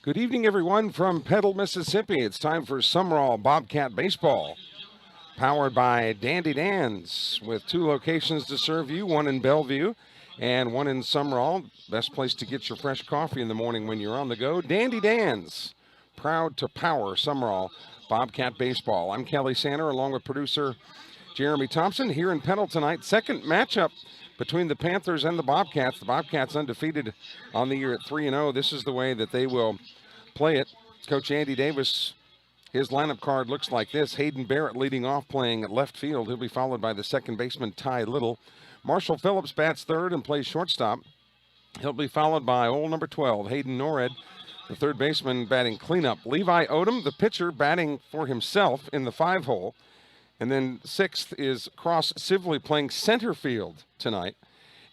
Good evening, everyone, from Petal, Mississippi. It's time for Sumrall Bobcat Baseball, powered by Dandy Dan's, with 2 locations to serve you, one in Bellevue and one in Sumrall. Best place to get your fresh coffee in the morning when you're on the go. Dandy Dan's, proud to power Sumrall Bobcat Baseball. I'm Kelly Sanner, along with producer Jeremy Thompson, here in Petal tonight. Second matchup between the Panthers and the Bobcats. The Bobcats undefeated on the year at 3-0. This is the way that they will play it. Coach Andy Davis, his lineup card looks like this. Hayden Barrett leading off, playing at left field. He'll be followed by the second baseman, Ty Little. Marshall Phillips bats third and plays shortstop. He'll be followed by old number 12, Hayden Norred, the third baseman, batting cleanup. Levi Odom, the pitcher, batting for himself in the 5-hole. And then 6th is Cross Sibley, playing center field tonight.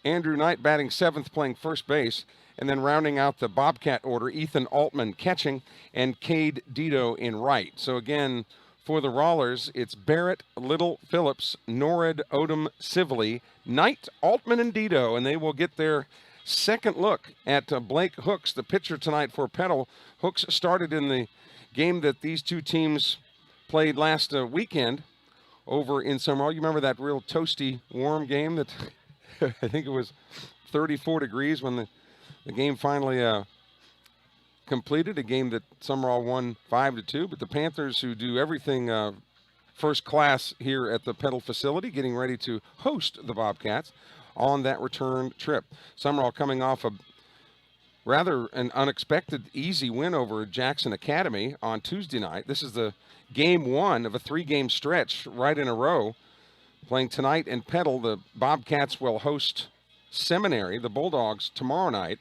Andrew Knight batting 7th, playing first base. And then rounding out the Bobcat order, Ethan Altman catching and Cade Dito in right. So again, for the Rawlers, it's Barrett, Little, Phillips, Norred, Odom, Sibley, Knight, Altman, and Dito. And they will get their second look at Blake Hooks, the pitcher tonight for Petal. Hooks started in the game that these two teams played last weekend over in Sumrall. You remember that real toasty, warm game that I think it was 34 degrees when the game finally completed, a game that Sumrall won 5-2. But the Panthers, who do everything first class here at the Petal facility, getting ready to host the Bobcats on that return trip. Sumrall coming off a rather an unexpected easy win over Jackson Academy on Tuesday night. This is the game 1 of a 3-game stretch right in a row. Playing tonight in Petal, the Bobcats will host Seminary, the Bulldogs, tomorrow night.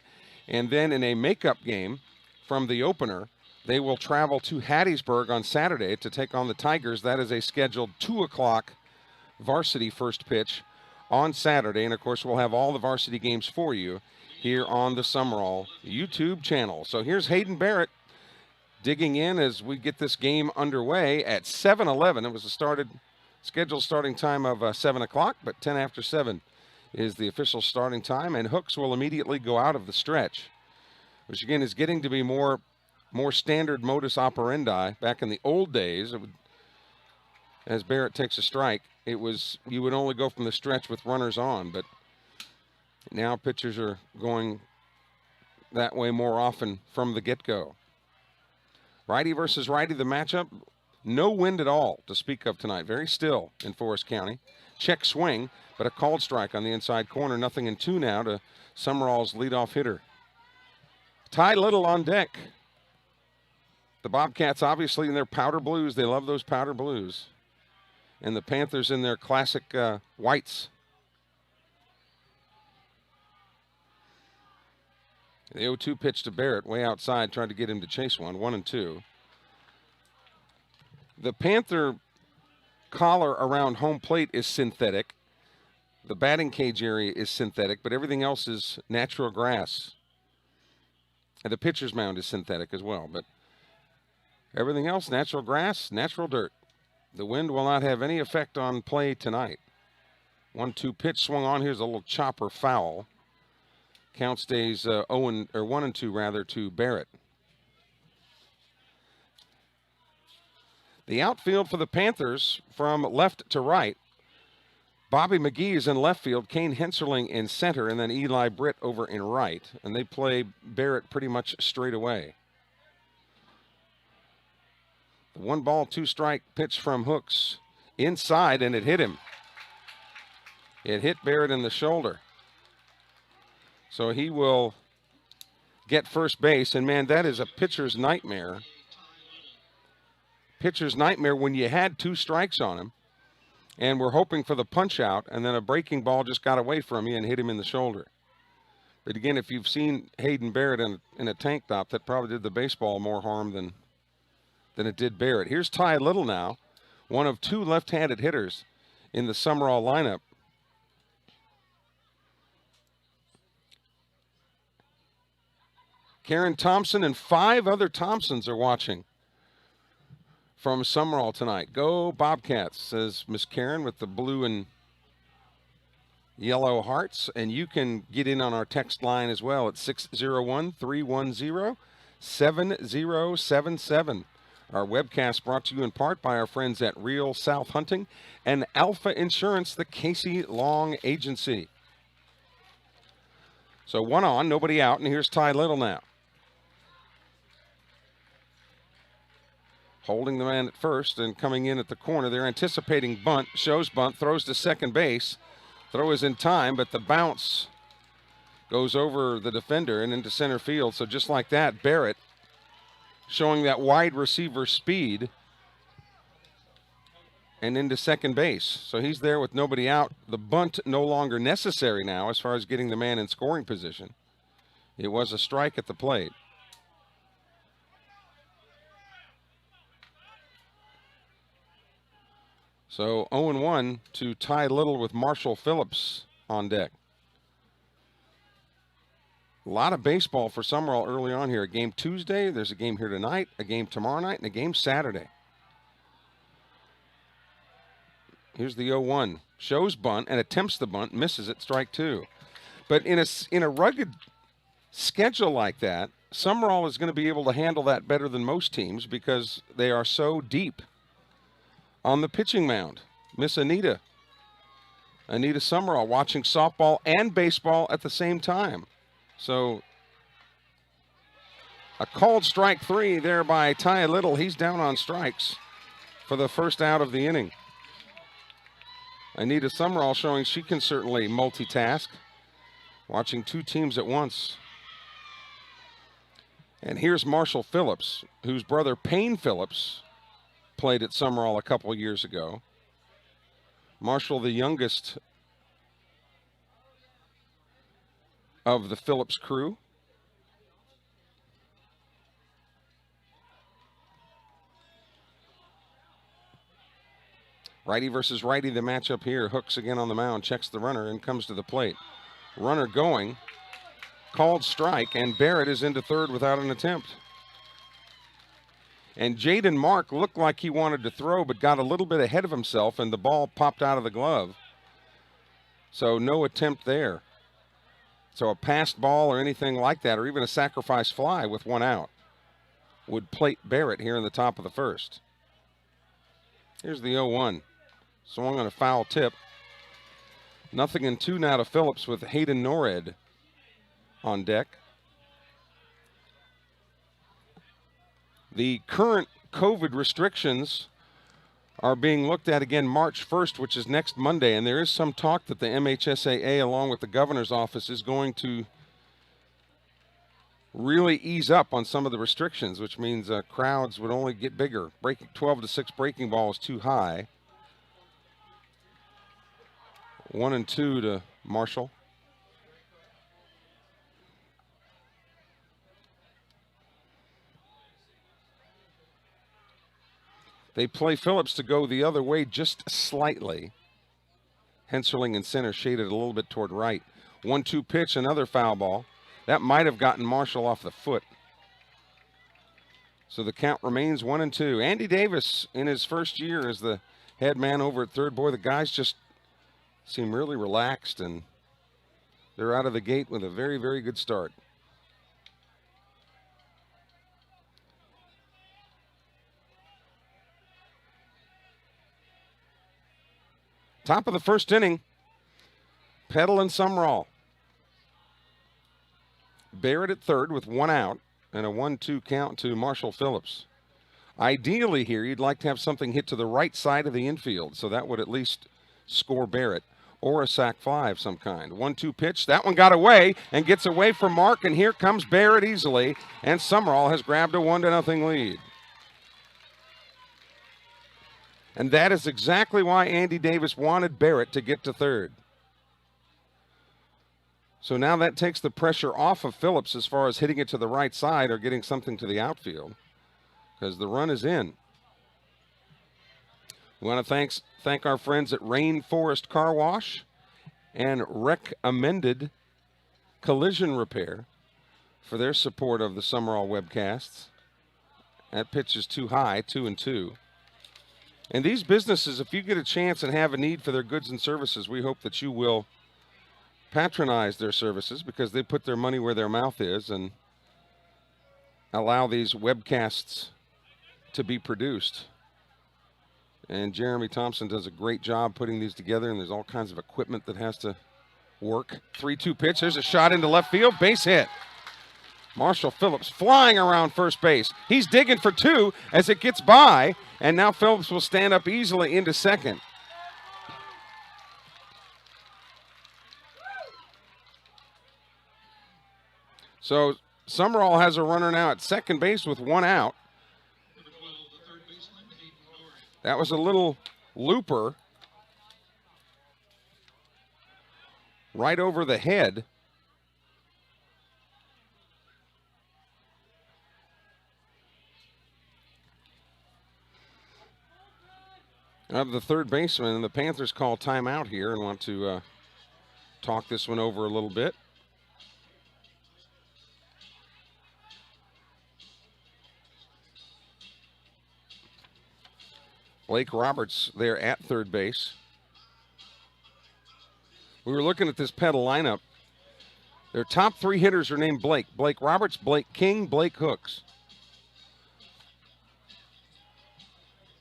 And then in a makeup game from the opener, they will travel to Hattiesburg on Saturday to take on the Tigers. That is a scheduled 2 o'clock varsity first pitch on Saturday. And of course, we'll have all the varsity games for you here on the Sumrall YouTube channel. So here's Hayden Barrett digging in as we get this game underway at 7:11. It was a scheduled starting time of 7 o'clock, but 10 after 7 is the official starting time, and Hooks will immediately go out of the stretch, which again is getting to be more standard modus operandi. Back in the old days, as Barrett takes a strike, you would only go from the stretch with runners on, but now pitchers are going that way more often from the get-go. Righty versus righty, the matchup. No wind at all to speak of tonight. Very still in Forest County. Check swing, but a called strike on the inside corner. 0-2 now to Sumrall's leadoff hitter. Ty Little on deck. The Bobcats obviously in their powder blues. They love those powder blues. And the Panthers in their classic whites. The 0-2 pitch to Barrett, way outside, tried to get him to chase one. 1-2. The Panther collar around home plate is synthetic. The batting cage area is synthetic, but everything else is natural grass. And the pitcher's mound is synthetic as well, but everything else, natural grass, natural dirt. The wind will not have any effect on play tonight. 1-2 pitch swung on. Here's a little chopper foul. Count stays 1-2 rather to Barrett. The outfield for the Panthers from left to right. Bobby McGee is in left field, Kane Henserling in center, and then Eli Britt over in right. And they play Barrett pretty much straight away. The 1-ball, 2-strike pitch from Hooks inside, and it hit him. It hit Barrett in the shoulder. So he will get first base, and man, that is a pitcher's nightmare. Pitcher's nightmare when you had 2 strikes on him, and we're hoping for the punch out, and then a breaking ball just got away from you and hit him in the shoulder. But again, if you've seen Hayden Barrett in a tank top, that probably did the baseball more harm than it did Barrett. Here's Ty Little now, one of 2 left-handed hitters in the Sumrall lineup. Karen Thompson and 5 other Thompsons are watching from Sumrall tonight. Go Bobcats, says Miss Karen with the blue and yellow hearts. And you can get in on our text line as well at 601-310 7077. Our webcast brought to you in part by our friends at Real South Hunting and Alpha Insurance, the Casey Long Agency. So 1 on, nobody out, and here's Ty Little now. Holding the man at first and coming in at the corner. They're anticipating bunt, shows bunt, throws to second base. Throw is in time, but the bounce goes over the defender and into center field. So just like that, Barrett showing that wide receiver speed and into second base. So he's there with nobody out. The bunt no longer necessary now as far as getting the man in scoring position. It was a strike at the plate. So 0-1 to Ty Little with Marshall Phillips on deck. A lot of baseball for Sumrall early on here. A game Tuesday, there's a game here tonight, a game tomorrow night, and a game Saturday. Here's the 0-1. Shows bunt and attempts the bunt, misses it, strike 2. But in a rugged schedule like that, Sumrall is going to be able to handle that better than most teams because they are so deep on the pitching mound. Miss Anita Sumrall watching softball and baseball at the same time. So a called strike 3 there by Ty Little. He's down on strikes for the first out of the inning. Anita Sumrall showing she can certainly multitask, watching 2 teams at once. And here's Marshall Phillips, whose brother Payne Phillips played at Sumrall a couple years ago. Marshall, the youngest of the Phillips crew. Righty versus righty, the matchup here. Hooks again on the mound, checks the runner, and comes to the plate. Runner going, called strike, and Barrett is into third without an attempt. And Jaden Mark looked like he wanted to throw, but got a little bit ahead of himself, and the ball popped out of the glove. So no attempt there. So a passed ball or anything like that, or even a sacrifice fly with 1 out, would plate Barrett here in the top of the first. Here's the 0-1. Swung on a foul tip. 0-2 now to Phillips with Hayden Norred on deck. The current COVID restrictions are being looked at again March 1st, which is next Monday, and there is some talk that the MHSAA, along with the governor's office, is going to really ease up on some of the restrictions, which means crowds would only get bigger. 12-6 breaking ball is too high. 1-2 to Marshall. They play Phillips to go the other way just slightly. Henserling in center, shaded a little bit toward right. 1-2 pitch, another foul ball. That might have gotten Marshall off the foot. So the count remains 1-2. Andy Davis in his first year as the head man over at third. Boy, the guys just seem really relaxed, and they're out of the gate with a very, very good start. Top of the first inning, Petal and Sumrall. Barrett at third with 1 out and a 1-2 count to Marshall Phillips. Ideally here, you'd like to have something hit to the right side of the infield, so that would at least score Barrett, or a sac fly of some kind. 1-2 pitch, that one got away and gets away from Mark, and here comes Barrett easily, and Sumrall has grabbed a 1-0 lead. And that is exactly why Andy Davis wanted Barrett to get to third. So now that takes the pressure off of Phillips as far as hitting it to the right side or getting something to the outfield, because the run is in. We want to thank our friends at Rainforest Car Wash and Recommended Collision Repair for their support of the Sumrall webcasts. That pitch is too high, 2-2. And these businesses, if you get a chance and have a need for their goods and services, we hope that you will patronize their services, because they put their money where their mouth is, and allow these webcasts to be produced. And Jeremy Thompson does a great job putting these together, and there's all kinds of equipment that has to work. 3-2 pitch. There's a shot into left field. Base hit. Marshall Phillips flying around first base. He's digging for 2 as it gets by, and now Phillips will stand up easily into second. So Sumrall has a runner now at second base with 1 out. That was a little looper right over the head. Of the third baseman, and the Panthers call timeout here and want to talk this one over a little bit. Blake Roberts there at third base. We were looking at this Petal lineup. Their top 3 hitters are named Blake. Blake Roberts, Blake King, Blake Hooks.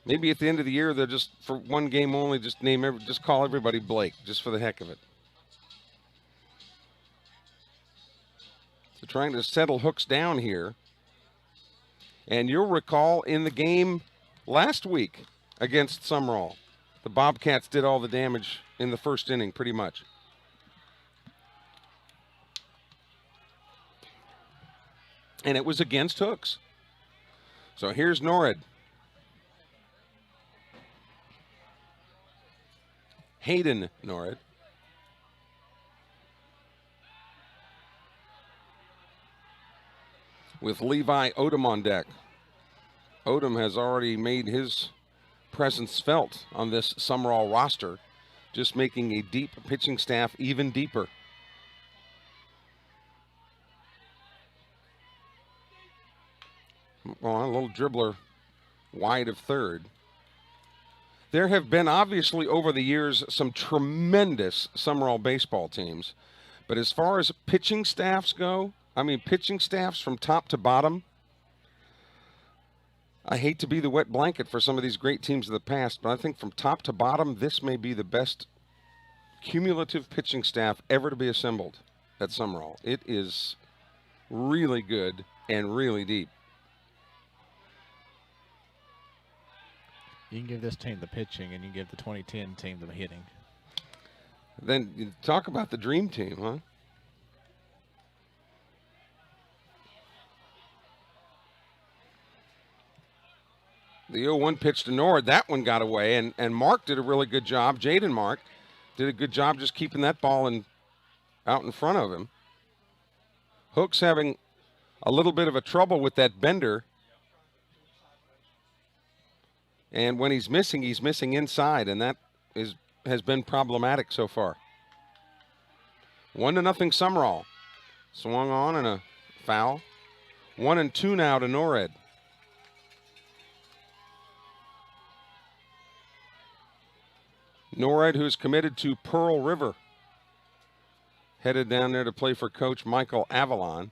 Maybe at the end of the year, they'll just, for one game only, just call everybody Blake, just for the heck of it. So trying to settle Hooks down here. And you'll recall in the game last week against Sumrall, the Bobcats did all the damage in the first inning, pretty much. And it was against Hooks. So here's Norrid. Hayden Norrid. With Levi Odom on deck. Odom has already made his presence felt on this Sumrall roster, just making a deep pitching staff even deeper. Well, a little dribbler wide of third. There have been, obviously, over the years, some tremendous Sumrall baseball teams. But as far as pitching staffs go, I mean, pitching staffs from top to bottom, I hate to be the wet blanket for some of these great teams of the past, but I think from top to bottom, this may be the best cumulative pitching staff ever to be assembled at Sumrall. It is really good and really deep. You can give this team the pitching, and you can give the 2010 team the hitting. Then you talk about the dream team, huh? The 0-1 pitch to Nord, that one got away, and Mark did a really good job. Jaden Mark did a good job just keeping that ball out in front of him. Hook's having a little bit of a trouble with that bender. And when he's missing inside, and that has been problematic so far. 1-0 Sumrall. Swung on and a foul. 1-2 now to Norrid. Norrid, who's committed to Pearl River, headed down there to play for Coach Michael Avalon.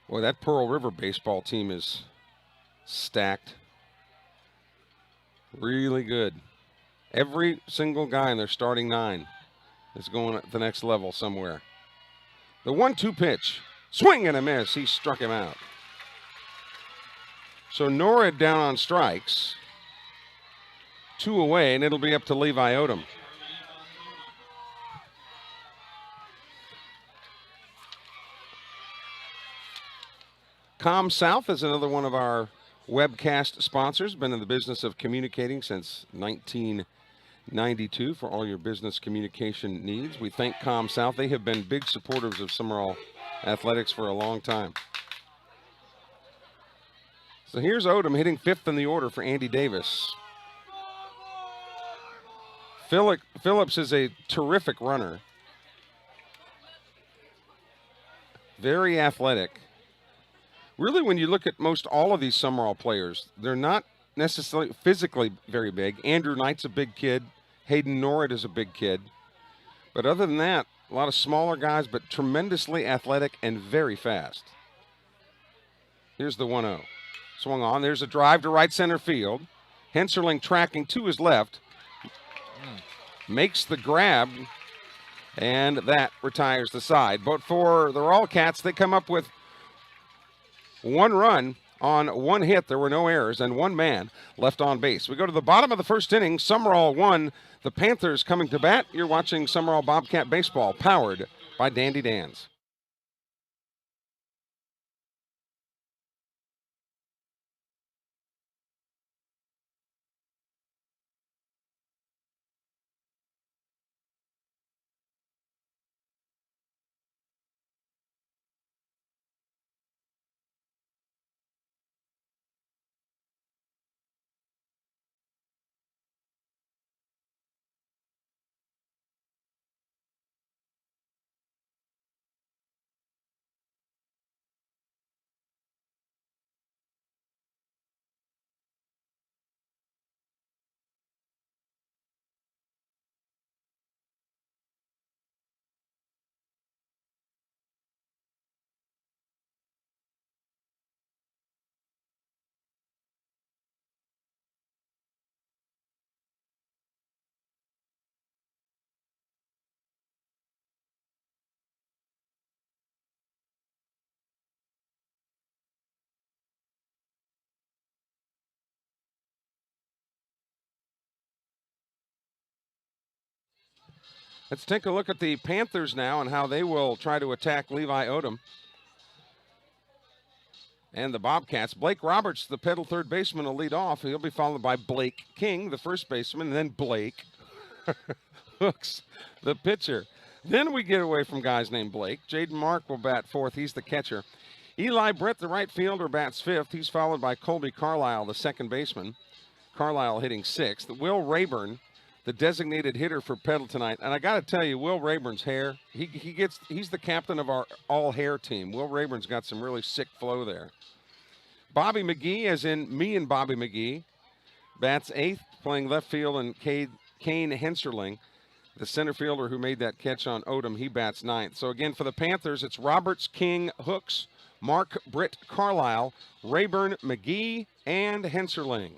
Boy, that Pearl River baseball team is stacked. Really good. Every single guy in their starting 9 is going at the next level somewhere. The 1-2 pitch. Swing and a miss. He struck him out. So Norrid down on strikes. 2 away, and it'll be up to Levi Odom. ComSouth is another one of our webcast sponsors. Been in the business of communicating since 1992 for all your business communication needs. We thank ComSouth. They have been big supporters of Sumrall athletics for a long time. So here's Odom hitting 5th in the order for Andy Davis. Phillips is a terrific runner. Very athletic. Really, when you look at most all of these Sumrall players, they're not necessarily physically very big. Andrew Knight's a big kid. Hayden Norrid is a big kid. But other than that, a lot of smaller guys, but tremendously athletic and very fast. Here's the 1-0. Swung on. There's a drive to right center field. Henserling tracking to his left. Makes the grab, and that retires the side. But for the Wildcats, they come up with 1 run on 1 hit. There were no errors, and 1 man left on base. We go to the bottom of the first inning. Sumrall 1. The Panthers coming to bat. You're watching Sumrall Bobcat Baseball, powered by Dandy Dan's. Let's take a look at the Panthers now and how they will try to attack Levi Odom and the Bobcats. Blake Roberts, the Petal third baseman, will lead off. He'll be followed by Blake King, the first baseman, and then Blake Hooks, the pitcher. Then we get away from guys named Blake. Jaden Mark will bat fourth. He's the catcher. Eli Brett, the right fielder, bats fifth. He's followed by Colby Carlisle, the second baseman. Carlisle hitting sixth. Will Rayburn, the designated hitter for Petal tonight. And I got to tell you, Will Rayburn's hair, he's the captain of our all-hair team. Will Rayburn's got some really sick flow there. Bobby McGee, as in me and Bobby McGee, bats eighth, playing left field, and Kane Henserling, the center fielder who made that catch on Odom, he bats ninth. So again, for the Panthers, it's Roberts, King, Hooks, Mark, Britt, Carlisle, Rayburn, McGee, and Henserling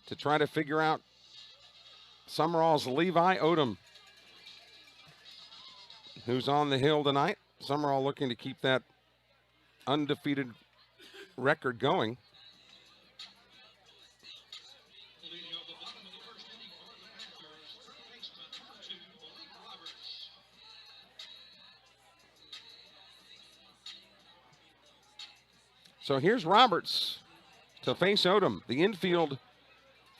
to try to figure out Sumrall's Levi Odom, who's on the hill tonight. Sumrall looking to keep that undefeated record going. So here's Roberts to face Odom. The infield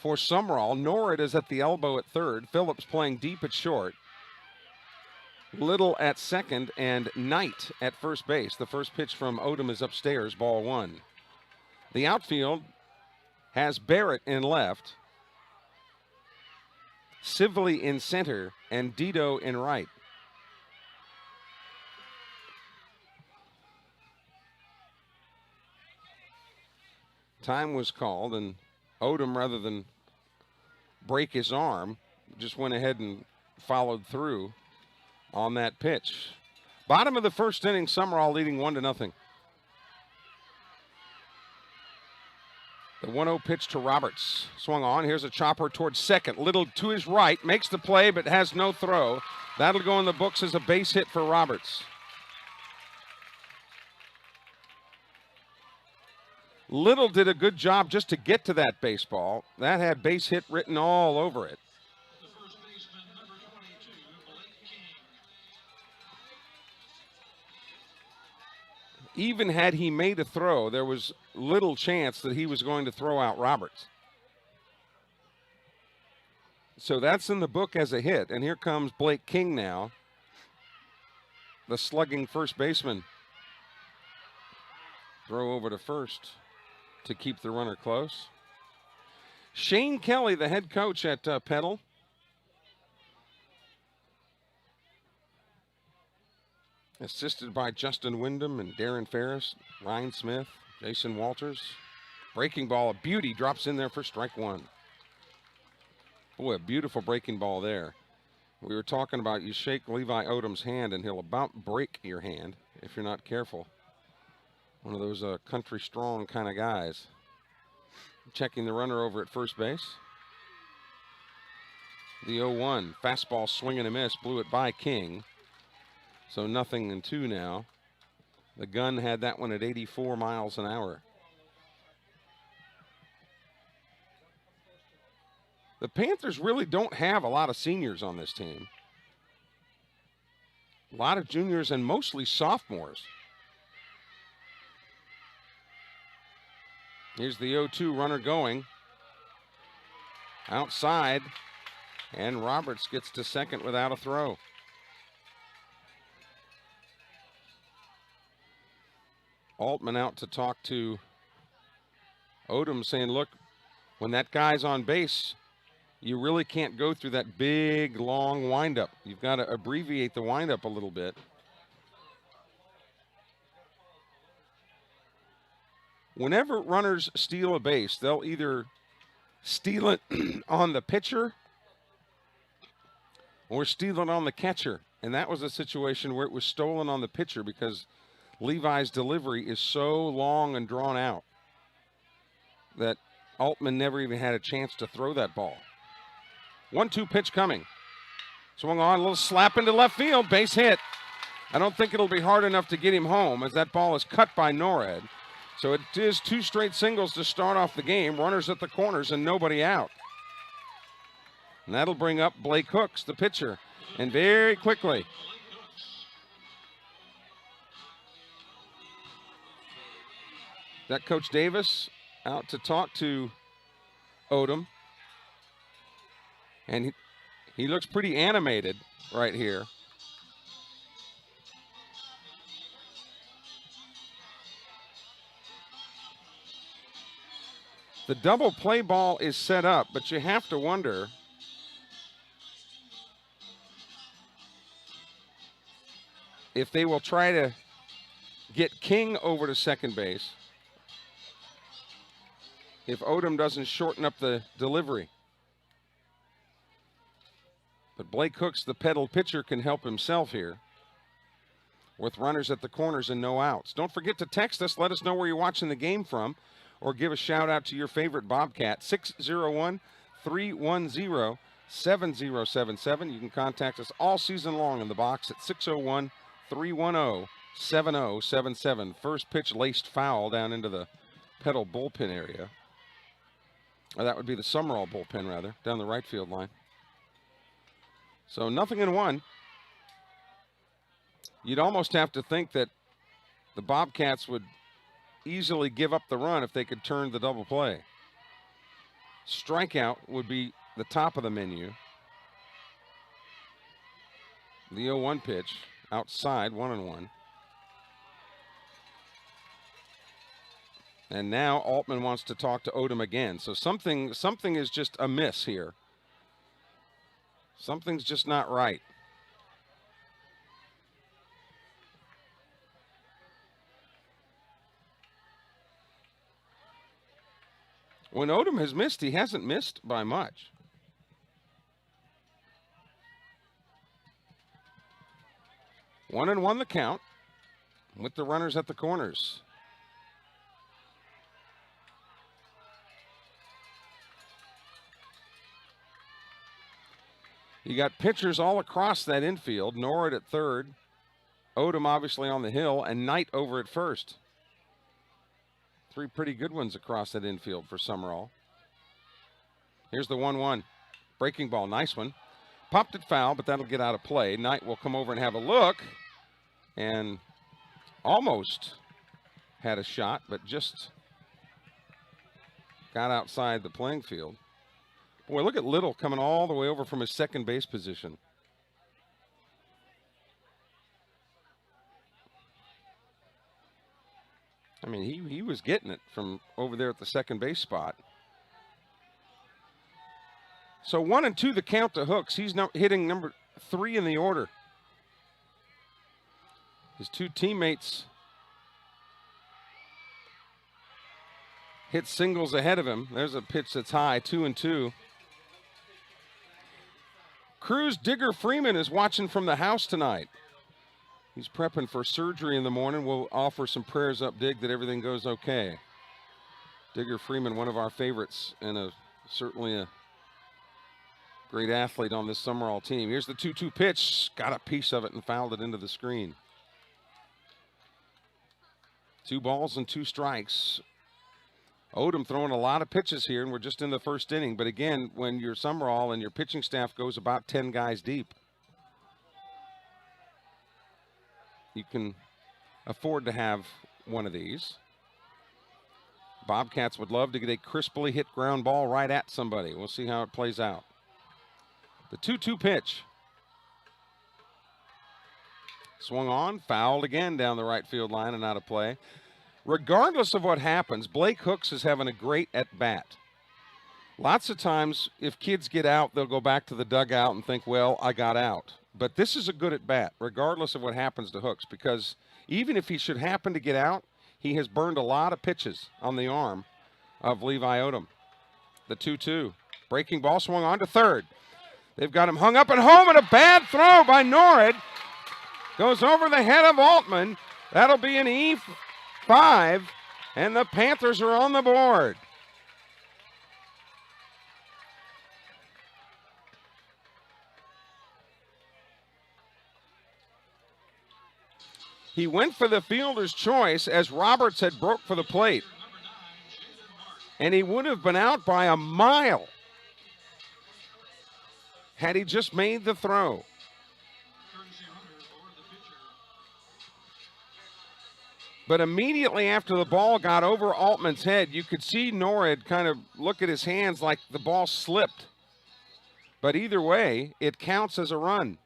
for Sumrall. Norrid is at the elbow at third. Phillips playing deep at short. Little at second, and Knight at first base. The first pitch from Odom is upstairs, ball 1. The outfield has Barrett in left, Sibley in center, and Dito in right. Time was called, and Odom, rather than break his arm, just went ahead and followed through on that pitch. Bottom of the first inning, Sumrall leading 1-0. The 1-0 pitch to Roberts. Swung on. Here's a chopper towards second. Little to his right. Makes the play, but has no throw. That'll go in the books as a base hit for Roberts. Little did a good job just to get to that baseball. That had base hit written all over it. The first baseman, number 22, Blake King. Even had he made a throw, there was little chance that he was going to throw out Roberts. So that's in the book as a hit. And here comes Blake King now, the slugging first baseman. Throw over to first to keep the runner close. Shane Kelly, the head coach at Petal. Assisted by Justin Wyndham and Darren Ferris, Ryan Smith, Jason Walters. Breaking ball, a beauty, drops in there for strike 1. Boy, a beautiful breaking ball there. We were talking about you shake Levi Odom's hand and he'll about break your hand if you're not careful. One of those country strong kind of guys. Checking the runner over at first base. The 0-1. Fastball swing and a miss. Blew it by King. So 0-2 now. The gun had that one at 84 miles an hour. The Panthers really don't have a lot of seniors on this team. A lot of juniors and mostly sophomores. Here's the 0-2 runner going. Outside. And Roberts gets to second without a throw. Altman out to talk to Odom, saying, look, when that guy's on base, you really can't go through that big, long windup. You've got to abbreviate the windup a little bit. Whenever runners steal a base, they'll either steal it on the pitcher or steal it on the catcher. And that was a situation where it was stolen on the pitcher because Levi's delivery is so long and drawn out that Altman never even had a chance to throw that ball. 1-2 pitch coming. Swung on, a little slap into left field, base hit. I don't think it'll be hard enough to get him home as that ball is cut by Norred. So it is 2 straight singles to start off the game. Runners at the corners and nobody out. And that'll bring up Blake Hooks, the pitcher. And very quickly, that Coach Davis out to talk to Odom. And he looks pretty animated right here. The double play ball is set up, but you have to wonder if they will try to get King over to second base if Odom doesn't shorten up the delivery. But Blake Hooks, the Petal pitcher, can help himself here with runners at the corners and no outs. Don't forget to text us. Let us know where you're watching the game from, or give a shout out to your favorite Bobcat. 601-310-7077. You can contact us all season long in the box at 601-310-7077. First pitch laced foul down into the Petal bullpen area. Or that would be the Sumrall bullpen, rather, down the right field line. So 0-1. You'd almost have to think that the Bobcats would easily give up the run if they could turn the double play. Strikeout would be the top of the menu. The 0-1 pitch outside, 1-1. And now Altman wants to talk to Odom again. So something is just amiss here. Something's just not right. When Odom has missed, he hasn't missed by much. One and one the count with the runners at the corners. You got pitchers all across that infield. Norwood at third, Odom obviously on the hill, and Knight over at first. 3 pretty good ones across that infield for Sumrall. Here's the 1-1. Breaking ball, nice one. Popped it foul, but that'll get out of play. Knight will come over and have a look, and almost had a shot, but just got outside the playing field. Boy, look at Little coming all the way over from his second base position. I mean, he was getting it from over there at the second base spot. So 1-2 the count to Hooks. He's now hitting number 3 in the order. His 2 teammates hit singles ahead of him. There's a pitch that's high, 2-2. Cruz Digger Freeman is watching from the house tonight. He's prepping for surgery in the morning. We'll offer some prayers up, Dig, that everything goes okay. Digger Freeman, one of our favorites, and certainly a great athlete on this Sumrall team. Here's the 2-2 pitch. Got a piece of it and fouled it into the screen. 2 balls and 2 strikes. Odom throwing a lot of pitches here, and we're just in the first inning. But again, when you're Sumrall and your pitching staff goes about 10 guys deep, you can afford to have one of these. Bobcats would love to get a crisply hit ground ball right at somebody. We'll see how it plays out. The 2-2 pitch. Swung on, fouled again down the right field line and out of play. Regardless of what happens, Blake Hooks is having a great at-bat. Lots of times, if kids get out, they'll go back to the dugout and think, well, I got out. But this is a good at-bat, regardless of what happens to Hooks, because even if he should happen to get out, he has burned a lot of pitches on the arm of Levi Odom. The 2-2. Breaking ball swung on to third. They've got him hung up at home, and a bad throw by Norrid. Goes over the head of Altman. That'll be an E5, and the Panthers are on the board. He went for the fielder's choice as Roberts had broke for the plate. And he would have been out by a mile had he just made the throw. But immediately after the ball got over Altman's head, you could see Norrid kind of look at his hands like the ball slipped. But either way, it counts as a run.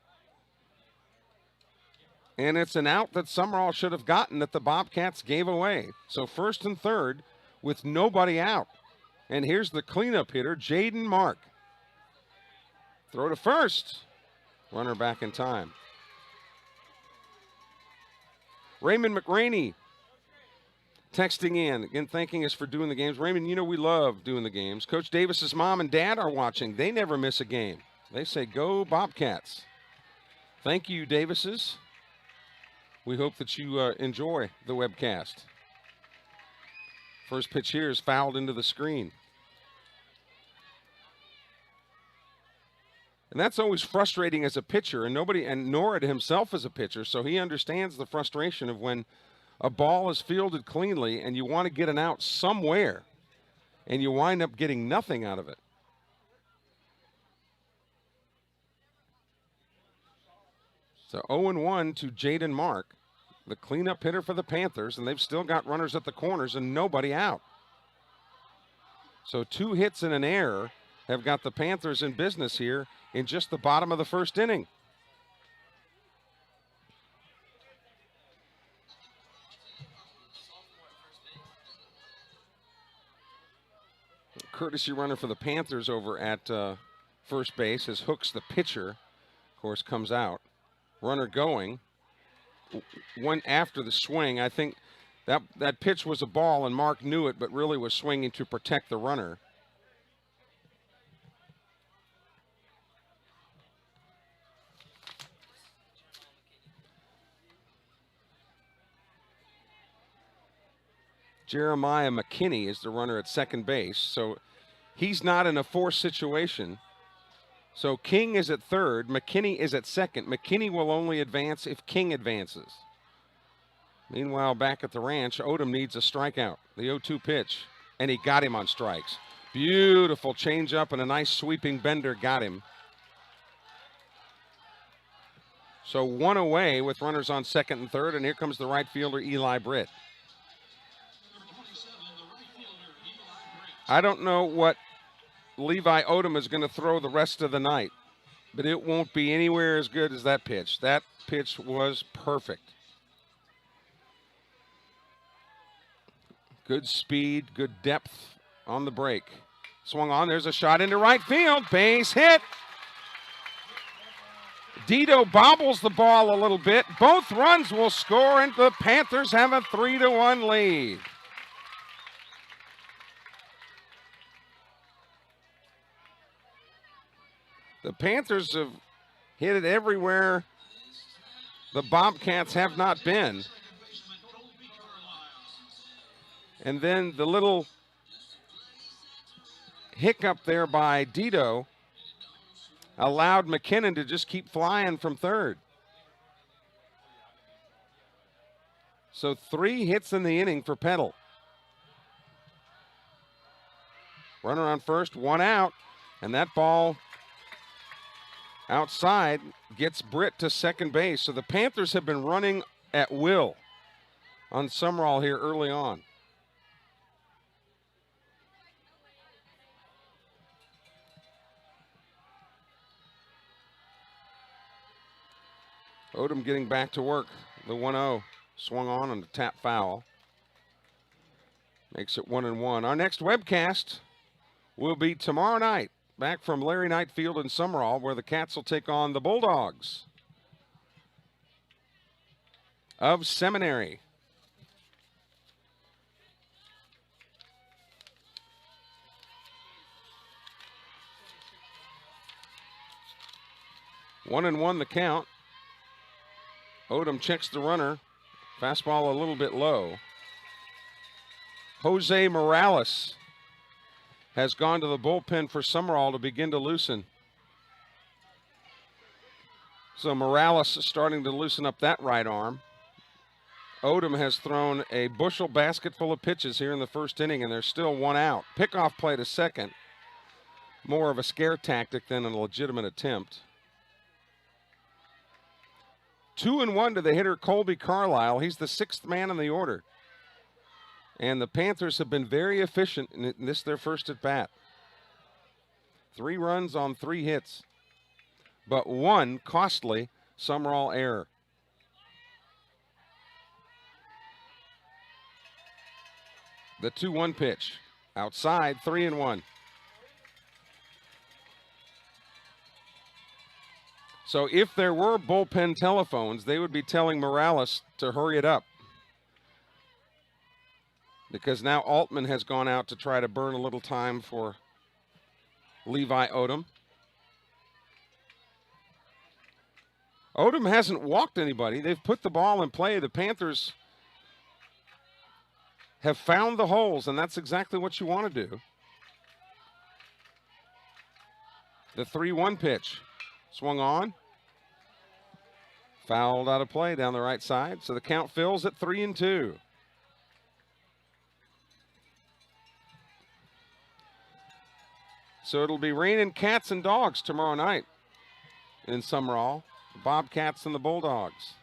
And it's an out that Sumrall should have gotten that the Bobcats gave away. So first and third with nobody out. And here's the cleanup hitter, Jaden Mark. Throw to first. Runner back in time. Raymond McRaney texting in, again, thanking us for doing the games. Raymond, you know we love doing the games. Coach Davis's mom and dad are watching. They never miss a game. They say, go Bobcats. Thank you, Davises. We hope that you enjoy the webcast. First pitch here is fouled into the screen. And that's always frustrating as a pitcher, and Norrid himself is a pitcher, so he understands the frustration of when a ball is fielded cleanly and you want to get an out somewhere, and you wind up getting nothing out of it. So 0-1 to Jaden Mark, the cleanup hitter for the Panthers, and they've still got runners at the corners and nobody out. So 2 hits and an error have got the Panthers in business here in just the bottom of the first inning. Courtesy runner for the Panthers over at first base as Hooks, the pitcher, of course, comes out. Runner going. One after the swing. I think that pitch was a ball and Mark knew it, but really was swinging to protect the runner. Jeremiah McKinney is the runner at second base, so he's not in a forced situation. So King is at third, McKinney is at second. McKinney will only advance if King advances. Meanwhile, back at the ranch, Odom needs a strikeout. The 0-2 pitch, and he got him on strikes. Beautiful changeup and a nice sweeping bender got him. So 1 away with runners on second and third, and here comes the right fielder, Eli Britt. I don't know what Levi Odom is going to throw the rest of the night, but it won't be anywhere as good as that pitch. That pitch was perfect. Good speed, good depth on the break. Swung on, there's a shot into right field, base hit. Dito bobbles the ball a little bit. Both runs will score, and the Panthers have a 3-1 lead. The Panthers have hit it everywhere the Bobcats have not been. And then the little hiccup there by Dito allowed McKinnon to just keep flying from third. So 3 hits in the inning for Petal. Runner on first, 1 out, and that ball outside gets Britt to second base. So the Panthers have been running at will on Sumrall here early on. Odom getting back to work. The 1-0 swung on the tap foul. Makes it 1-1. Our next webcast will be tomorrow night, back from Larry Knight Field in Sumrall, where the Cats will take on the Bulldogs of Seminary. One and one the count. Odom checks the runner. Fastball a little bit low. Jose Morales has gone to the bullpen for Sumrall to begin to loosen. So Morales is starting to loosen up that right arm. Odom has thrown a bushel basket full of pitches here in the first inning, and there's still 1 out. Pickoff play to second. More of a scare tactic than a legitimate attempt. 2-1 to the hitter Colby Carlisle. He's the 6th man in the order. And the Panthers have been very efficient in this, their first at bat. 3 runs on 3 hits, but 1 costly Sumrall error. The 2-1 pitch outside, 3-1. So if there were bullpen telephones, they would be telling Morales to hurry it up, because now Altman has gone out to try to burn a little time for Levi Odom. Odom hasn't walked anybody. They've put the ball in play. The Panthers have found the holes, and that's exactly what you want to do. The 3-1 pitch swung on. Fouled out of play down the right side, so the count fills at 3-2. So it'll be raining cats and dogs tomorrow night in Sumrall. The Bobcats and the Bulldogs.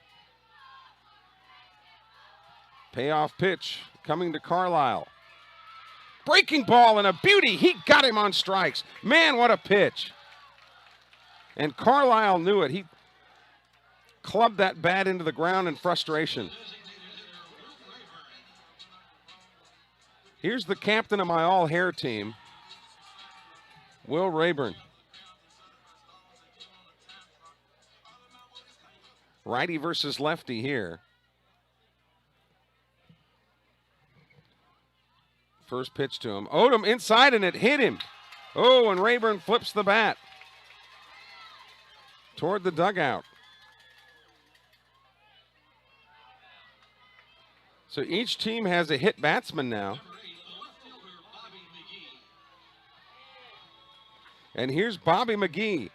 Payoff pitch coming to Carlisle. Breaking ball and a beauty. He got him on strikes. Man, what a pitch. And Carlisle knew it. He clubbed that bat into the ground in frustration. Here's the captain of my all-hair team, Will Rayburn. Righty versus lefty here. First pitch to him. Odom inside, and it hit him. Oh, and Rayburn flips the bat toward the dugout. So each team has a hit batsman now. And here's Bobby McGee.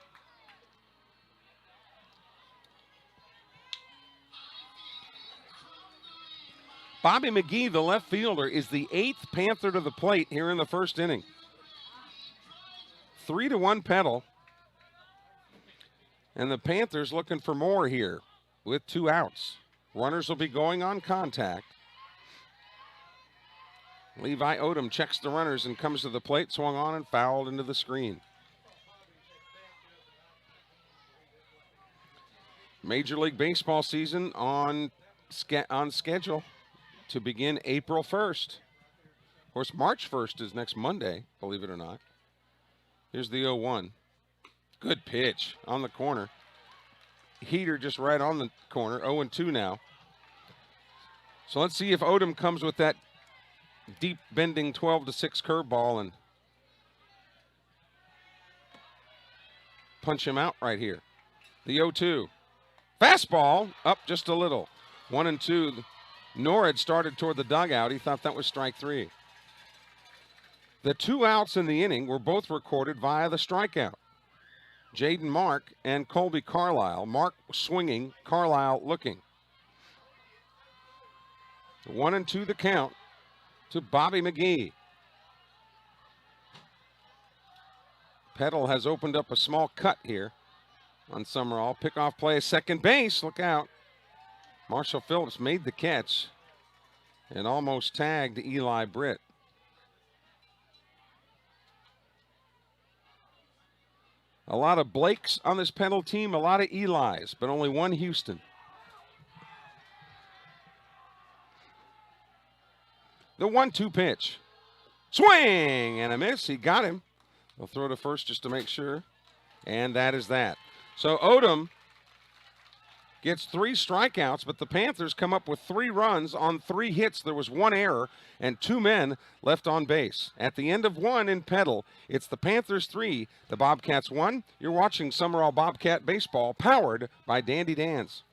Bobby McGee, the left fielder, is the 8th Panther to the plate here in the first inning. 3-1 Petal. And the Panthers looking for more here with 2 outs. Runners will be going on contact. Levi Odom checks the runners and comes to the plate, swung on and fouled into the screen. Major League Baseball season on schedule to begin April 1st. Of course, March 1st is next Monday, believe it or not. Here's the 0-1. Good pitch on the corner. Heater just right on the corner. 0-2 now. So let's see if Odom comes with that deep bending 12-6 curveball and punch him out right here. The 0-2. Fastball up just a little. 1-2. Norrid started toward the dugout. He thought that was strike 3. The 2 outs in the inning were both recorded via the strikeout. Jaden Mark and Colby Carlisle. Mark swinging, Carlisle looking. 1-2 the count to Bobby McGee. Petal has opened up a small cut here on Sumrall. Pickoff play, second base. Look out. Marshall Phillips made the catch and almost tagged Eli Britt. A lot of Blakes on this Petal team, a lot of Elis, but only one Houston. The 1-2 pitch. Swing and a miss. He got him. They'll throw to first just to make sure. And that is that. So Odom gets 3 strikeouts, but the Panthers come up with 3 runs on 3 hits. There was 1 error and 2 men left on base. At the end of 1 in Petal, it's the Panthers 3, the Bobcats 1. You're watching Sumrall Bobcat Baseball, powered by Dandy Dan's.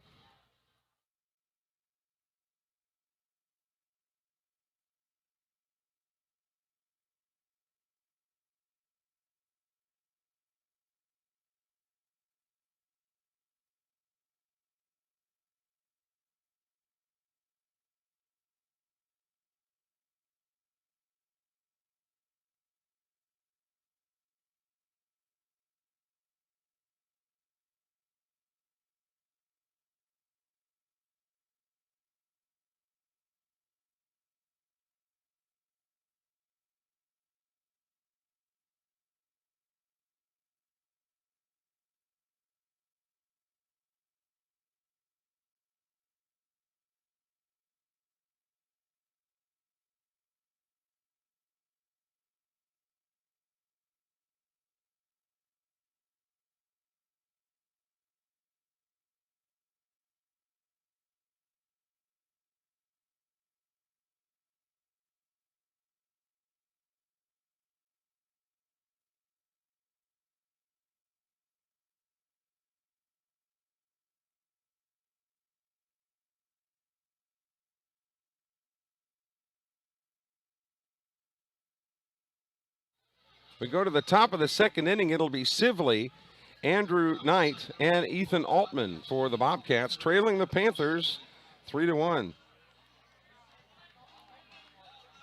We go to the top of the second inning. It'll be Sibley, Andrew Knight, and Ethan Altman for the Bobcats, trailing the Panthers 3-1.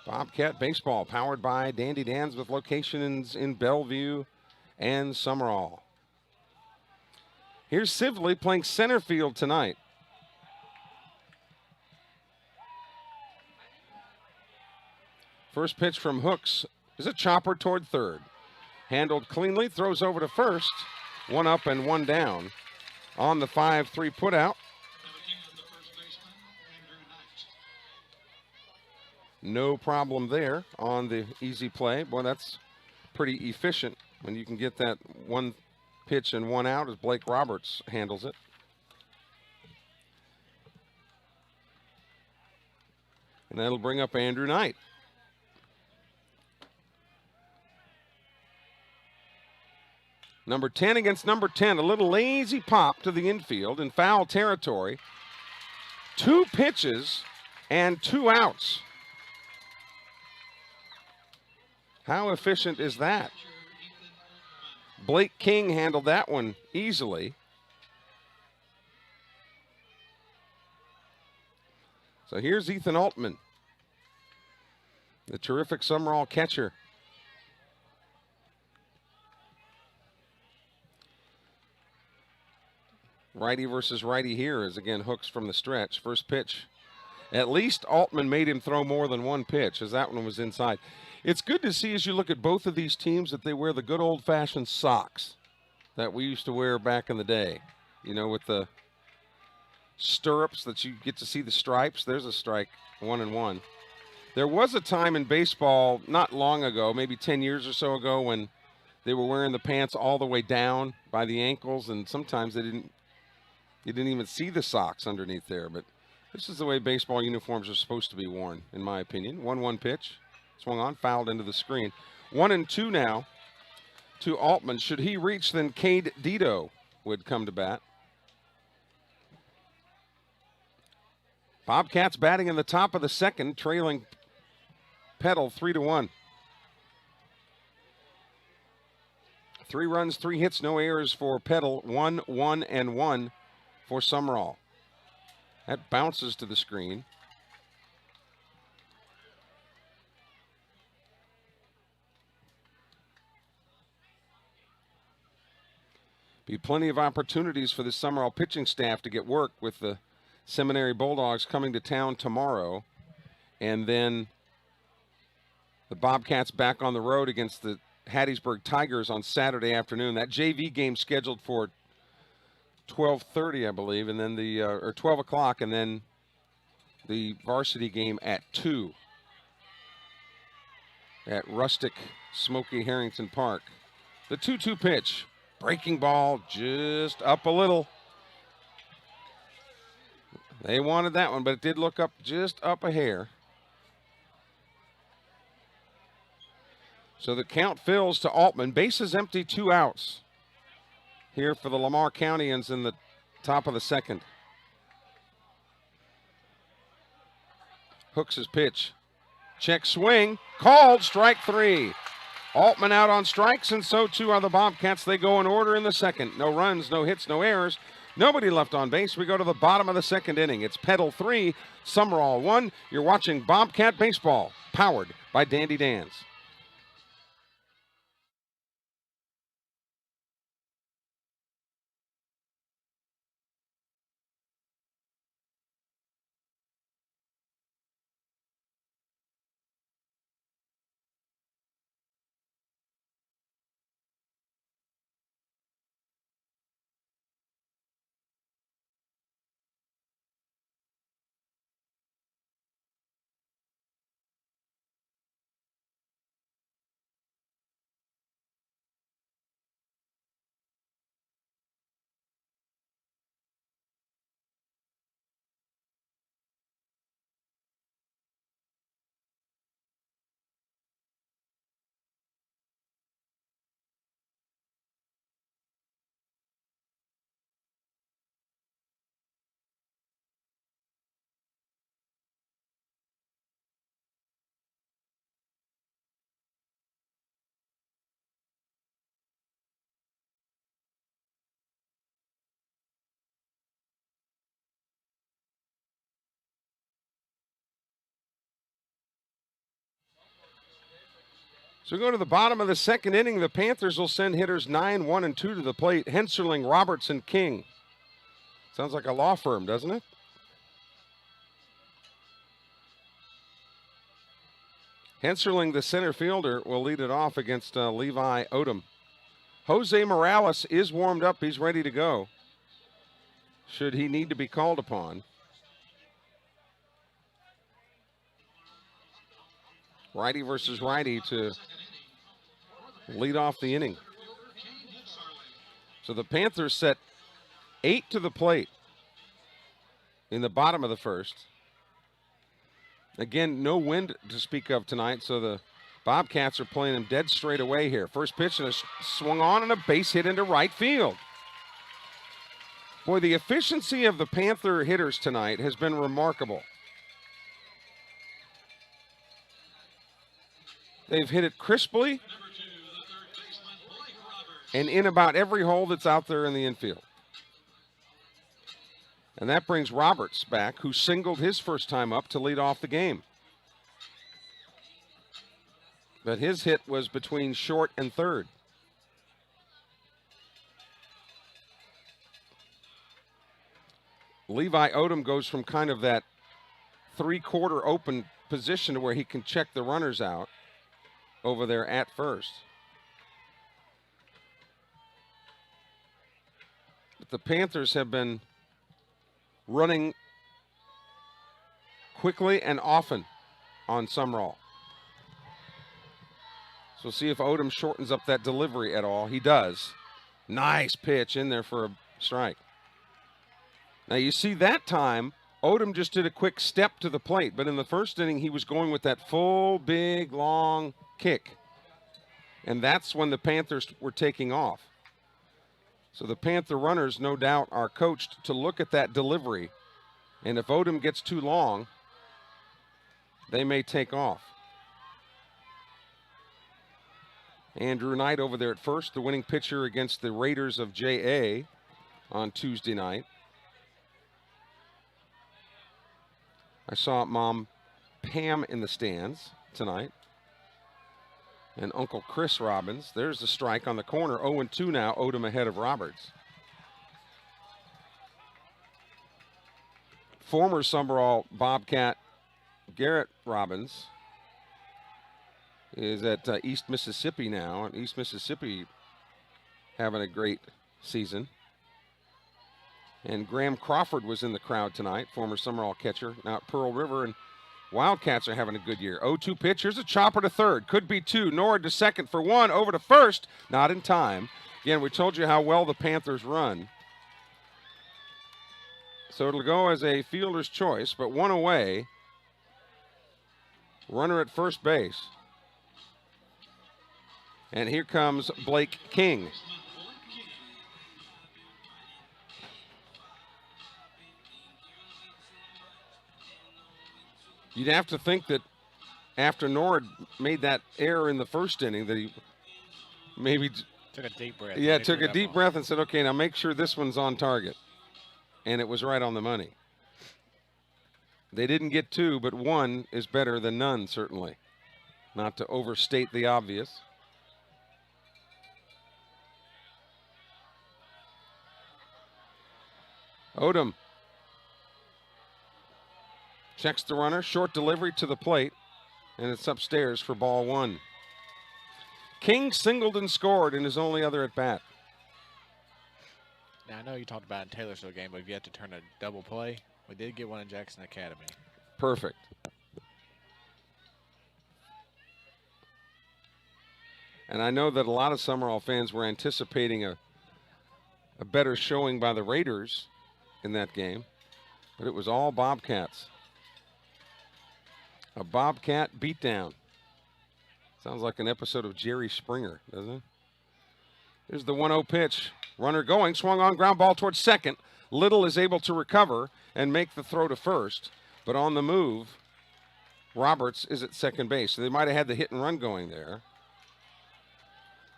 Bobcat Baseball, powered by Dandy Dan's, with locations in Bellevue and Sumrall. Here's Sibley playing center field tonight. First pitch from Hooks is a chopper toward third. Handled cleanly, throws over to first. 1 up and 1 down on the 5-3 putout. No problem there on the easy play. Boy, that's pretty efficient when you can get that 1 pitch and 1 out as Blake Roberts handles it. And that'll bring up Andrew Knight. Number 10 against number 10. A little lazy pop to the infield in foul territory. 2 pitches and 2 outs. How efficient is that? Blake King handled that one easily. So here's Ethan Altman, the terrific Sumrall catcher. Righty versus righty here is again Hooks from the stretch. First pitch. At least Altman made him throw more than 1 pitch, as that one was inside. It's good to see as you look at both of these teams that they wear the good old-fashioned socks that we used to wear back in the day. You know, with the stirrups that you get to see the stripes. There's a strike, 1-1. There was a time in baseball not long ago, maybe 10 years or so ago, when they were wearing the pants all the way down by the ankles, and sometimes you didn't even see the socks underneath there. But this is the way baseball uniforms are supposed to be worn, in my opinion. 1-1 pitch. Swung on, fouled into the screen. 1-2 now to Altman. Should he reach, then Cade Dito would come to bat. Bobcats batting in the top of the second, trailing Petal 3-1. 3 runs, 3 hits, no errors for Petal. 1, 1, and 1 for Sumrall. That bounces to the screen. Be plenty of opportunities for the Sumrall pitching staff to get work with the Seminary Bulldogs coming to town tomorrow. And then the Bobcats back on the road against the Hattiesburg Tigers on Saturday afternoon. That JV game scheduled for 12:30, I believe, and then or 12 o'clock, and then the varsity game at 2 at rustic Smoky Harrington Park. The 2-2 pitch. Breaking ball just up a little. They wanted that one, but it did look up just up a hair. So the count fills to Altman. Bases empty, 2 outs here for the Lamar Countyans in the top of the second. Hooks his pitch. Check swing. Called. Strike 3. Altman out on strikes, and so too are the Bobcats. They go in order in the second. No runs, no hits, no errors. Nobody left on base. We go to the bottom of the second inning. It's Petal 3, Sumrall 1. You're watching Bobcat Baseball, powered by Dandy Dan's. So we go to the bottom of the second inning. The Panthers will send hitters 9, 1, and 2 to the plate. Henserling, Robertson, King. Sounds like a law firm, doesn't it? Henserling, the center fielder, will lead it off against Levi Odom. Jose Morales is warmed up. He's ready to go, should he need to be called upon. Righty versus righty to lead off the inning. So the Panthers set 8 to the plate in the bottom of the first. Again, no wind to speak of tonight, so the Bobcats are playing them dead straight away here. First pitch and a swung on and a base hit into right field. Boy, the efficiency of the Panther hitters tonight has been remarkable. They've hit it crisply and in about every hole that's out there in the infield. And that brings Roberts back, who singled his first time up to lead off the game. But his hit was between short and third. Levi Odom goes from kind of that three-quarter open position to where he can check the runners out over there at first. But the Panthers have been running quickly and often on Sumrall. So we'll see if Odom shortens up that delivery at all. He does. Nice pitch in there for a strike. Now you see that time, Odom just did a quick step to the plate, but in the first inning he was going with that full, big, long kick. And that's when the Panthers were taking off. So the Panther runners, no doubt, are coached to look at that delivery And if Odom gets too long, they may take off. Andrew Knight over there at first, the winning pitcher against the Raiders of JA on Tuesday night. I saw Mom Pam in the stands tonight. And Uncle Chris Robbins. There's the strike on the corner. 0-2 now. Odom ahead of Roberts. Former Sumrall Bobcat Garrett Robbins is at East Mississippi now. And East Mississippi having a great season. And Graham Crawford was in the crowd tonight, former Sumrall catcher, now at Pearl River. And Wildcats are having a good year. 0-2 pitch. Here's a chopper to third. Could be two. Nord to second for one. Over to first. Not in time. Again, we told you how well the Panthers run. So it'll go as a fielder's choice, but one away. Runner at first base. And here comes Blake King. You'd have to think that after Nord made that error in the first inning that he maybe took a deep breath. Yeah, took a deep breath and said, okay, now make sure this one's on target. And it was right on the money. They didn't get two, but one is better than none, certainly. Not to overstate the obvious. Odom checks the runner, short delivery to the plate, and it's upstairs for ball one. King singled and scored in his only other at bat. Now, I know you talked about in Taylorsville game, but if you had to turn a double play, we did get one in Jackson Academy. Perfect. And I know that a lot of Sumrall fans were anticipating a better showing by the Raiders in that game, but it was all Bobcats. A Bobcat beatdown. Sounds like an episode of Jerry Springer, doesn't it? Here's the 1-0 pitch. Runner going, swung on, ground ball towards second. Little is able to recover and make the throw to first, but on the move, Roberts is at second base. So they might have had the hit and run going there.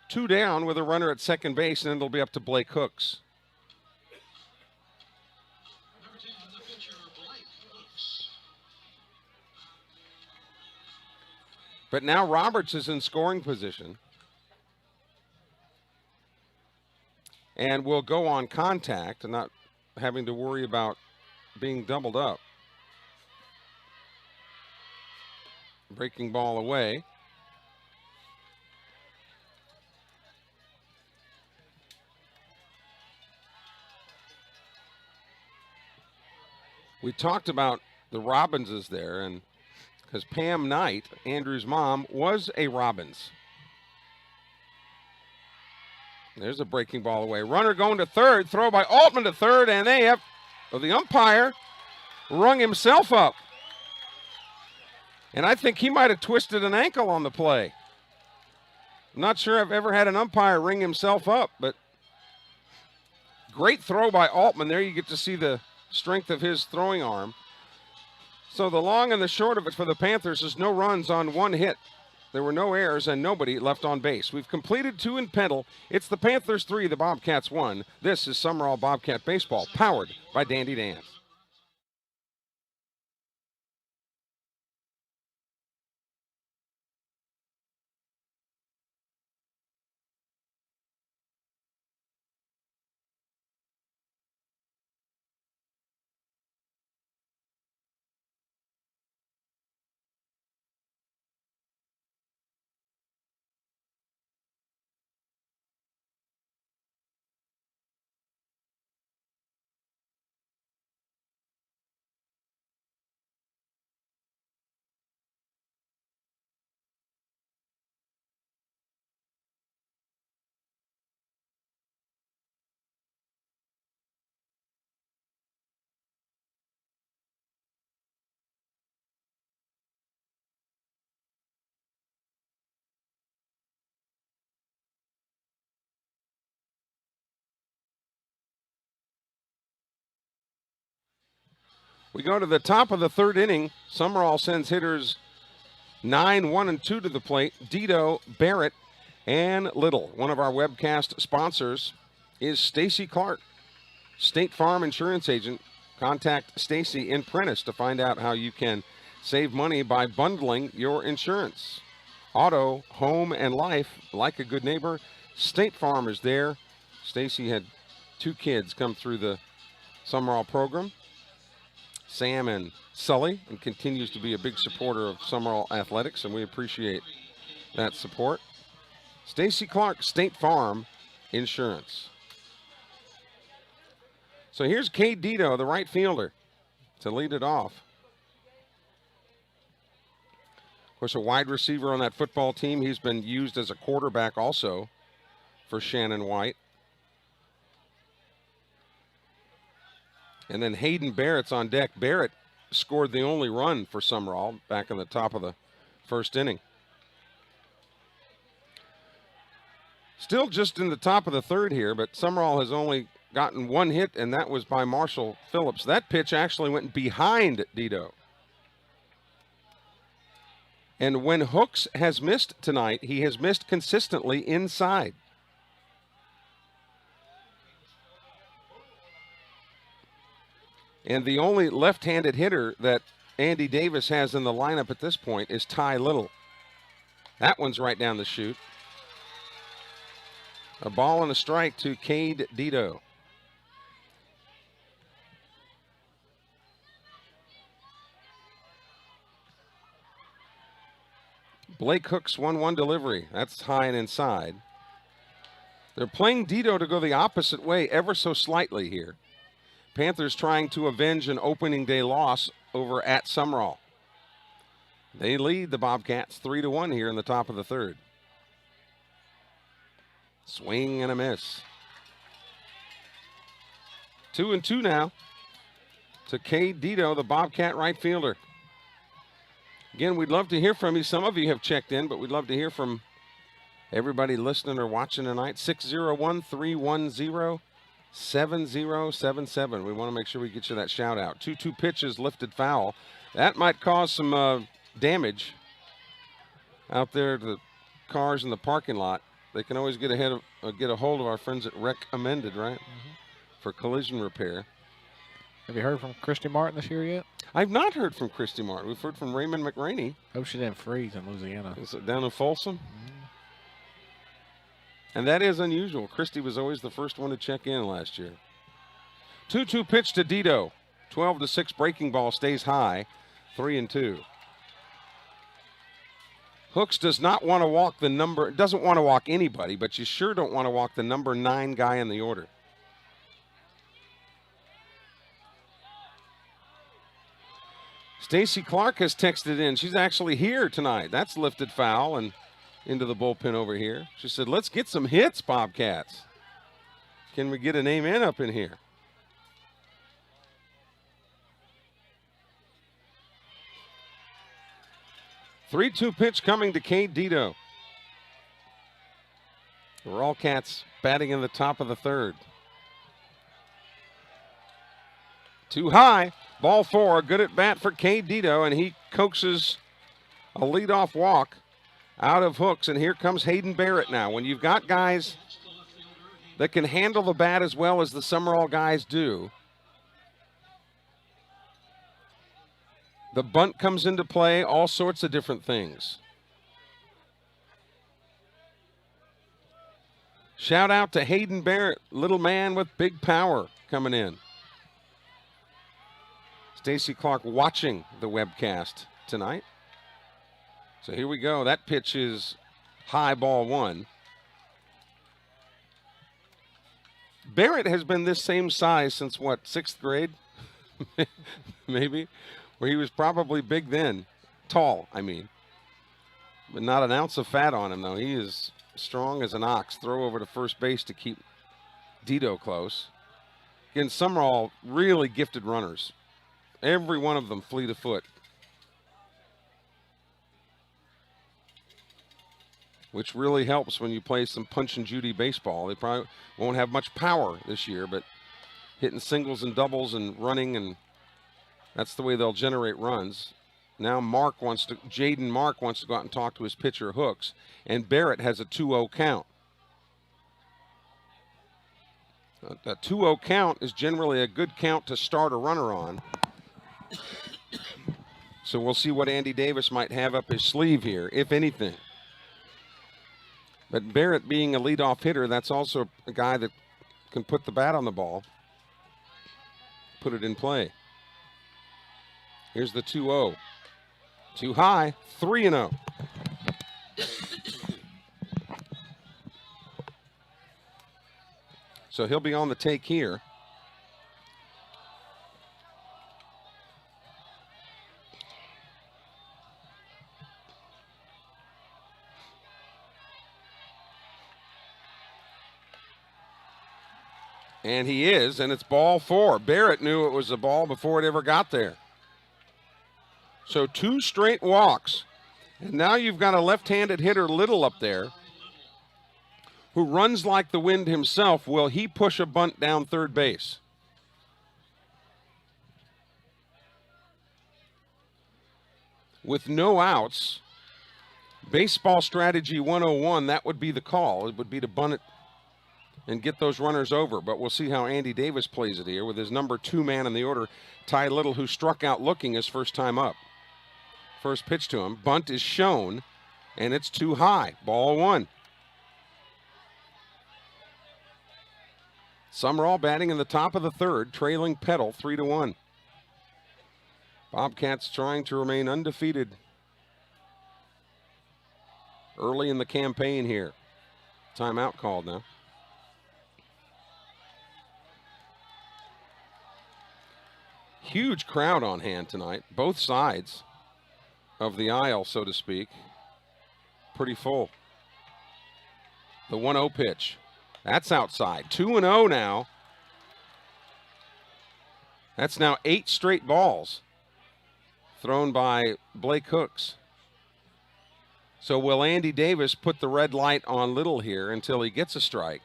Two down with a runner at second base, and then it'll be up to Blake Hooks. But now Roberts is in scoring position and will go on contact and not having to worry about being doubled up. Breaking ball away. We talked about the Robbinses there, and because Pam Knight, Andrew's mom, was a Robbins. There's a breaking ball away. Runner going to third. Throw by Altman to third, and they have, the umpire rung himself up. And I think he might have twisted an ankle on the play. I'm not sure I've ever had an umpire ring himself up, but great throw by Altman. There you get to see the strength of his throwing arm. So the long and the short of it for the Panthers is no runs on one hit. There were no errors and nobody left on base. We've completed two in Petal. It's the Panthers 3, the Bobcats 1. This is Sumrall Bobcat Baseball, powered by Dandy Dan's. We go to the top of the third inning. Sumrall sends hitters 9, 1, and 2 to the plate. Dito, Barrett, and Little. One of our webcast sponsors is Stacy Clark, State Farm Insurance Agent. Contact Stacy in Prentice to find out how you can save money by bundling your insurance. Auto, home, and life, like a good neighbor, State Farm is there. Stacy had 2 kids come through the Sumrall program, Sam and Sully, and continues to be a big supporter of Sumrall athletics, and we appreciate that support. Stacy Clark, State Farm Insurance. So here's Cade Dito, the right fielder, to lead it off. Of course, a wide receiver on that football team. He's been used as a quarterback also for Shannon White. And then Hayden Barrett's on deck. Barrett scored the only run for Sumrall back in the top of the first inning. Still just in the top of the third here, but Sumrall has only gotten 1 hit, and that was by Marshall Phillips. That pitch actually went behind Dito. And when Hooks has missed tonight, he has missed consistently inside. And the only left-handed hitter that Andy Davis has in the lineup at this point is Ty Little. That one's right down the chute. A ball and a strike to Cade Dito. Blake Hooks 1-1 delivery. That's high and inside. They're playing Dito to go the opposite way ever so slightly here. Panthers trying to avenge an opening day loss over at Sumrall. They lead the Bobcats 3-1 here in the top of the third. Swing and a miss. 2-2 now to Cade Dito, the Bobcat right fielder. Again, we'd love to hear from you. Some of you have checked in, but we'd love to hear from everybody listening or watching tonight. 601-310-7077. We want to make sure we get you that shout out. 2-2 pitches, lifted foul. That might cause some damage out there to the cars in the parking lot. They can always get a hold of our friends at Recommended, right? For collision repair. Have you heard from Christy Martin this year yet? I've not heard from Christy Martin. We've heard from Raymond McRaney. Hope she didn't freeze in Louisiana. Is it down in Folsom? And that is unusual. Christy was always the first one to check in last year. 2-2 pitch to Dito. 12-6 breaking ball stays high. 3-2. Hooks does not want to walk doesn't want to walk anybody, but you sure don't want to walk the number 9 guy in the order. Stacy Clark has texted in. She's actually here tonight. That's lifted foul and into the bullpen over here. She said, let's get some hits, Bobcats. Can we get an amen up in here? Three-two pitch coming to Cade Dito. We're all Cats batting in the top of the third. Too high. Ball 4. Good at bat for Cade Dito, and he coaxes a leadoff walk out of Hooks. And here comes Hayden Barrett now. When you've got guys that can handle the bat as well as the Sumrall guys do, the bunt comes into play, all sorts of different things. Shout out to Hayden Barrett, little man with big power coming in. Stacy Clark watching the webcast tonight. So here we go. That pitch is high, ball 1. Barrett has been this same size since what, 6th grade? Maybe. Where he was probably big then. Tall, I mean. But not an ounce of fat on him, though. He is strong as an ox. Throw over to first base to keep Dito close. Again, Sumrall really gifted runners. Every one of them fleet of foot. Which really helps when you play some punch and Judy baseball. They probably won't have much power this year, but hitting singles and doubles and running and That's the way they'll generate runs. Now Jaden Mark wants to go out and talk to his pitcher Hooks, and Barrett has a 2-0 count. A 2-0 count is generally a good count to start a runner on. So we'll see what Andy Davis might have up his sleeve here, if anything. But Barrett being a leadoff hitter, that's also a guy that can put the bat on the ball, put it in play. Here's the 2-0. Too high, 3-0. So he'll be on the take here. And he is, and it's ball 4. Barrett knew it was a ball before it ever got there. So 2 straight walks. And now you've got a left-handed hitter, Little, up there, who runs like the wind himself. Will he push a bunt down third base? With no outs, baseball strategy 101, that would be the call. It would be to bunt it and get those runners over. But we'll see how Andy Davis plays it here with his number 2 man in the order, Ty Little, who struck out looking his first time up. First pitch to him. Bunt is shown, and it's too high. Ball 1. Sumrall batting in the top of the 3rd, trailing Petal 3-1. Bobcats trying to remain undefeated early in the campaign here. Timeout called now. Huge crowd on hand tonight, both sides of the aisle, so to speak. Pretty full. The 1-0 pitch. That's outside. 2-0 now. That's now 8 straight balls thrown by Blake Hooks. So will Andy Davis put the red light on Little here until he gets a strike?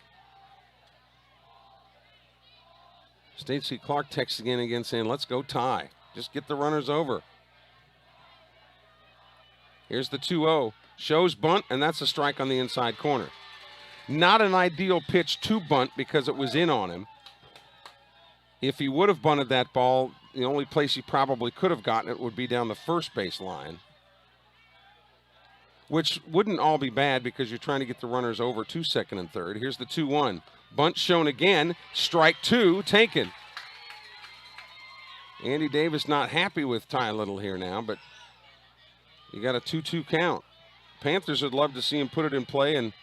Stacey Clark texting in again saying, let's go Ty. Just get the runners over. Here's the 2-0. Shows bunt, and that's a strike on the inside corner. Not an ideal pitch to bunt because it was in on him. If he would have bunted that ball, the only place he probably could have gotten it would be down the first base line, which wouldn't all be bad because you're trying to get the runners over to second and third. Here's the 2-1. Bunt shown again. Strike 2 taken. Andy Davis not happy with Ty Little here now, but you got a 2-2 count. Panthers would love to see him put it in play and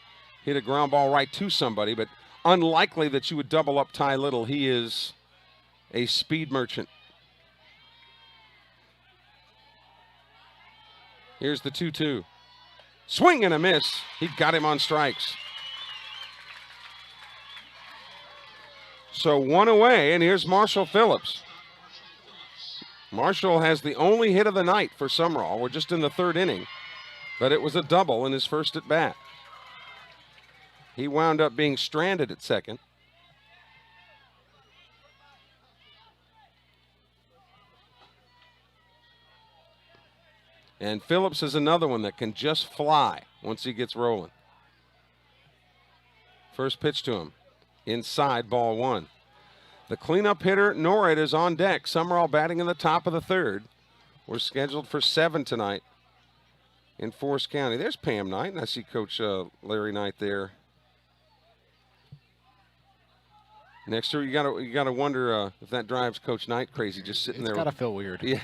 hit a ground ball right to somebody, but unlikely that you would double up Ty Little. He is a speed merchant. Here's the 2-2. Swing and a miss. He got him on strikes. So 1 away, and here's Marshall Phillips. Marshall has the only hit of the night for Sumrall. We're just in the 3rd inning, but it was a double in his first at bat. He wound up being stranded at second. And Phillips is another one that can just fly once he gets rolling. First pitch to him. Inside, ball 1. The cleanup hitter, Norrid, is on deck. Sumrall batting in the top of the 3rd. We're scheduled for 7 tonight in Forest County. There's Pam Knight, and I see Coach Larry Knight there. Next to her, you gotta wonder if that drives Coach Knight crazy, just sitting there. It's gotta feel weird. Yeah,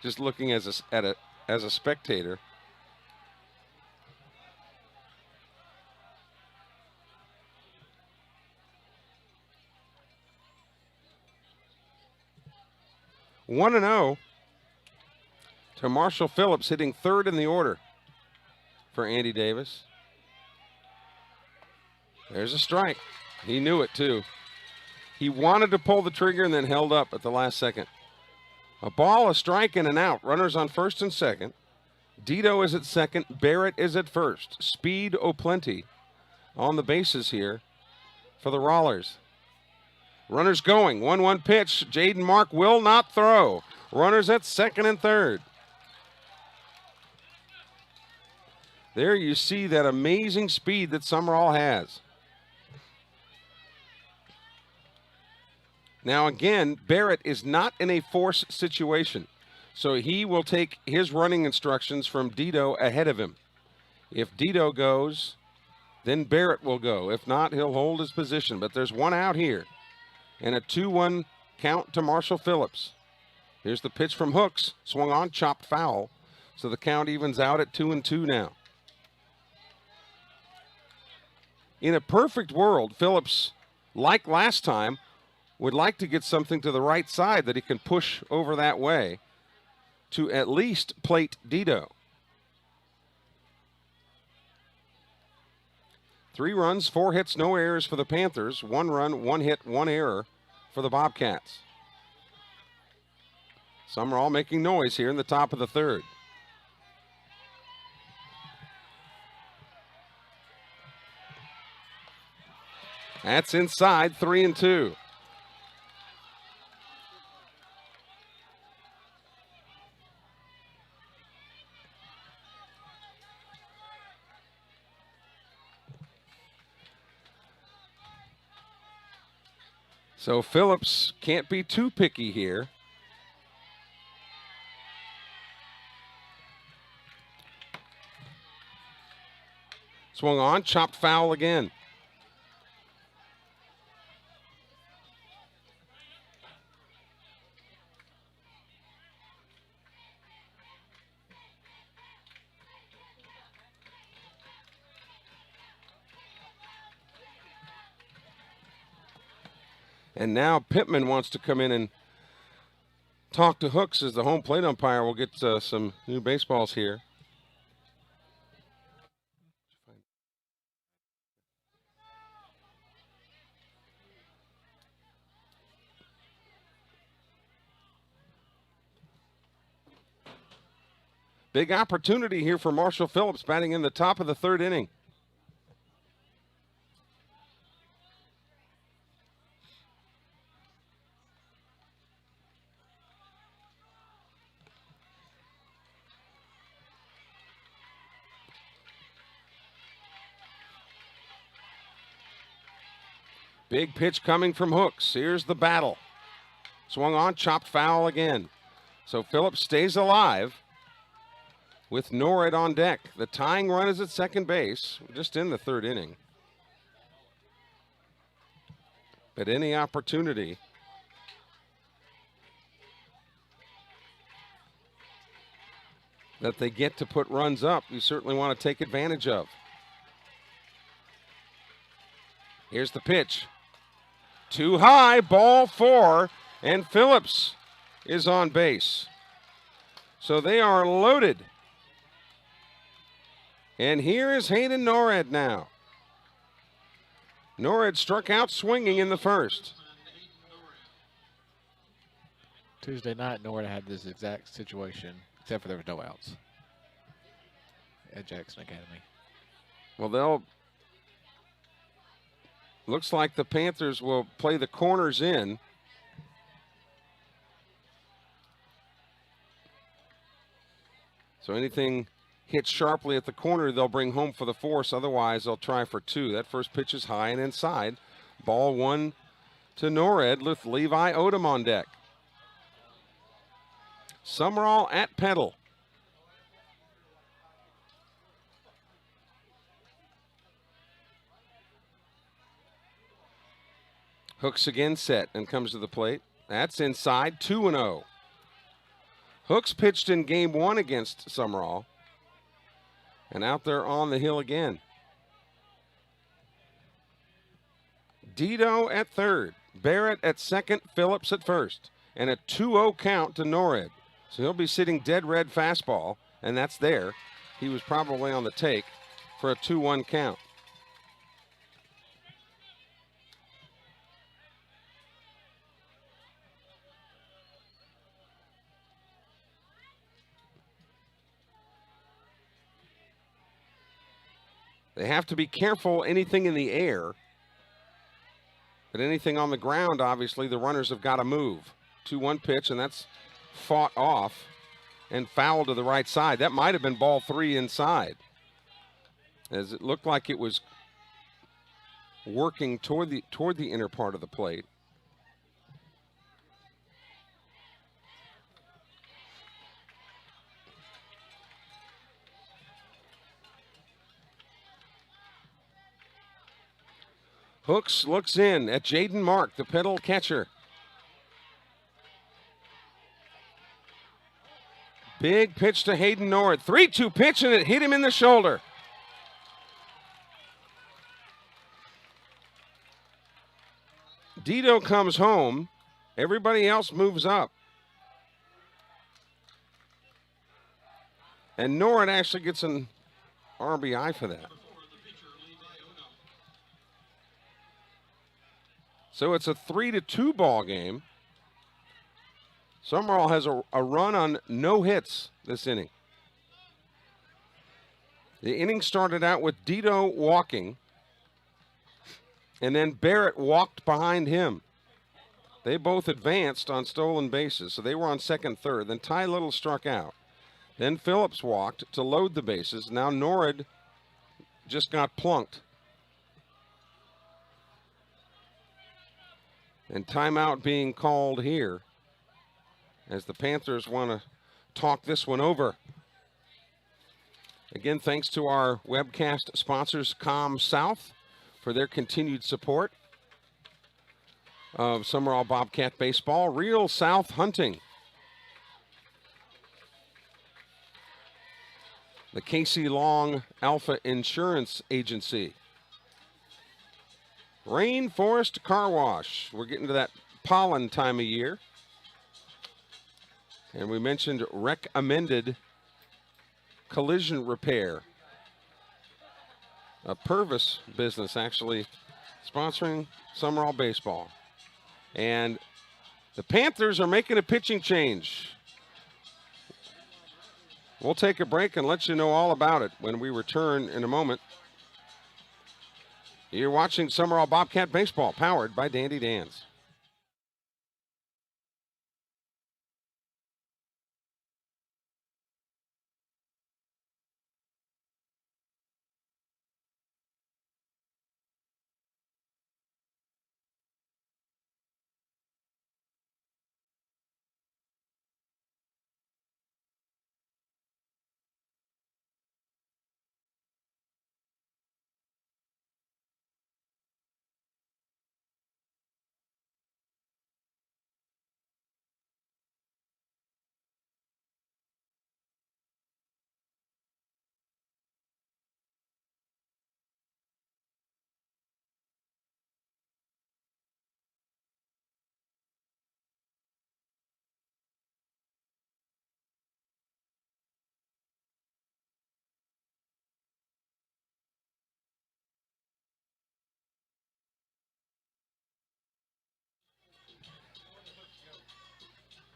just looking as a spectator. One and 0 to Marshall Phillips, hitting 3rd in the order for Andy Davis. There's a strike. He knew it too. He wanted to pull the trigger and then held up at the last second. A ball, a strike, and an out. Runners on 1st and 2nd. Dito is at 2nd. Barrett is at 1st. Speed o'plenty on the bases here for the Rollers. Runners going. 1-1 pitch. Jaden Mark will not throw. Runners at second and third. There you see that amazing speed that Sumrall has. Now again, Barrett is not in a force situation, so he will take his running instructions from Dito ahead of him. If Dito goes, then Barrett will go. If not, he'll hold his position. But there's one out here, and a 2-1 count to Marshall Phillips. Here's the pitch from Hooks, swung on, chopped foul, so the count evens out at 2-2 now. In a perfect world, Phillips, like last time, would like to get something to the right side that he can push over that way to at least plate Dito. 3 runs, 4 hits, no errors for the Panthers. 1 run, 1 hit, 1 error for the Bobcats. Sumrall making noise here in the top of the third. That's inside, 3-2. So Phillips can't be too picky here. Swung on, chopped foul again. And now Pittman wants to come in and talk to Hooks as the home plate umpire. We'll get some new baseballs here. Big opportunity here for Marshall Phillips, batting in the top of the third inning. Big pitch coming from Hooks. Here's the battle. Swung on, chopped foul again. So Phillips stays alive with Norred on deck. The tying run is at second base, just in the third inning. But any opportunity that they get to put runs up, you certainly want to take advantage of. Here's the pitch. Too high, ball 4, and Phillips is on base. So they are loaded. And here is Hayden Norred now. Norred struck out swinging in the first. Tuesday night, Norred had this exact situation, except for there was no outs at Jackson Academy. Well, looks like the Panthers will play the corners in. So anything hit sharply at the corner, they'll bring home for the force. Otherwise, they'll try for 2. That first pitch is high and inside. Ball 1 to Norred with Levi Odom on deck. Sumrall at Petal. Hooks again set and comes to the plate. That's inside, 2-0. Hooks pitched in game 1 against Sumrall. And out there on the hill again. Dito at third. Barrett at second. Phillips at first. And a 2-0 count to Norred. So he'll be sitting dead red fastball. And that's there. He was probably on the take for a 2-1 count. They have to be careful anything in the air. But anything on the ground, obviously, the runners have got to move. 2-1 pitch, and that's fought off and fouled to the right side. That might have been ball 3 inside, as it looked like it was working toward the inner part of the plate. Hooks looks in at Jaden Mark, the Petal catcher. Big pitch to Hayden Nord. 3-2 pitch, and it hit him in the shoulder. Dito comes home. Everybody else moves up. And Nord actually gets an RBI for that. So it's a 3-2 ball game. Sumrall has a run on no hits this inning. The inning started out with Dito walking, and then Barrett walked behind him. They both advanced on stolen bases, so they were on second, third. Then Ty Little struck out. Then Phillips walked to load the bases. Now Norrid just got plunked. And timeout being called here as the Panthers want to talk this one over. Again, thanks to our webcast sponsors, Com South, for their continued support of Sumrall Bobcat Baseball. Real South Hunting. The Casey Long Alpha Insurance Agency. Rainforest Car Wash. We're getting to that pollen time of year. And we mentioned recommended collision repair. A Purvis business actually sponsoring Sumrall Baseball. And the Panthers are making a pitching change. We'll take a break and let you know all about it when we return in a moment. You're watching Sumrall Bobcat Baseball, powered by Dandy Dan's.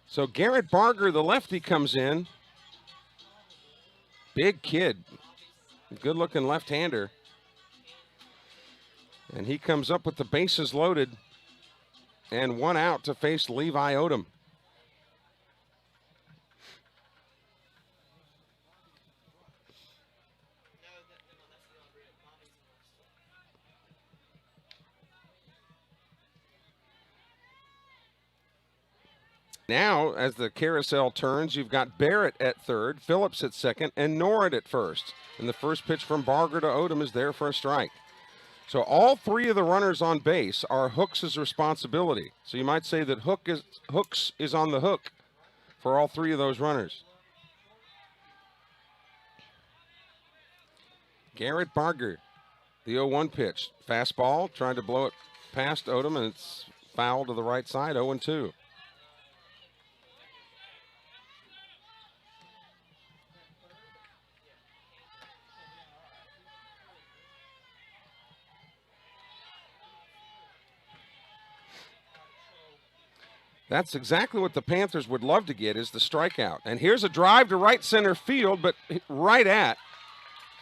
So Garrett Barger, the lefty, comes in. Big kid. Good-looking left-hander. And he comes up with the bases loaded and 1 out to face Levi Odom. Now, as the carousel turns, you've got Barrett at third, Phillips at second, and Norrid at first. And the first pitch from Barger to Odom is there for a strike. So all 3 of the runners on base are Hooks' responsibility. So you might say that Hooks is on the hook for all 3 of those runners. Garrett Barger, the 0-1 pitch. Fastball, trying to blow it past Odom, and it's foul to the right side, 0-2. That's exactly what the Panthers would love to get, is the strikeout. And here's a drive to right center field, but right at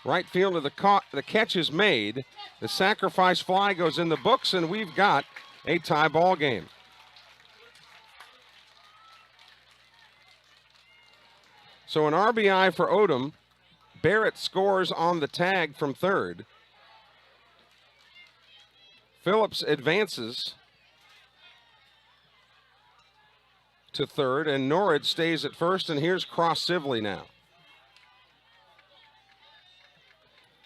right field of the catch is made. The sacrifice fly goes in the books, and we've got a tie ball game. So an RBI for Odom. Barrett scores on the tag from third. Phillips advances to third, and Norridge stays at first, and here's Cross Sibley now.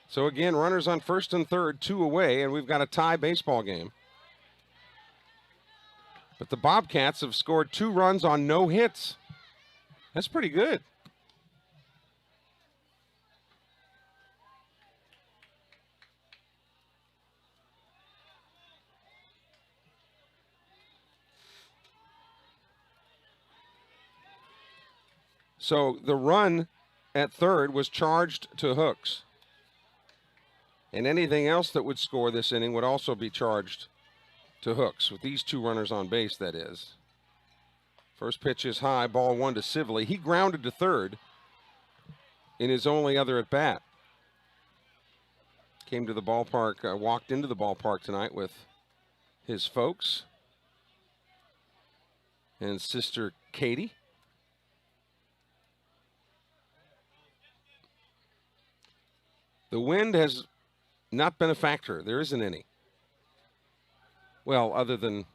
So again, runners on first and third, 2 away, and we've got a tie baseball game. But the Bobcats have scored 2 runs on no hits. That's pretty good. So the run at third was charged to Hooks. And anything else that would score this inning would also be charged to Hooks, with these 2 runners on base, that is. First pitch is high, ball 1 to Sibley. He grounded to third in his only other at bat. Came to the ballpark, walked into the ballpark tonight with his folks and sister Katie. The wind has not been a factor. There isn't any. Well, other than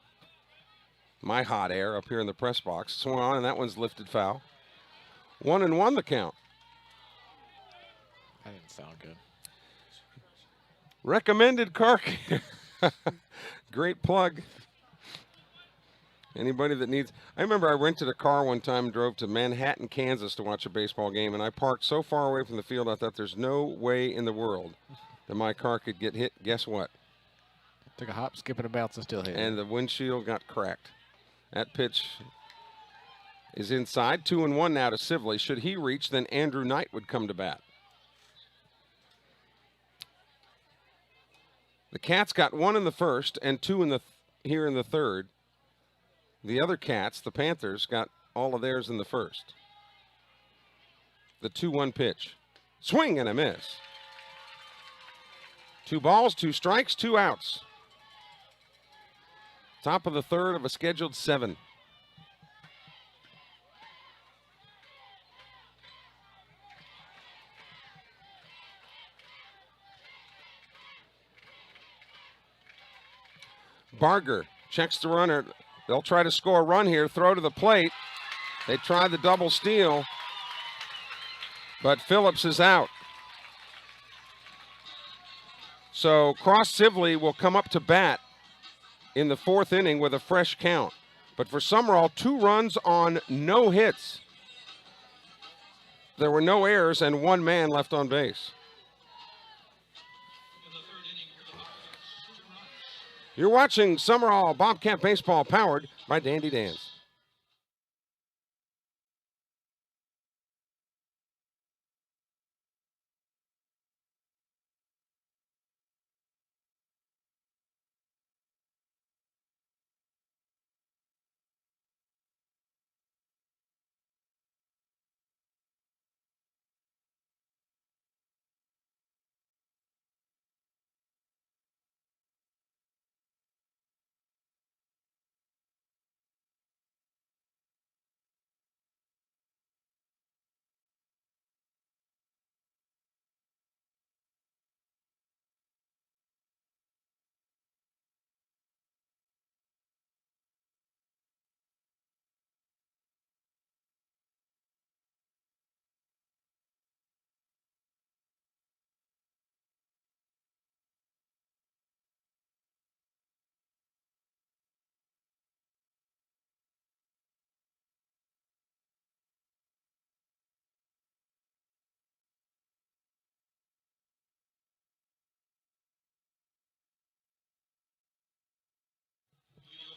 my hot air up here in the press box. Swung on, and that one's lifted foul. 1-1 the count. That didn't sound good. Recommended car care. Great plug. Anybody that needs. I remember I rented a car one time and drove to Manhattan, Kansas to watch a baseball game, and I parked so far away from the field I thought there's no way in the world that my car could get hit. Guess what? Took a hop, skip, and a bounce and still hit. And the windshield got cracked. That pitch is inside. 2-1 now to Sibley. Should he reach, then Andrew Knight would come to bat. The Cats got 1 in the first and 2 here in the third. The other Cats, the Panthers, got all of theirs in the first. The 2-1 pitch. Swing and a miss. 2 balls, 2 strikes, 2 outs. Top of the third of a scheduled 7. Barger checks the runner. They'll try to score a run here. Throw to the plate. They try the double steal, but Phillips is out. So Cross Sibley will come up to bat in the 4th inning with a fresh count. But for Sumrall, 2 runs on no hits. There were no errors and 1 man left on base. You're watching Sumrall Bobcat Baseball, powered by Dandy Dan's.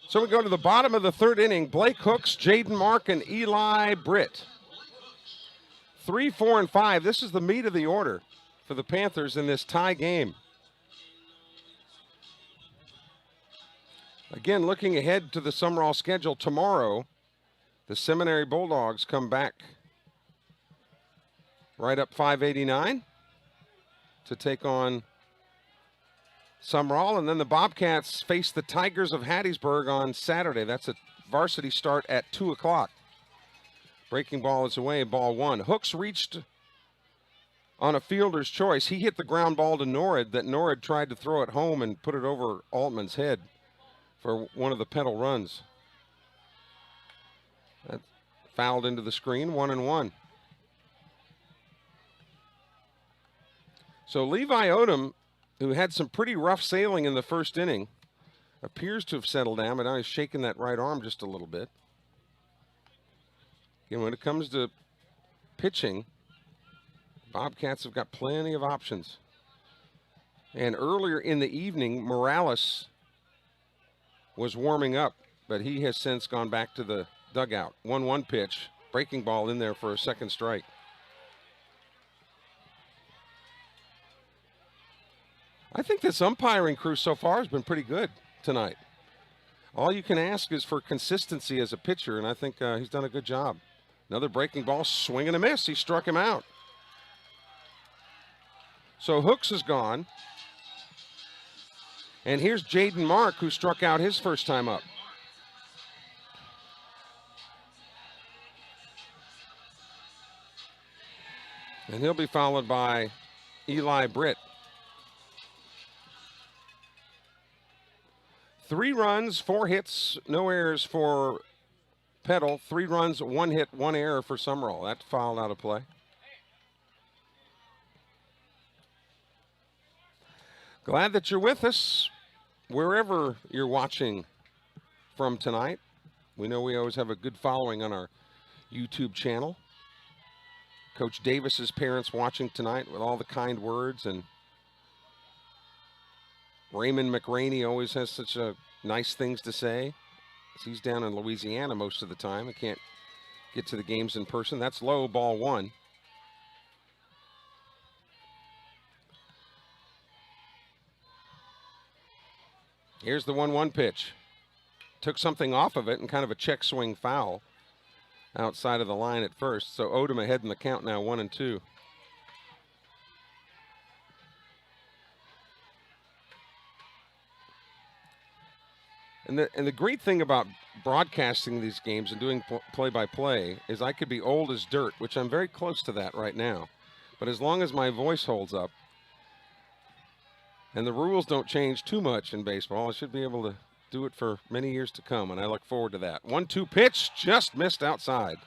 So we go to the bottom of the 3rd inning. Blake Hooks, Jaden Mark, and Eli Britt. 3, 4, and 5. This is the meat of the order for the Panthers in this tie game. Again, looking ahead to the Sumrall schedule tomorrow, the Seminary Bulldogs come back right up 589 to take on Sumrall, and then the Bobcats face the Tigers of Hattiesburg on Saturday. That's a varsity start at 2 o'clock. Breaking ball is away, ball one. Hooks reached on a fielder's choice. He hit the ground ball to Norrid that Norrid tried to throw it home and put it over Altman's head for one of the Petal runs. That fouled into the screen, 1-1. So Levi Odom, who had some pretty rough sailing in the first inning, appears to have settled down, but now he's shaking that right arm just a little bit. Again, when it comes to pitching, Bobcats have got plenty of options. And earlier in the evening, Morales was warming up, but he has since gone back to the dugout. 1-1 pitch, breaking ball in there for a second strike. I think this umpiring crew so far has been pretty good tonight. All you can ask is for consistency as a pitcher, and I think he's done a good job. Another breaking ball, swing and a miss. He struck him out. So Hooks is gone. And here's Jaden Mark, who struck out his first time up. And he'll be followed by Eli Britt. 3 runs, 4 hits, no errors for Petal. 3 runs, 1 hit, 1 error for Sumrall. That fouled out of play. Glad that you're with us wherever you're watching from tonight. We know we always have a good following on our YouTube channel. Coach Davis's parents watching tonight with all the kind words, and Raymond McRaney always has such nice things to say. He's down in Louisiana most of the time. I can't get to the games in person. That's low, ball 1. Here's the 1-1 pitch. Took something off of it and kind of a check swing foul outside of the line at first. So Odom ahead in the count now, 1-2. And the great thing about broadcasting these games and doing play-by-play is I could be old as dirt, which I'm very close to that right now. But as long as my voice holds up and the rules don't change too much in baseball, I should be able to do it for many years to come, and I look forward to that. 1-2 pitch, just missed outside.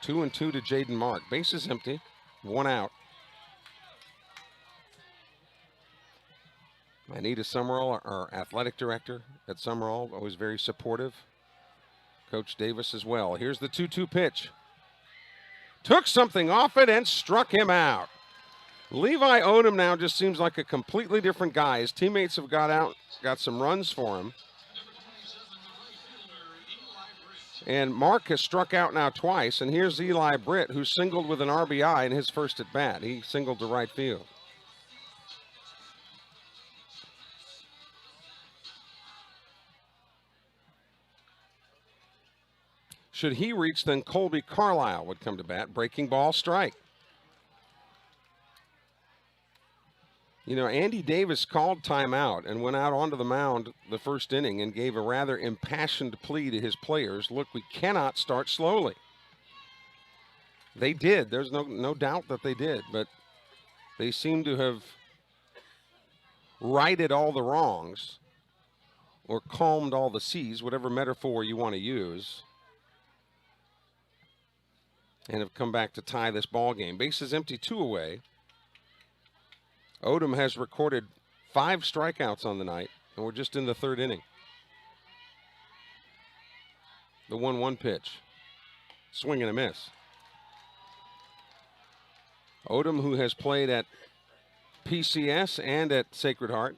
2-2 to Jaden Mark. Base is empty, 1 out. Anita Sumrall, our athletic director at Sumrall, always very supportive. Coach Davis as well. Here's the 2-2 pitch. Took something off it and struck him out. Levi Odom now just seems like a completely different guy. His teammates have got some runs for him. And Mark has struck out now twice. And here's Eli Britt, who singled with an RBI in his first at bat. He singled to right field. Should he reach, then Colby Carlisle would come to bat. Breaking ball, strike. You know, Andy Davis called timeout and went out onto the mound the first inning and gave a rather impassioned plea to his players. Look, we cannot start slowly. They did. There's no doubt that they did, but they seem to have righted all the wrongs or calmed all the seas, whatever metaphor you want to use, and have come back to tie this ball game. Base is empty, 2 away. Odom has recorded 5 strikeouts on the night, and we're just in the 3rd inning. The 1-1 pitch. Swing and a miss. Odom, who has played at PCS and at Sacred Heart.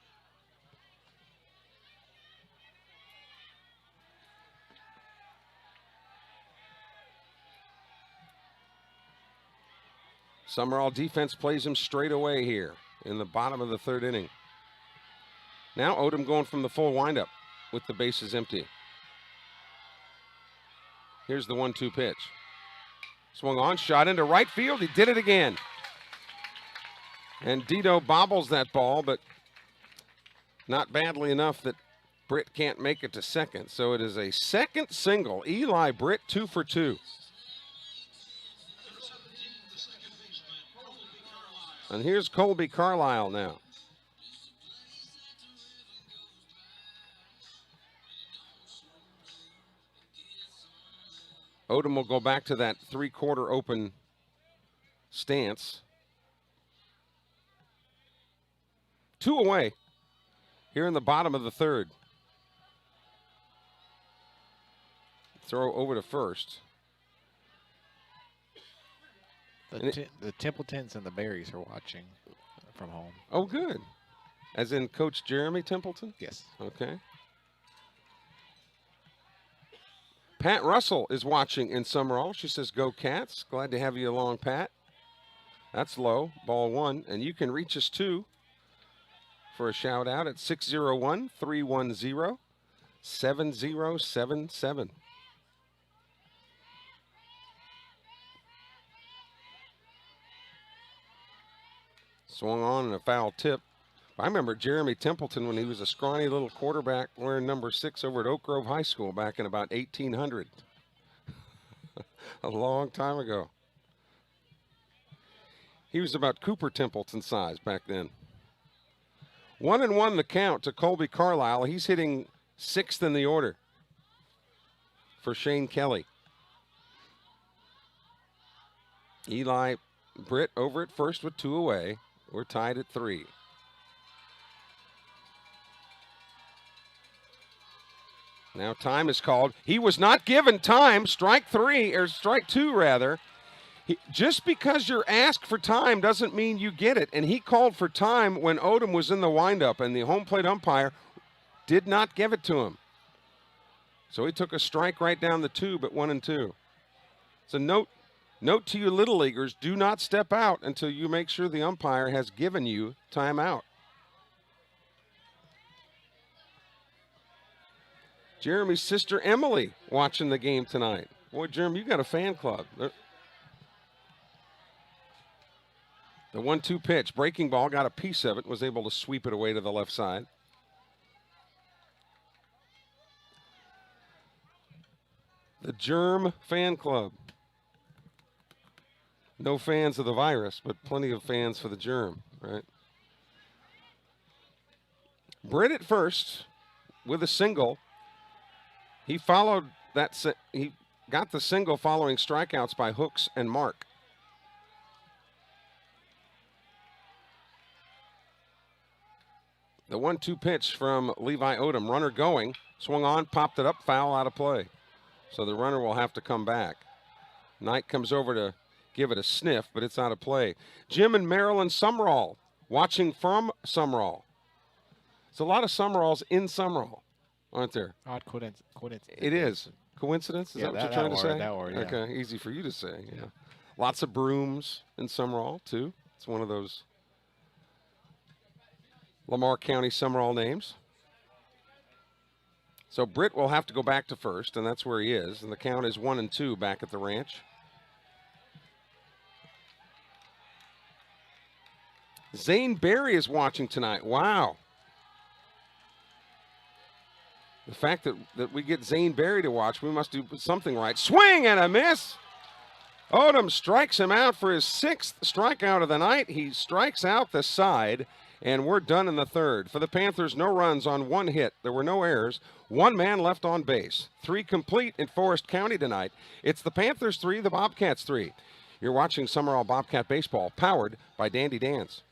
Sumrall defense plays him straight away here in the bottom of the 3rd inning. Now Odom going from the full windup with the bases empty. Here's the 1-2 pitch. Swung on, shot into right field. He did it again. And Dito bobbles that ball, but not badly enough that Britt can't make it to second. So it is a second single. Eli Britt, 2 for 2. And here's Colby Carlisle now. Odom will go back to that three-quarter open stance. 2 away here in the bottom of the third. Throw over to first. The Templetons and the Berries are watching from home. Oh, good. As in Coach Jeremy Templeton? Yes. Okay. Pat Russell is watching in Sumrall. She says, go Cats. Glad to have you along, Pat. That's low. Ball 1. And you can reach us, too, for a shout-out at 601-310-7077. Swung on and a foul tip. I remember Jeremy Templeton when he was a scrawny little quarterback wearing number 6 over at Oak Grove High School back in about 1800. A long time ago. He was about Cooper Templeton size back then. 1-1 the count to Colby Carlisle. He's hitting 6th in the order for Shane Kelly. Eli Britt over at first with 2 away. We're tied at 3. Now time is called. He was not given time. Strike 2 rather. Just because you're asked for time doesn't mean you get it. And he called for time when Odom was in the windup, and the home plate umpire did not give it to him. So he took a strike right down the tube at 1-2. So note to you little leaguers, do not step out until you make sure the umpire has given you timeout. Jeremy's sister Emily watching the game tonight. Boy, Jeremy, you got a fan club. The 1-2 pitch, breaking ball, got a piece of it, was able to sweep it away to the left side. The Germ fan club. No fans of the virus, but plenty of fans for the germ, right? Britt at first with a single. He followed that. He got the single following strikeouts by Hooks and Mark. The 1-2 pitch from Levi Odom. Runner going. Swung on, popped it up, foul, out of play. So the runner will have to come back. Knight comes over to give it a sniff, but it's out of play. Jim and Marilyn Sumrall watching from Sumrall. There's a lot of Sumralls in Sumrall, aren't there? Odd coincidence. It is. Coincidence? Is that what you're trying to say? That word, yeah. Okay, easy for you to say. Yeah. Lots of brooms in Sumrall, too. It's one of those Lamar County Sumrall names. So Britt will have to go back to first, and that's where he is. And the count is 1-2 back at the ranch. Zane Berry is watching tonight. Wow. The fact that we get Zane Berry to watch, we must do something right. Swing and a miss. Odom strikes him out for his 6th strikeout of the night. He strikes out the side, and we're done in the third. For the Panthers, no runs on 1 hit. There were no errors. 1 man left on base. 3 complete in Forest County tonight. It's the Panthers 3, the Bobcats 3. You're watching Sumrall Bobcat Baseball, powered by Dandy Dan's.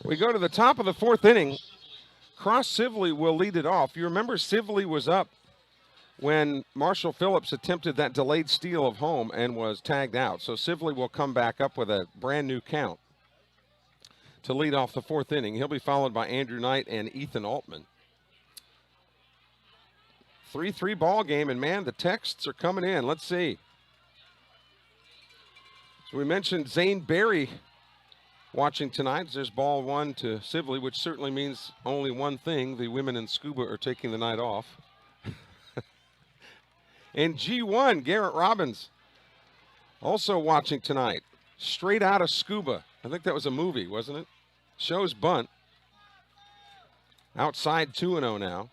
We go to the top of the fourth inning. Cross Sibley will lead it off. You remember Sibley was up when Marshall Phillips attempted that delayed steal of home and was tagged out. So Sibley will come back up with a brand new count to lead off the fourth inning. He'll be followed by Andrew Knight and Ethan Altman. 3-3 ball game, and man, the texts are coming in. Let's see. So we mentioned Zane Berry watching tonight. There's ball one to Sibley, which certainly means only one thing. The women in scuba are taking the night off. And G1, Garrett Robbins, also watching tonight. Straight out of scuba. I think that was a movie, wasn't it? Shows bunt. Outside 2-0 now.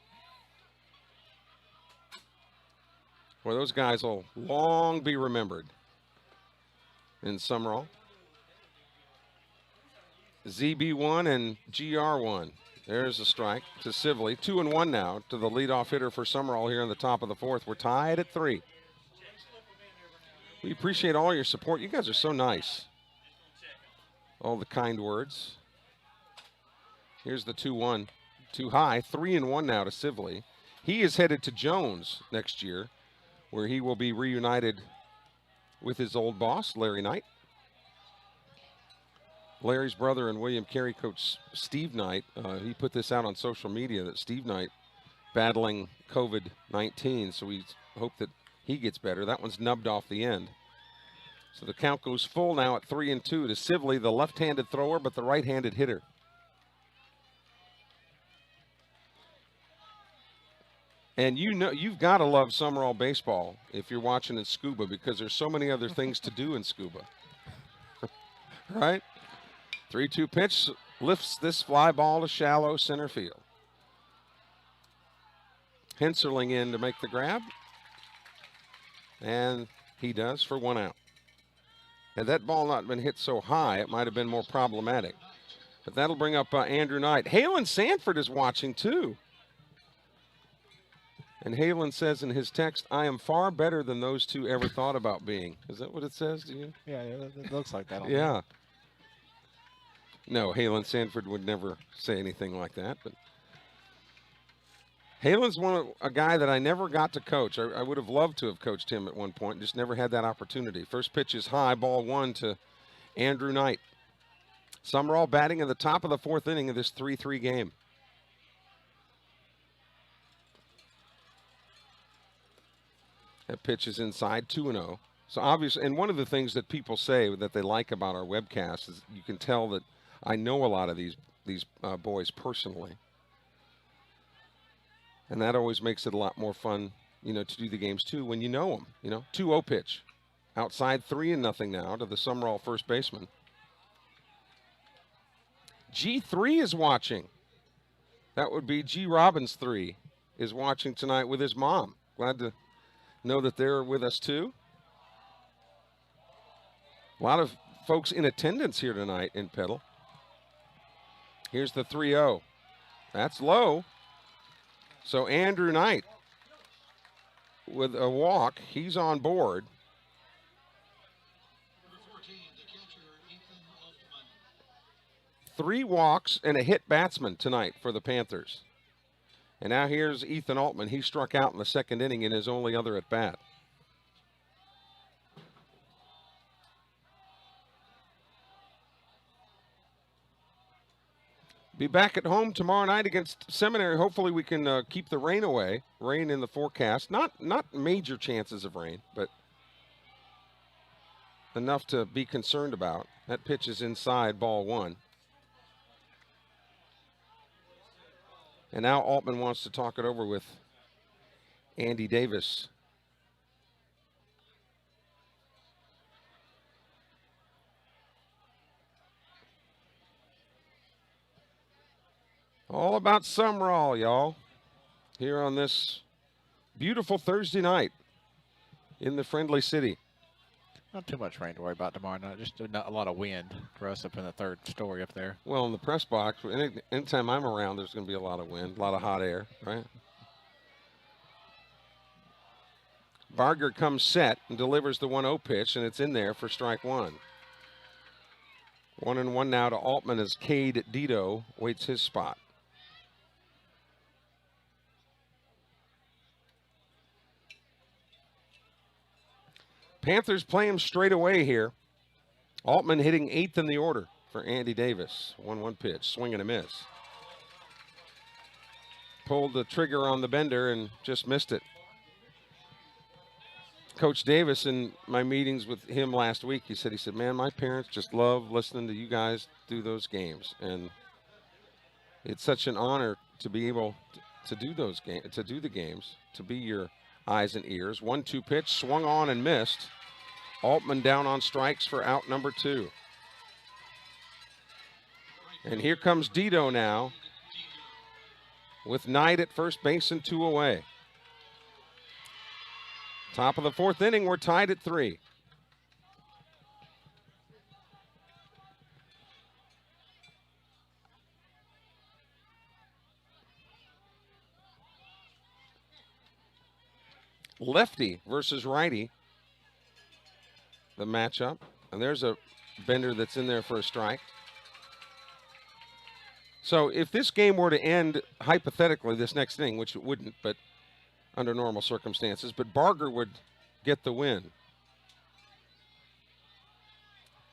Well, those guys will long be remembered in Sumrall. ZB1 and GR1. There's a strike to Sibley. 2-1 now to the leadoff hitter for Sumrall here in the top of the fourth. We're tied at 3. We appreciate all your support. You guys are so nice. All the kind words. Here's the 2-1. Too high. 3-1 now to Sibley. He is headed to Jones next year, where he will be reunited with his old boss, Larry Knight. Larry's brother and William Carey coach Steve Knight, he put this out on social media that Steve Knight battling COVID-19, so we hope that he gets better. That one's nubbed off the end. So the count goes full now at 3-2 to Sibley, the left-handed thrower, but the right-handed hitter. And you know, you've got to love Sumrall baseball if you're watching in scuba, because there's so many other things to do in scuba. Right? 3-2 pitch lifts this fly ball to shallow center field. Henserling in to make the grab. And he does for 1 out. Had that ball not been hit so high, it might have been more problematic. But that'll bring up Andrew Knight. Halen Sanford is watching too. And Halen says in his text, "I am far better than those two ever thought about being." Is that what it says to you? Yeah, it looks like that. Yeah. No, Halen Sanford would never say anything like that. But Halen's a guy that I never got to coach. I would have loved to have coached him at one point, just never had that opportunity. First pitch is high, ball 1 to Andrew Knight. Sumrall batting in the top of the fourth inning of this 3-3 game. That pitch is inside, 2-0. So obviously, and one of the things that people say that they like about our webcast is you can tell that I know a lot of these boys personally. And that always makes it a lot more fun, you know, to do the games too when you know them, you know. 2-0 pitch. Outside 3-0 now to the Sumrall first baseman. G3 is watching. That would be G. Robbins 3 is watching tonight with his mom. Glad to know that they're with us too. A lot of folks in attendance here tonight in Petal. Here's the 3-0. That's low. So Andrew Knight with a walk. He's on board. Number 14, the catcher, Ethan Altman. 3 walks and a hit batsman tonight for the Panthers. And now here's Ethan Altman. He struck out in the second inning in his only other at bat. Be back at home tomorrow night against Seminary. Hopefully we can keep the rain away. Rain in the forecast. Not major chances of rain, but enough to be concerned about. That pitch is inside, ball 1. And now Altman wants to talk it over with Andy Davis. All about Sumrall, y'all, here on this beautiful Thursday night in the Friendly City. Not too much rain to worry about tomorrow night. Just not a lot of wind for us up in the third story up there. Well, in the press box, anytime I'm around, there's going to be a lot of wind, a lot of hot air, right? Barger comes set and delivers the 1-0 pitch, and it's in there for strike 1. 1-1 now to Altman as Cade Dito waits his spot. Panthers play him straight away here. Altman hitting 8th in the order for Andy Davis. 1-1 pitch, swing and a miss. Pulled the trigger on the bender and just missed it. Coach Davis, in my meetings with him last week, he said, man, my parents just love listening to you guys do those games. And it's such an honor to be able to do those games, to do the games, to be your eyes and ears. 1-2 pitch, swung on and missed. Altman down on strikes for out number 2. And here comes Dito now with Knight at first base and 2 away. Top of the 4th inning, we're tied at 3. Lefty versus righty, the matchup. And there's a bender that's in there for a strike. So if this game were to end hypothetically this next inning, which it wouldn't, but under normal circumstances, but Barger would get the win.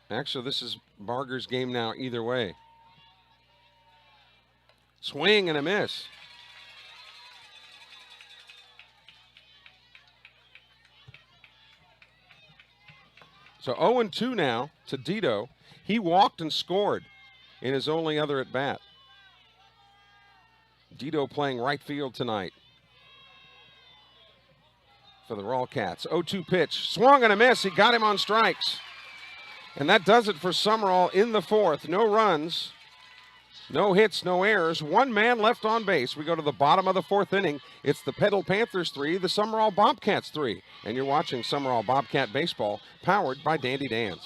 Actually, this is Barger's game now either way. Swing and a miss. So 0-2 now to Dito. He walked and scored in his only other at bat. Dito playing right field tonight for the Wildcats. 0-2 pitch, swung and a miss. He got him on strikes. And that does it for Sumrall in the 4th. No runs, no hits, no errors. 1 man left on base. We go to the bottom of the 4th inning. It's the Petal Panthers 3, the Sumrall Bobcats 3. And you're watching Sumrall Bobcat Baseball, powered by Dandy Dan's.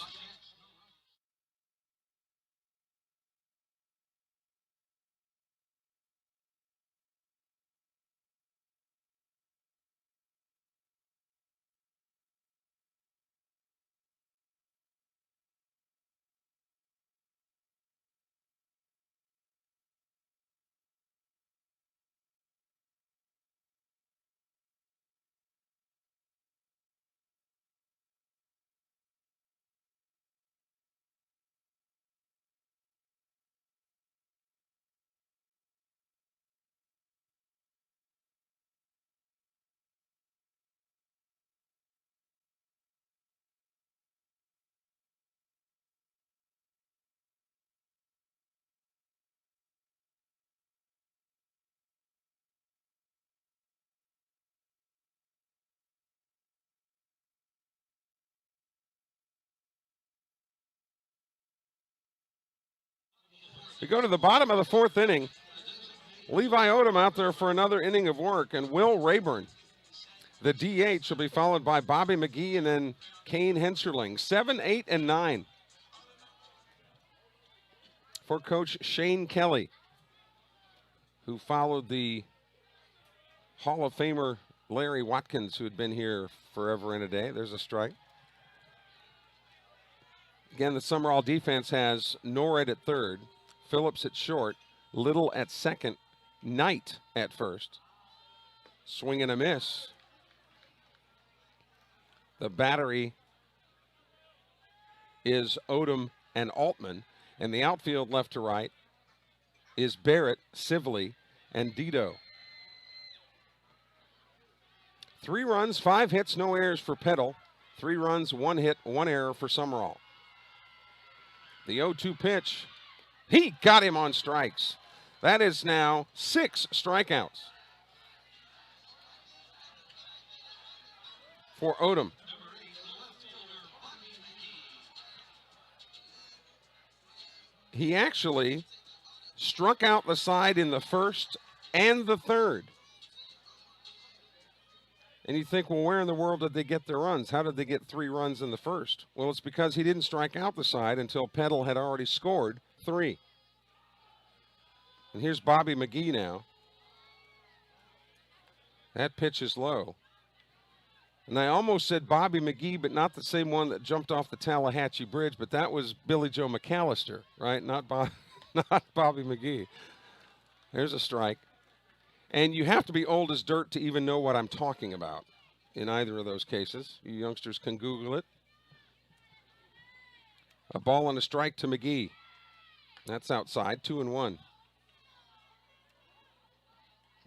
We go to the bottom of the 4th inning. Levi Odom out there for another inning of work, and Will Rayburn, the DH, will be followed by Bobby McGee and then Kane Henserling. 7, 8, and 9 for Coach Shane Kelly, who followed the Hall of Famer Larry Watkins, who had been here forever and a day. There's a strike. Again, the Sumrall defense has Norred at 3rd, Phillips at short, Little at 2nd, Knight at 1st. Swing and a miss. The battery is Odom and Altman, and the outfield left to right is Barrett, Sibley, and Dito. 3 runs, 5 hits, no errors for Petal. 3 runs, 1 hit, 1 error for Sumrall. The 0-2 pitch. He got him on strikes. That is now 6 strikeouts for Odom. He actually struck out the side in the 1st and the 3rd. And you think, well, where in the world did they get their runs? How did they get 3 runs in the 1st? Well, it's because he didn't strike out the side until Petal had already scored 3. And here's Bobby McGee now. That pitch is low. And I almost said Bobby McGee, but not the same one that jumped off the Tallahatchie Bridge, but that was Billy Joe McAllister, right? Not Bobby McGee. There's a strike. And you have to be old as dirt to even know what I'm talking about in either of those cases. You youngsters can Google it. A ball and a strike to McGee. That's outside, 2-1.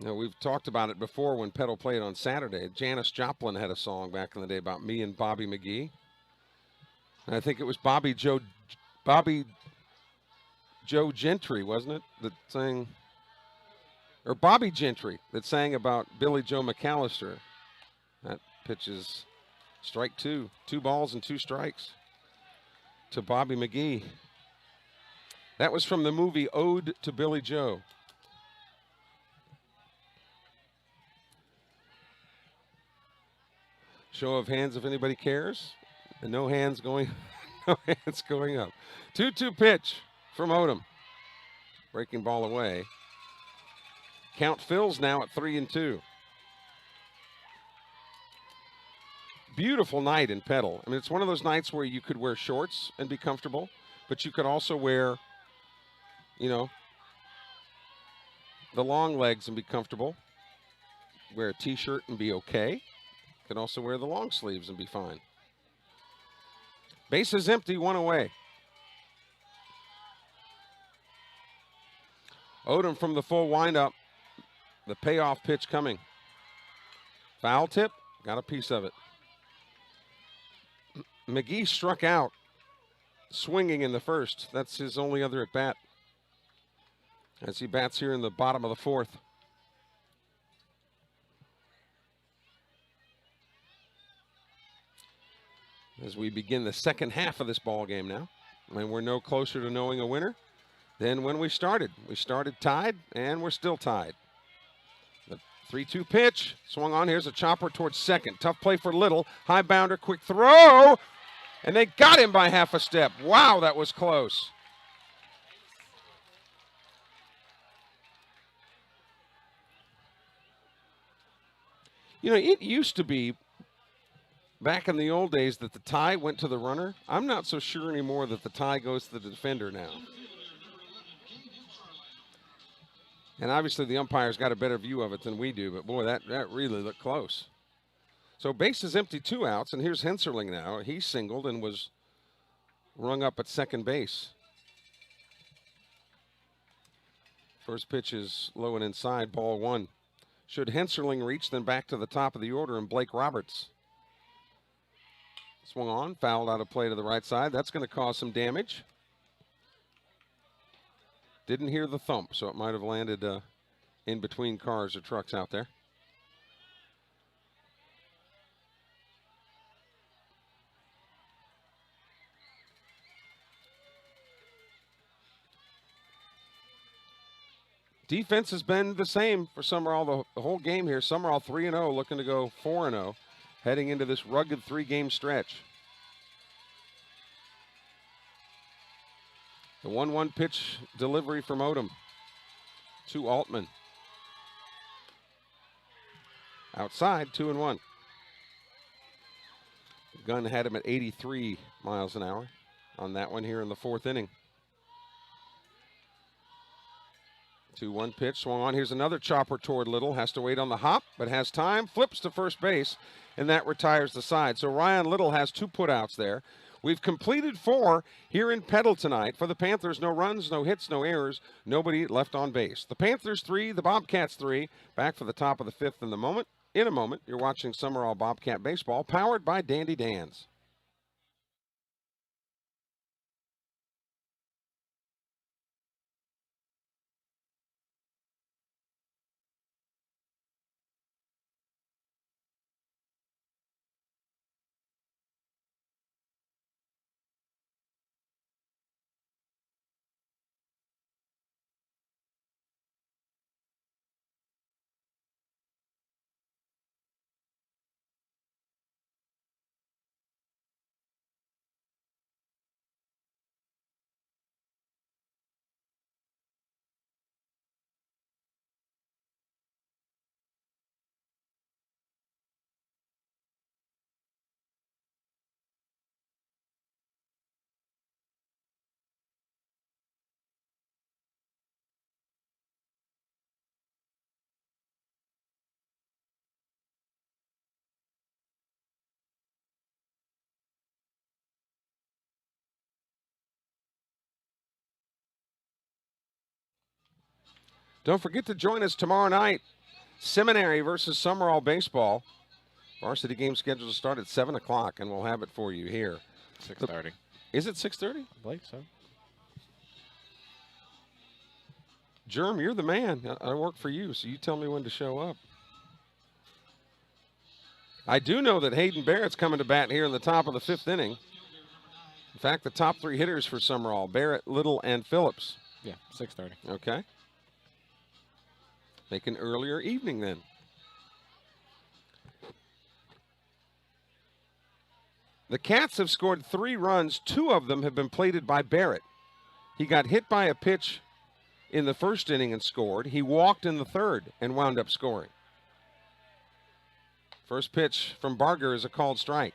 Now, we've talked about it before when Petal played on Saturday. Janis Joplin had a song back in the day about me and Bobby McGee. And I think it was Bobby Joe Gentry, wasn't it, that sang, or Bobby Gentry that sang about Billy Joe McAllister. That pitch is strike 2. 2 balls and 2 strikes to Bobby McGee. That was from the movie Ode to Billy Joe. Show of hands if anybody cares. And no hands going, no hands going up. 2-2 pitch from Odom. Breaking ball away. Count fills now at 3-2. Beautiful night in Petal. I mean, it's one of those nights where you could wear shorts and be comfortable, but you could also wear, you know, the long legs and be comfortable. Wear a t-shirt and be okay. Could also wear the long sleeves and be fine. Base is empty, 1 away. Odom from the full windup. The payoff pitch coming. Foul tip, got a piece of it. McGee struck out swinging in the first. That's his only other at bat as he bats here in the bottom of the 4th. As we begin the second half of this ball game now, and we're no closer to knowing a winner than when we started. We started tied, and we're still tied. The 3-2 pitch swung on. Here's a chopper towards second. Tough play for Little. High bounder, quick throw, and they got him by half a step. Wow, that was close. You know, it used to be back in the old days that the tie went to the runner. I'm not so sure anymore that the tie goes to the defender now. And obviously the umpire's got a better view of it than we do, but boy, that really looked close. So base is empty, 2 outs, and here's Henserling now. He singled and was rung up at second base. First pitch is low and inside, ball 1. Should Henserling reach, then back to the top of the order, and Blake Roberts. Swung on, fouled out of play to the right side. That's going to cause some damage. Didn't hear the thump, so it might have landed in between cars or trucks out there. Defense has been the same for Sumrall the whole game here. Sumrall 3-0, looking to go 4-0, heading into this rugged 3-game stretch. The 1-1 pitch delivery from Odom to Altman. Outside, 2-1. Gunn had him at 83 miles an hour on that one here in the 4th inning. 2-1 pitch, swung on. Here's another chopper toward Little. Has to wait on the hop, but has time. Flips to first base, and that retires the side. So Ryan Little has 2 putouts there. We've completed 4 here in Petal tonight. For the Panthers, no runs, no hits, no errors, nobody left on base. The Panthers 3, the Bobcats 3. Back for the top of the 5th in a moment. You're watching Sumrall Bobcat Baseball, powered by Dandy Dan's. Don't forget to join us tomorrow night. Seminary versus Sumrall baseball. Varsity game scheduled to start at 7 o'clock, and we'll have it for you here. 6:30. Is it 6:30? I believe so. Germ, you're the man. I work for you, so you tell me when to show up. I do know that Hayden Barrett's coming to bat here in the top of the 5th inning. In fact, the top 3 hitters for Sumrall, Barrett, Little, and Phillips. Yeah, 6:30. Okay. Make an earlier evening then. The Cats have scored 3 runs. 2 of them have been plated by Barrett. He got hit by a pitch in the 1st inning and scored. He walked in the 3rd and wound up scoring. First pitch from Barger is a called strike.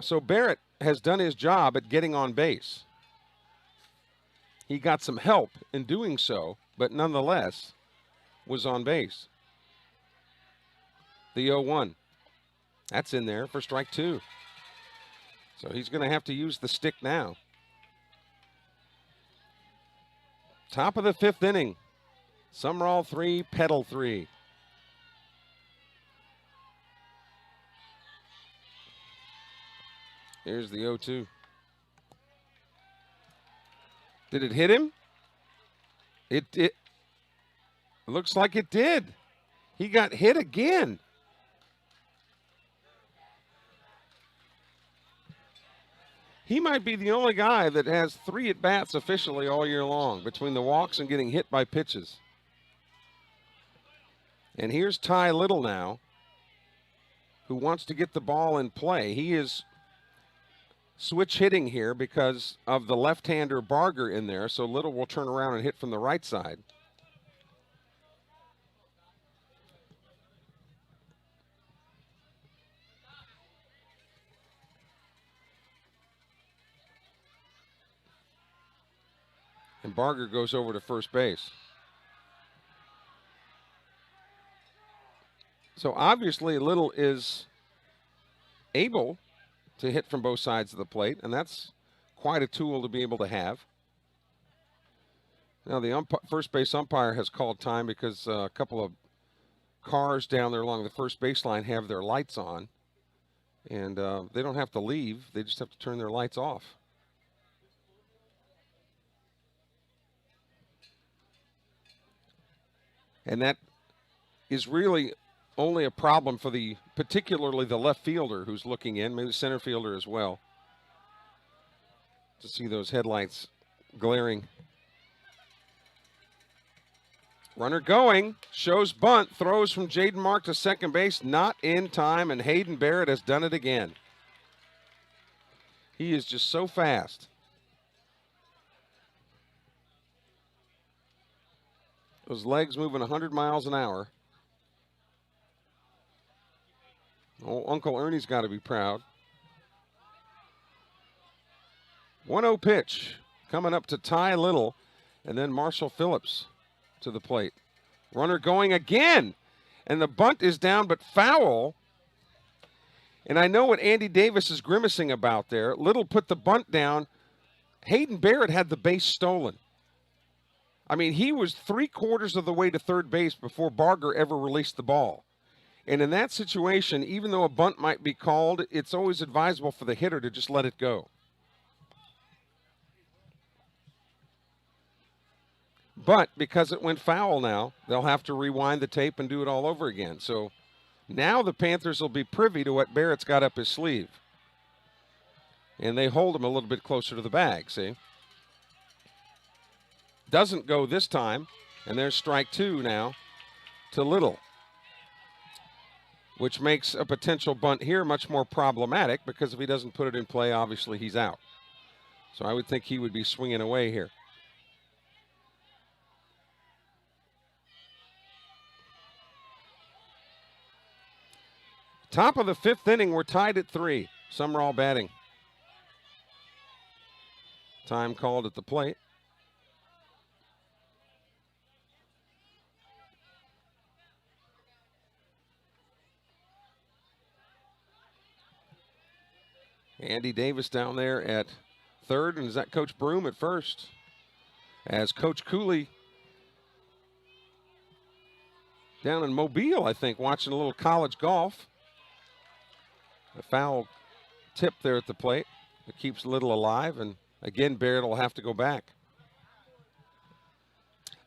So Barrett has done his job at getting on base. He got some help in doing so, but nonetheless was on base. The 0-1. That's in there for strike 2. So he's going to have to use the stick now. Top of the 5th inning. Sumrall 3, Petal 3. Here's the 0-2. Did it hit him? It looks like it did. He got hit again. He might be the only guy that has 3 at-bats officially all year long between the walks and getting hit by pitches. And here's Ty Little now, who wants to get the ball in play. He is switch hitting here because of the left-hander Barger in there, so Little will turn around and hit from the right side. And Barger goes over to first base. So obviously Little is able to hit from both sides of the plate, and that's quite a tool to be able to have. Now the first base umpire has called time because a couple of cars down there along the first baseline have their lights on, and they don't have to leave, they just have to turn their lights off. And that is really only a problem for particularly the left fielder who's looking in, maybe the center fielder as well, to see those headlights glaring. Runner going, shows bunt, throws from Jaden Mark to second base, not in time, and Hayden Barrett has done it again. He is just so fast. Those legs moving 100 miles an hour. Oh, Uncle Ernie's got to be proud. 1-0 pitch coming up to Ty Little, and then Marshall Phillips to the plate. Runner going again, and the bunt is down but foul. And I know what Andy Davis is grimacing about there. Little put the bunt down. Hayden Barrett had the base stolen. I mean, he was 3/4 of the way to third base before Barger ever released the ball. And in that situation, even though a bunt might be called, it's always advisable for the hitter to just let it go. But because it went foul now, they'll have to rewind the tape and do it all over again. So now the Panthers will be privy to what Barrett's got up his sleeve. And they hold him a little bit closer to the bag, see? Doesn't go this time, and there's strike 2 now to Little, which makes a potential bunt here much more problematic because if he doesn't put it in play, obviously he's out. So I would think he would be swinging away here. Top of the 5th inning, we're tied at 3. Sumrall batting. Time called at the plate. Andy Davis down there at third, and is that Coach Broom at first? as Coach Cooley down in Mobile, I think, watching a little college golf. A foul tip there at the plate that keeps Little alive, and again, Barrett will have to go back.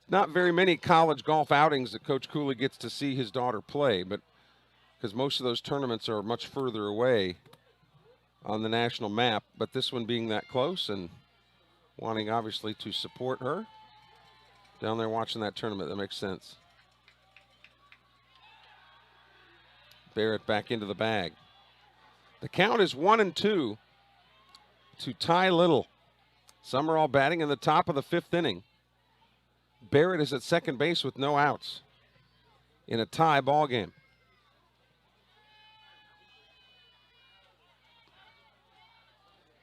Not very many college golf outings that Coach Cooley gets to see his daughter play, but because most of those tournaments are much further away on the national map, but this one being that close and wanting obviously to support her down there watching that tournament, that makes sense. Barrett back into the bag. The count is 1-2 to tie Little. Sumrall batting in the top of the 5th inning. Barrett is at second base with no outs in a tie ball game.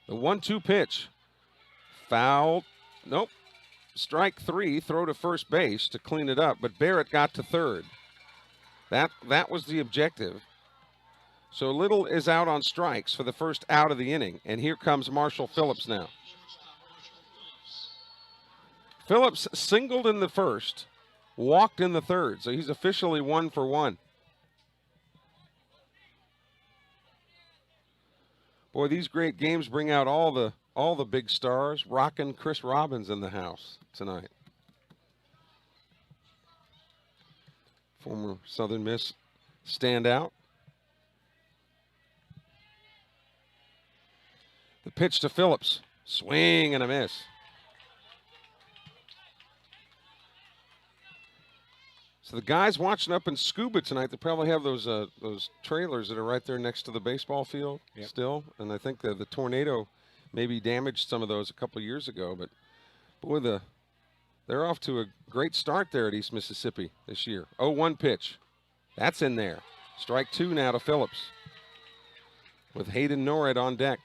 The 1-2 pitch. Foul. Nope. Strike 3. Throw to first base to clean it up, but Barrett got to third. That was the objective. So Little is out on strikes for the first out of the inning, and here comes Marshall Phillips now. Phillips singled in the first, walked in the third, so he's officially 1 for 1. Boy, these great games bring out all the big stars. Rockin' Chris Robbins in the house tonight. Former Southern Miss standout. The pitch to Phillips. Swing and a miss. So the guys watching up in Scuba tonight, they probably have those trailers that are right there next to the baseball field still. And I think the tornado maybe damaged some of those a couple of years ago. But boy, they're off to a great start there at East Mississippi this year. 0-1 pitch. That's in there. Strike 2 now to Phillips with Hayden Norred on deck.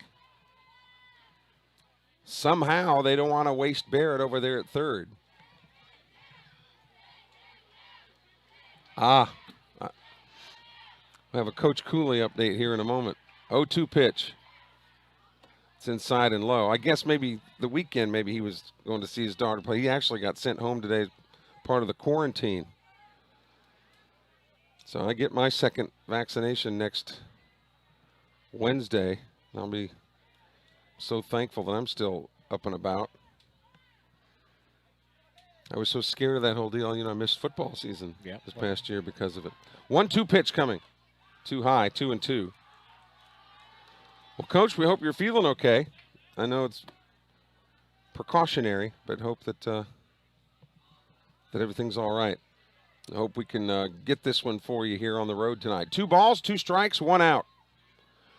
Somehow they don't want to waste Barrett over there at third. We'll have a Coach Cooley update here in a moment. 0-2 pitch. It's inside and low. I guess maybe the weekend, maybe he was going to see his daughter play. He actually got sent home today as part of the quarantine. So I get my second vaccination next Wednesday. I'll be so thankful that I'm still up and about. I was so scared of that whole deal. You know, I missed football season this past year because of it. 1-2 pitch coming. Too high, 2-2. Well, Coach, we hope you're feeling okay. I know it's precautionary, but hope that that everything's all right. I hope we can get this one for you here on the road tonight. 2 balls, 2 strikes, 1 out.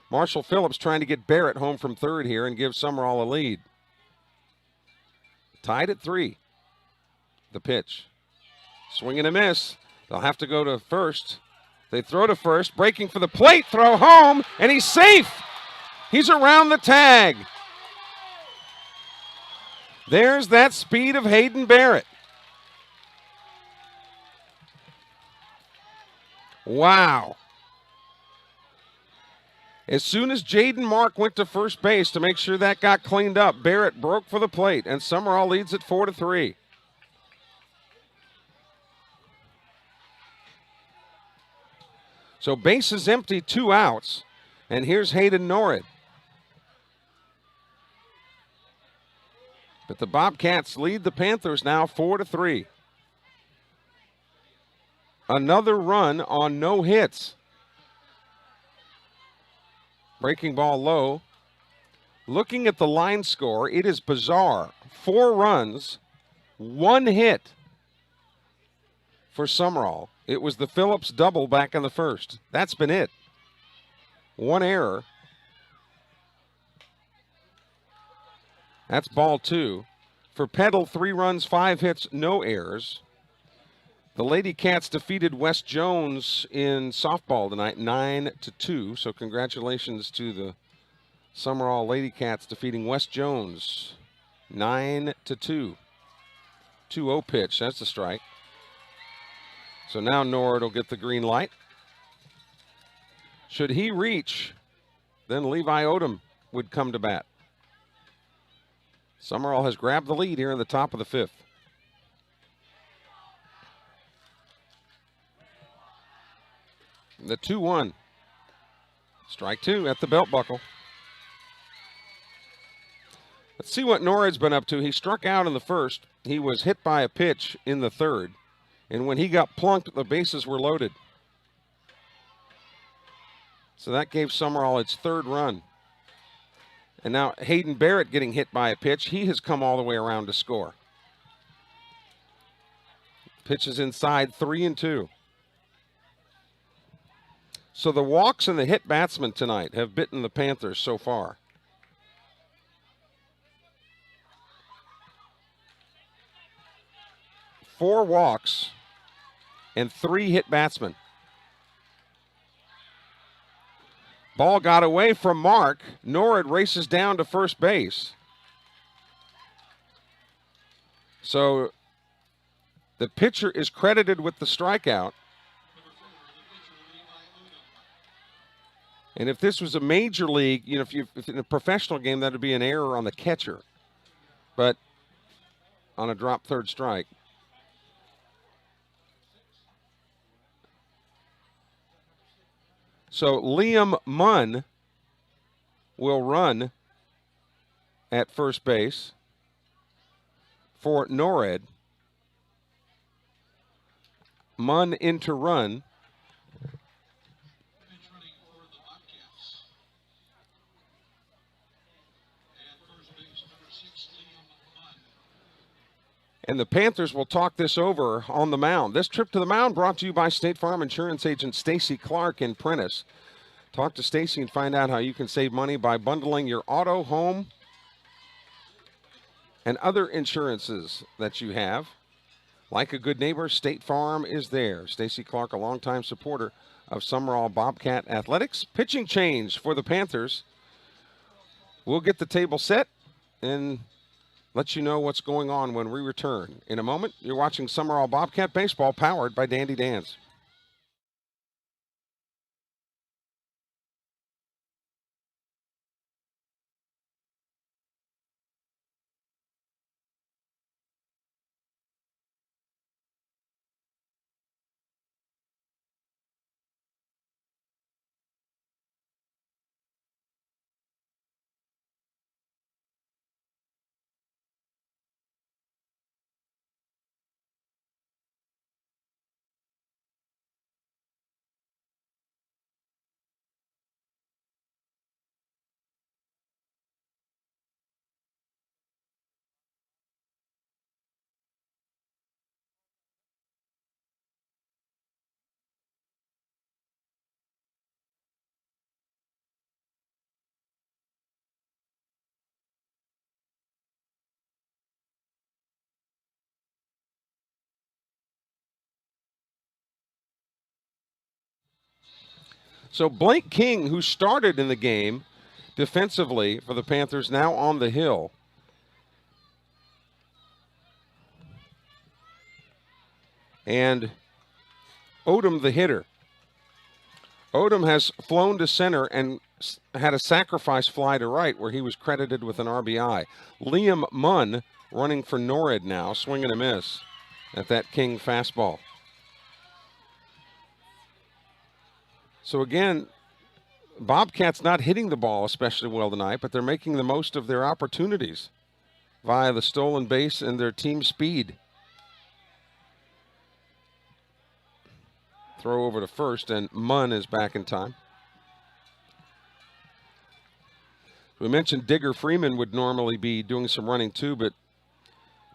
Marshall Phillips trying to get Barrett home from third here and give Sumrall a lead. Tied at 3. The pitch. Swing and a miss. They'll have to go to first. They throw to first, breaking for the plate, throw home, and he's safe. He's around the tag. There's that speed of Hayden Barrett. Wow. As soon as Jaden Mark went to first base to make sure that got cleaned up, Barrett broke for the plate, and Sumrall leads it 4-3. So base is empty, 2 outs, and here's Hayden Norred. But the Bobcats lead the Panthers now 4-3. Another run on no hits. Breaking ball low. Looking at the line score, it is bizarre. 4 runs, 1 hit for Sumrall. It was the Phillips double back in the first. That's been it. 1 error. That's ball 2. For Petal, 3 runs, 5 hits, no errors. The Lady Cats defeated West Jones in softball tonight, 9-2. So congratulations to the Sumrall Lady Cats defeating West Jones, 9-2. 2-0 pitch. That's a strike. So now Nord will get the green light. Should he reach, then Levi Odom would come to bat. Sumrall has grabbed the lead here in the top of the 5th. The 2-1. Strike 2 at the belt buckle. Let's see what Norrid's been up to. He struck out in the 1st. He was hit by a pitch in the 3rd. And when he got plunked, the bases were loaded. So that gave Sumrall its 3rd run. And now Hayden Barrett getting hit by a pitch. He has come all the way around to score. Pitch is inside, 3-2. So the walks and the hit batsmen tonight have bitten the Panthers so far. Four walks and 3 hit batsmen. Ball got away from Mark. Norrid races down to first base. So the pitcher is credited with the strikeout. And if this was a major league, you know, if in a professional game, that would be an error on the catcher. But on a drop 3rd strike. So Liam Munn will run at first base for Norrid. Munn in to run. Bench running for the Bobcats. At first base, number 6, Liam Munn. And the Panthers will talk this over on the mound. This trip to the mound brought to you by State Farm Insurance Agent Stacy Clark in Prentice. Talk to Stacy and find out how you can save money by bundling your auto, home, and other insurances that you have. Like a good neighbor, State Farm is there. Stacy Clark, a longtime supporter of Sumrall Bobcat Athletics. Pitching change for the Panthers. We'll get the table set and let you know what's going on when we return. In a moment, you're watching Sumrall Bobcat Baseball, powered by Dandy Dan's. So Blake King, who started in the game defensively for the Panthers, now on the hill. And Odom, the hitter. Odom has flown to center and had a sacrifice fly to right where he was credited with an RBI. Liam Munn running for Norrid now, swing and a miss at that King fastball. So again, Bobcats not hitting the ball especially well tonight, but they're making the most of their opportunities via the stolen base and their team speed. Throw over to first, and Munn is back in time. We mentioned Digger Freeman would normally be doing some running too, but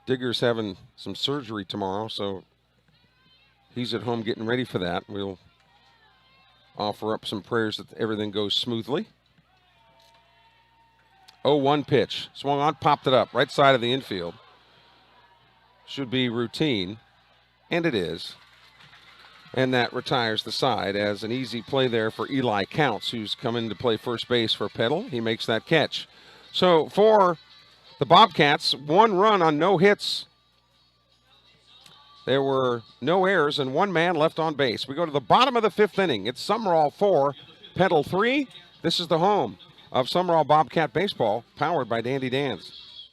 Digger's having some surgery tomorrow, so he's at home getting ready for that. We'll offer up some prayers that everything goes smoothly. 0-1 pitch. Swung on, popped it up. Right side of the infield. Should be routine. And it is. And that retires the side as an easy play there for Eli Counts, who's come in to play first base for Petal. He makes that catch. So for the Bobcats, 1 run on no hits. There were no errors and 1 man left on base. We go to the bottom of the 5th inning. It's Sumrall 4, Petal 3. This is the home of Sumrall Bobcat Baseball, powered by Dandy Dan's.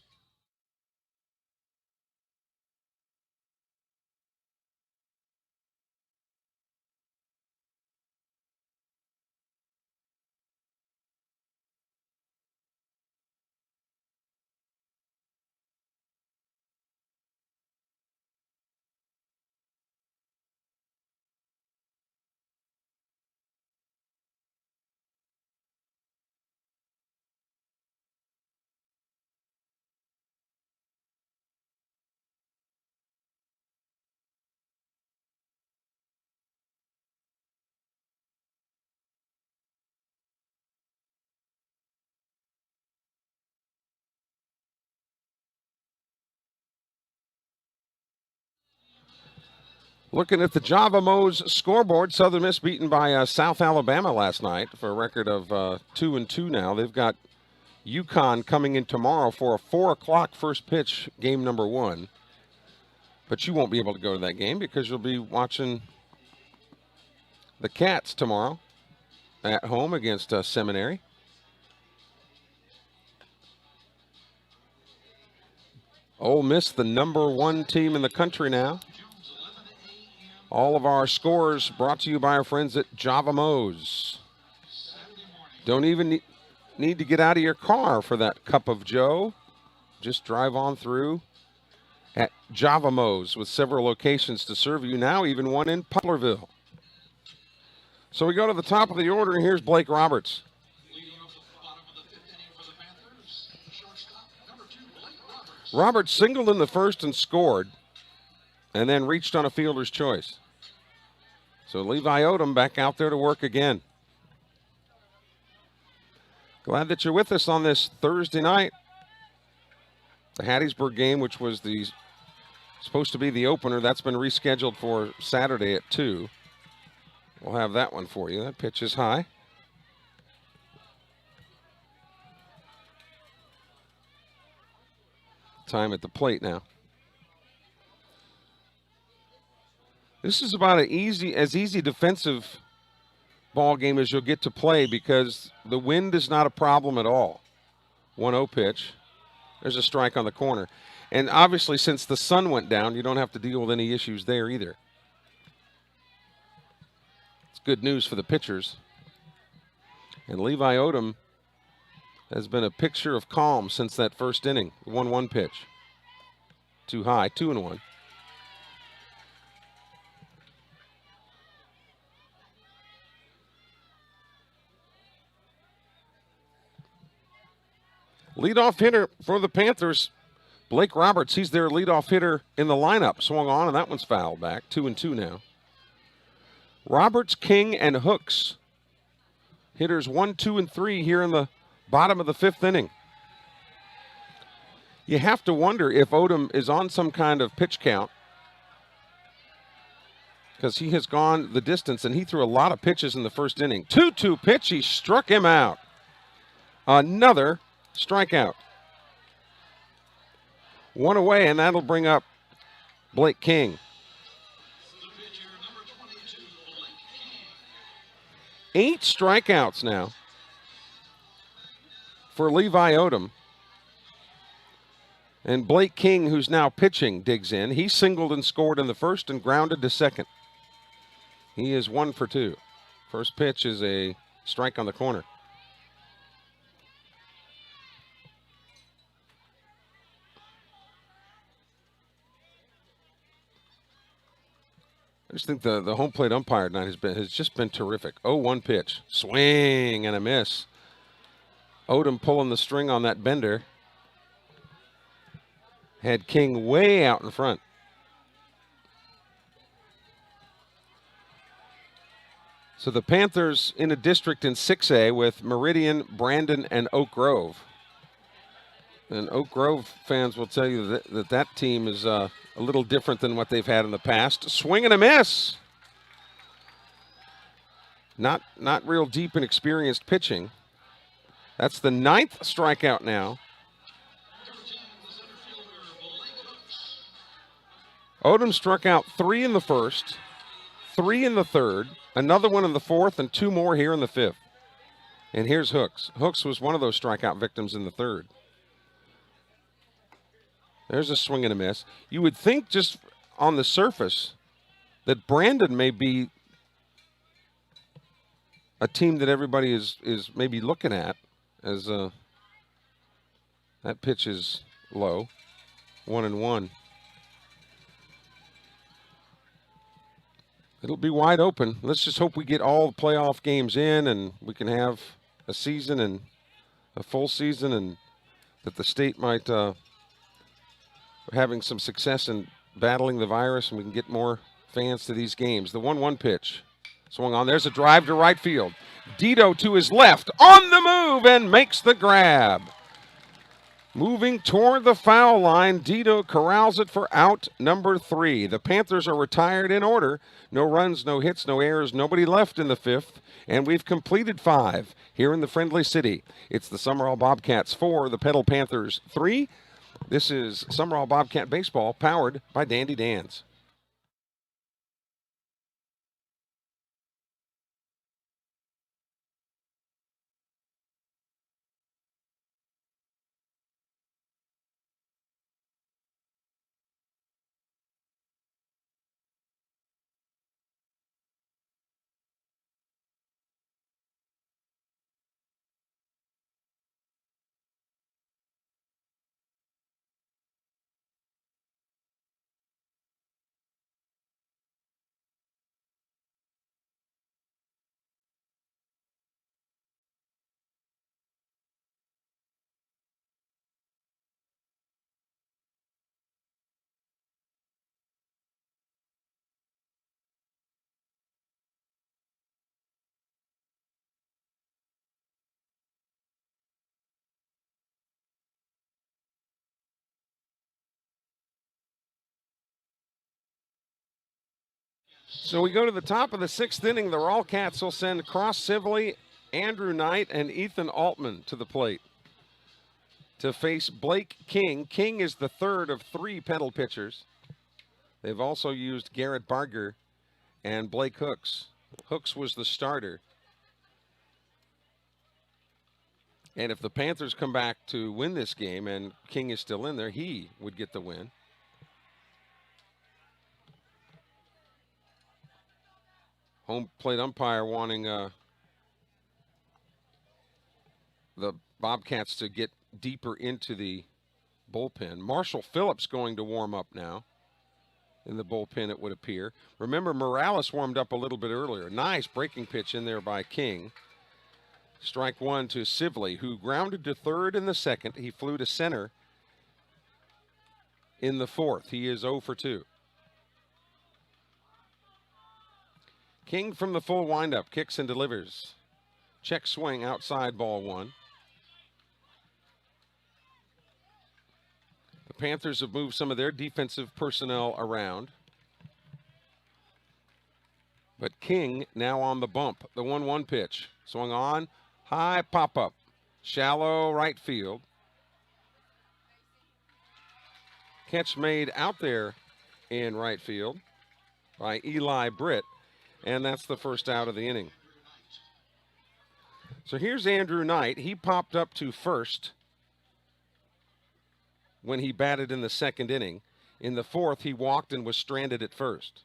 Looking at the Java Mo's scoreboard, Southern Miss beaten by South Alabama last night for a record of 2-2 now. They've got UConn coming in tomorrow for a 4 o'clock first pitch, game number 1. But you won't be able to go to that game because you'll be watching the Cats tomorrow at home against Seminary. Ole Miss, the number 1 team in the country now. All of our scores brought to you by our friends at Java Mo's. Don't even need to get out of your car for that cup of joe. Just drive on through at Java Mo's with several locations to serve you now, even one in Poplarville. So we go to the top of the order, and here's Blake Roberts. Roberts singled in the first and scored, and then reached on a fielder's choice. So Levi Odom back out there to work again. Glad that you're with us on this Thursday night. The Hattiesburg game, which was supposed to be the opener, that's been rescheduled for Saturday at 2. We'll have that one for you. That pitch is high. Time at the plate now. This is about as easy defensive ball game as you'll get to play because the wind is not a problem at all. 1-0 pitch. There's a strike on the corner. And obviously, since the sun went down, you don't have to deal with any issues there either. It's good news for the pitchers. And Levi Odom has been a picture of calm since that first inning. 1-1 pitch. Too high, 2-1. Leadoff hitter for the Panthers, Blake Roberts. He's their leadoff hitter in the lineup. Swung on, and that one's fouled back. 2-2 now. Roberts, King, and Hooks. Hitters 1, 2, and 3 here in the bottom of the 5th inning. You have to wonder if Odom is on some kind of pitch count because he has gone the distance, and he threw a lot of pitches in the first inning. 2-2 pitch. He struck him out. Another strikeout. 1 away, and that'll bring up Blake King. 8 strikeouts now for Levi Odom. And Blake King, who's now pitching, digs in. He singled and scored in the first and grounded to second. He is 1 for 2. First pitch is a strike on the corner. I just think the home plate umpire tonight has just been terrific. 0-1 pitch. Swing and a miss. Odom pulling the string on that bender. Had King way out in front. So the Panthers in a district in 6A with Meridian, Brandon, and Oak Grove. And Oak Grove fans will tell you that team is a little different than what they've had in the past. Swing and a miss. Not real deep and experienced pitching. That's the 9th strikeout now. Odom struck out 3 in the first, 3 in the third, another one in the fourth, and 2 more here in the 5th. And here's Hooks. Hooks was one of those strikeout victims in the third. There's a swing and a miss. You would think just on the surface that Brandon may be a team that everybody is maybe looking at as that pitch is low. 1-1. It'll be wide open. Let's just hope we get all the playoff games in and we can have a season and a full season, and that the state might having some success in battling the virus and we can get more fans to these games. The 1-1 pitch. Swung on. There's a drive to right field. Dito to his left on the move and makes the grab. Moving toward the foul line, Dito corrals it for out number 3. The Panthers are retired in order. No runs, no hits, no errors, nobody left in the 5th, and we've completed 5 here in the Friendly City. It's the Sumrall Bobcats 4, the Petal Panthers 3. This is Sumrall Bobcat Baseball, powered by Dandy Dan's. So we go to the top of the 6th inning. The Rawcats will send Cross Sibley, Andrew Knight, and Ethan Altman to the plate to face Blake King. King is the 3rd of 3 Petal pitchers. They've also used Garrett Barger and Blake Hooks. Hooks was the starter. And if the Panthers come back to win this game and King is still in there, he would get the win. Home plate umpire wanting the Bobcats to get deeper into the bullpen. Marshall Phillips going to warm up now in the bullpen, it would appear. Remember, Morales warmed up a little bit earlier. Nice breaking pitch in there by King. Strike 1 to Sibley, who grounded to 3rd in the 2nd. He flew to center in the 4th. He is 0 for 2. King from the full windup, kicks and delivers. Check swing outside, ball 1. The Panthers have moved some of their defensive personnel around. But King now on the bump. The 1-1 pitch. Swung on, high pop-up. Shallow right field. Catch made out there in right field by Eli Britt. And that's the first out of the inning. So here's Andrew Knight. He popped up to first when he batted in the 2nd inning. In the 4th, he walked and was stranded at first.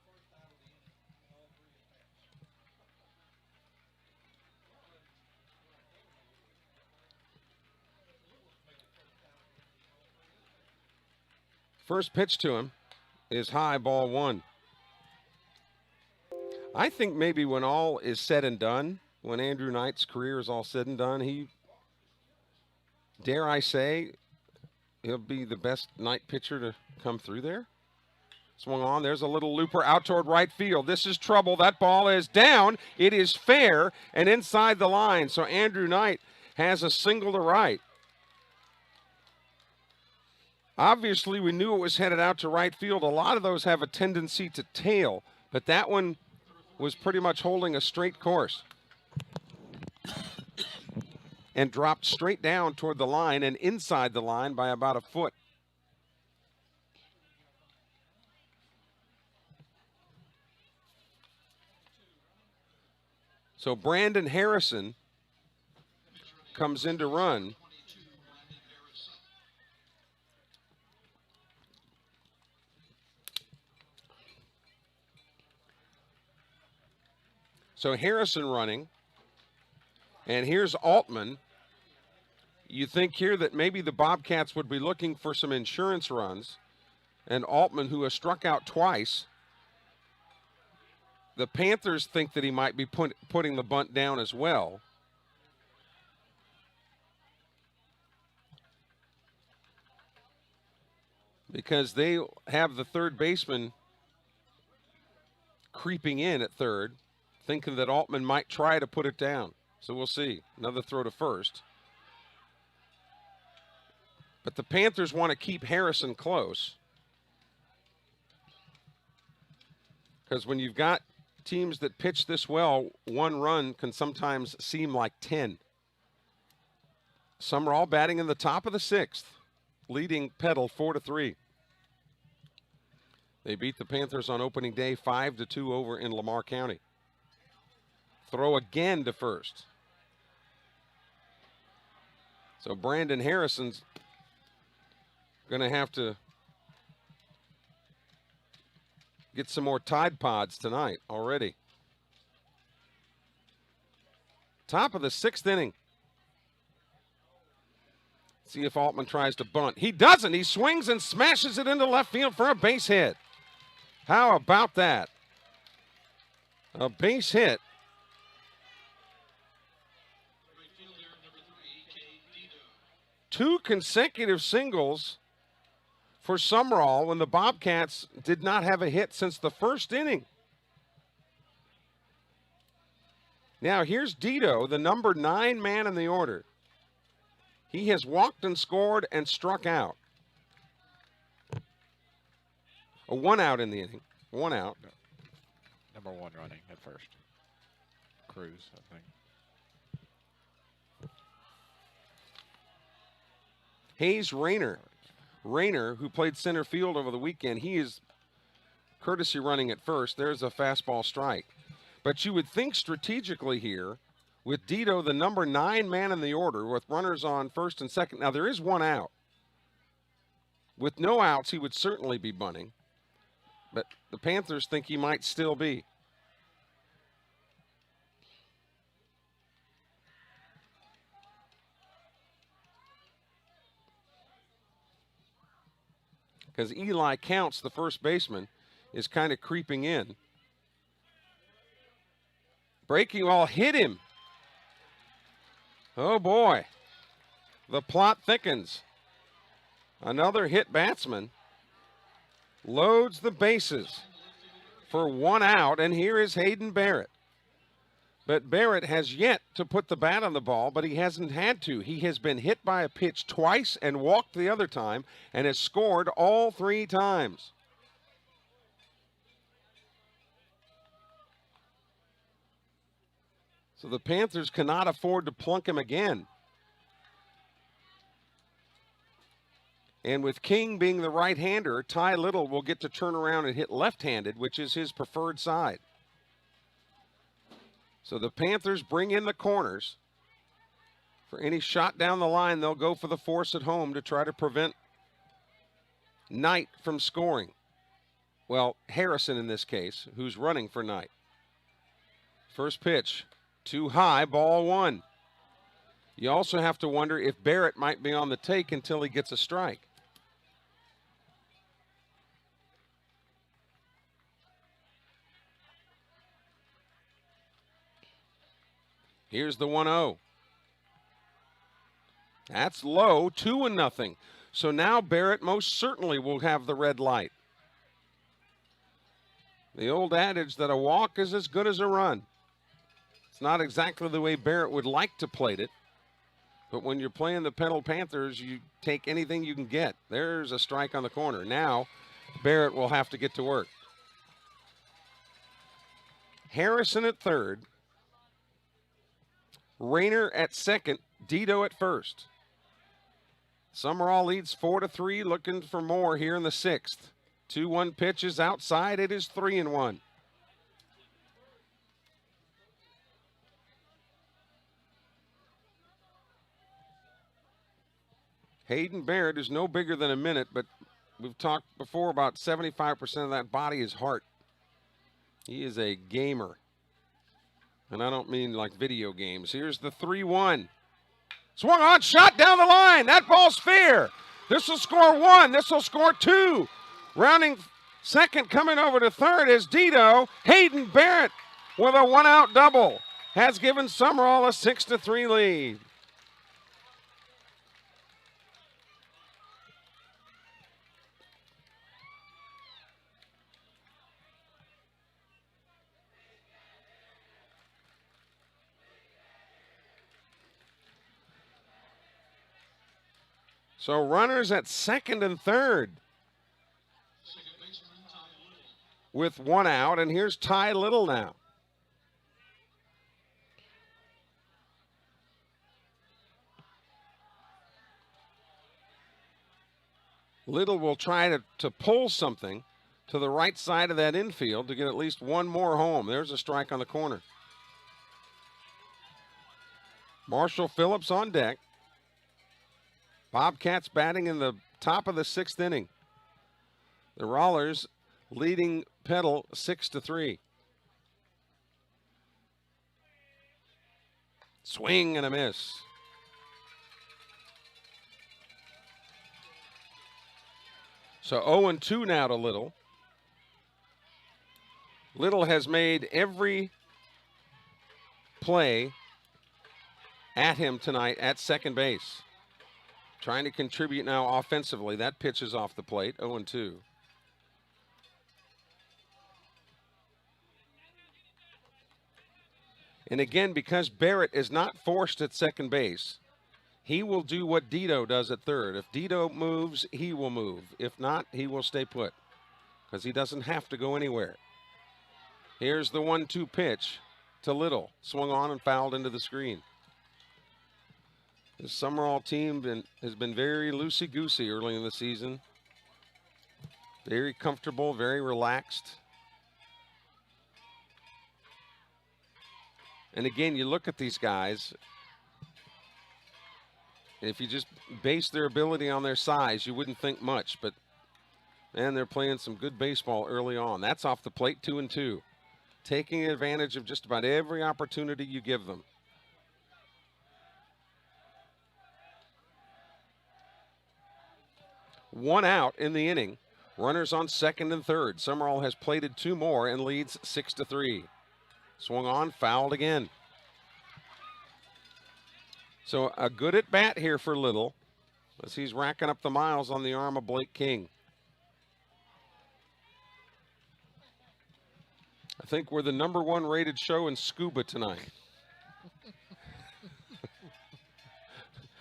First pitch to him is high, ball 1. I think maybe when all is said and done, when Andrew Knight's career is all said and done, he, dare I say, he'll be the best Knight pitcher to come through there. Swung on, there's a little looper out toward right field. This is trouble. That ball is down. It is fair and inside the line. So Andrew Knight has a single to right. Obviously, we knew it was headed out to right field. A lot of those have a tendency to tail, but that one was pretty much holding a straight course and dropped straight down toward the line and inside the line by about a foot. So Brandon Harrison comes in to run. So Harrison running, and here's Altman. You think here that maybe the Bobcats would be looking for some insurance runs, and Altman, who has struck out twice, the Panthers think that he might be putting the bunt down as well. Because they have the third baseman creeping in at third, thinking that Altman might try to put it down. So we'll see. Another throw to first. But the Panthers want to keep Harrison close. Because when you've got teams that pitch this well, one run can sometimes seem like 10. Sumrall batting in the top of the 6th, leading Petal 4-3. They beat the Panthers on opening day 5-2 over in Lamar County. Throw again to first. So Brandon Harrison's going to have to get some more Tide Pods tonight already. Top of the 6th inning. See if Altman tries to bunt. He doesn't. He swings and smashes it into left field for a base hit. How about that? A base hit. Right fielder, number 3, Dito. 2 consecutive singles for Sumrall when the Bobcats did not have a hit since the 1st inning. Now here's Dito, the number 9 man in the order. He has walked and scored and struck out. A 1 out in the inning. 1 out. Number 1 running at first. Cruz, I think. Hayes Rayner. Rayner, who played center field over the weekend, he is courtesy running at first. There's a fastball strike. But you would think strategically here, with Dito, the number 9 man in the order, with runners on first and second. Now, there is 1 out. With no outs, he would certainly be bunting. But the Panthers think he might still be. Because Eli Counts, the first baseman, is kind of creeping in. Breaking ball hit him. Oh boy. The plot thickens. Another hit batsman loads the bases for 1 out, and here is Hayden Barrett. But Barrett has yet to put the bat on the ball, but he hasn't had to. He has been hit by a pitch twice and walked the other time and has scored all 3 times. So the Panthers cannot afford to plunk him again. And with King being the right-hander, Ty Little will get to turn around and hit left-handed, which is his preferred side. So the Panthers bring in the corners. For any shot down the line, they'll go for the force at home to try to prevent Knight from scoring. Well, Harrison in this case, who's running for Knight. First pitch, too high, ball 1. You also have to wonder if Barrett might be on the take until he gets a strike. Here's the 1-0. That's low, 2-0. So now Barrett most certainly will have the red light. The old adage that a walk is as good as a run. It's not exactly the way Barrett would like to play it, but when you're playing the Petal Panthers, you take anything you can get. There's a strike on the corner. Now Barrett will have to get to work. Harrison at third. Rayner at second, Dito at first. Sumrall leads 4-3, looking for more here in the 6th. 2-1 pitch is outside. It is 3-1. Hayden Barrett is no bigger than a minute, but we've talked before about 75% of that body is heart. He is a gamer. And I don't mean like video games. Here's the 3-1. Swung on, shot down the line. That ball's fair. This will score 1. This will score 2. Rounding second, coming over to third is Dito. Hayden Barrett with a 1-out double has given Sumrall a 6-3 lead. So runners at second and third with one out, and here's Ty Little now. Little will try to pull something to the right side of that infield to get at least one more home. There's a strike on the corner. Marshall Phillips on deck. Bobcats batting in the top of the 6th inning. The Rollers leading Petal 6-3. Swing and a miss. So 0-2 now to Little. Little has made every play at him tonight at second base. Trying to contribute now offensively. That pitch is off the plate, 0-2. And again, because Barrett is not forced at second base, he will do what Dito does at third. If Dito moves, he will move. If not, he will stay put because he doesn't have to go anywhere. Here's the 1-2 pitch to Little. Swung on and fouled into the screen. The Sumrall team has been very loosey-goosey early in the season. Very comfortable, very relaxed. And again, you look at these guys, if you just base their ability on their size, you wouldn't think much. But, man, they're playing some good baseball early on. That's off the plate, 2-2. Taking advantage of just about every opportunity you give them. One out in the inning. Runners on second and third. Sumrall has plated 2 more and leads 6-3. Swung on, fouled again. So a good at bat here for Little as he's racking up the miles on the arm of Blake King. I think we're the #1 rated show in scuba tonight.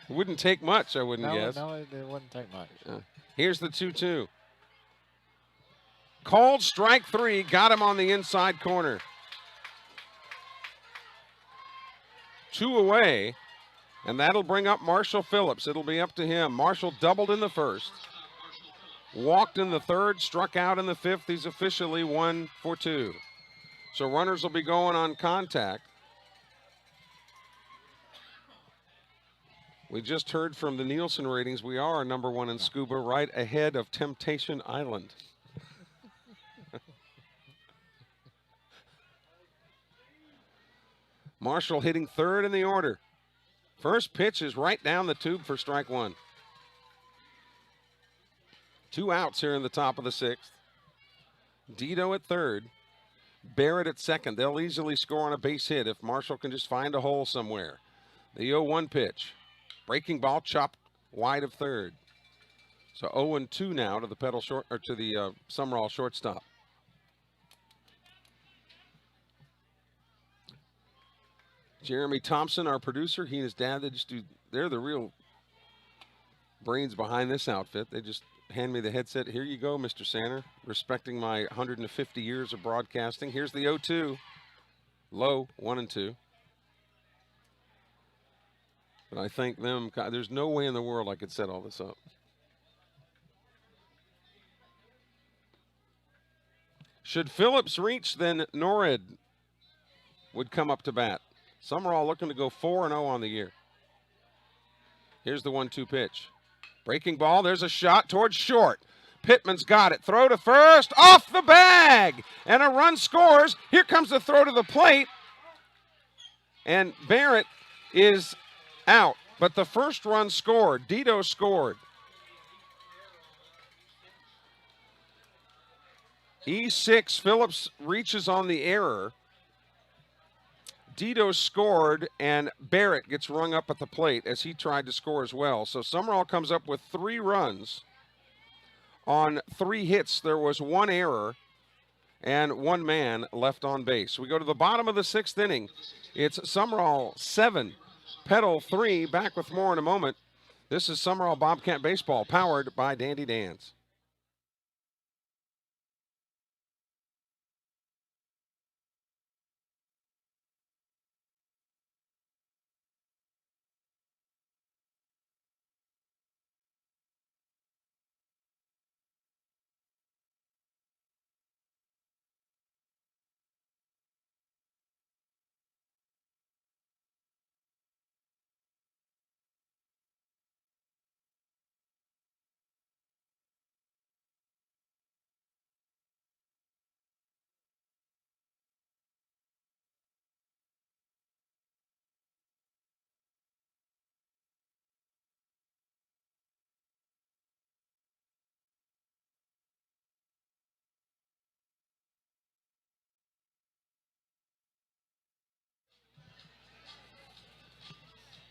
It wouldn't take much, I wouldn't guess. No, it wouldn't take much. Here's the 2-2. Called strike 3, got him on the inside corner. 2 away, and that'll bring up Marshall Phillips. It'll be up to him. Marshall doubled in the first, walked in the third, struck out in the 5th. He's officially 1 for 2. So runners will be going on contact. We just heard from the Nielsen ratings. We are #1 in scuba, right ahead of Temptation Island. Marshall hitting third in the order. First pitch is right down the tube for strike 1. 2 outs here in the top of the 6th. Dito at third. Barrett at second. They'll easily score on a base hit if Marshall can just find a hole somewhere. The 0-1 pitch. Breaking ball chopped wide of third. So 0-2 now to the Petal short, or to the Sumrall shortstop. Jeremy Thompson, our producer, he and his dad, they're the real brains behind this outfit. They just hand me the headset. Here you go, Mr. Sanner, respecting my 150 years of broadcasting. Here's the 0-2. Low, 1-2. But I thank them. There's no way in the world I could set all this up. Should Phillips reach, then Norrid would come up to bat. Sumrall looking to go 4-0 on the year. Here's the 1-2 pitch. Breaking ball. There's a shot towards short. Pittman's got it. Throw to first. Off the bag. And a run scores. Here comes the throw to the plate. And Barrett is out. But the first run scored. Dito scored. E6, Phillips reaches on the error. Dito scored, and Barrett gets rung up at the plate as he tried to score as well. So Sumrall comes up with 3 runs on 3 hits. There was 1 error and 1 man left on base. We go to the bottom of the 6th inning. It's Sumrall 7, Petal 3. Back with more in a moment. This is Sumrall Bobcat Baseball, powered by Dandy Dan's.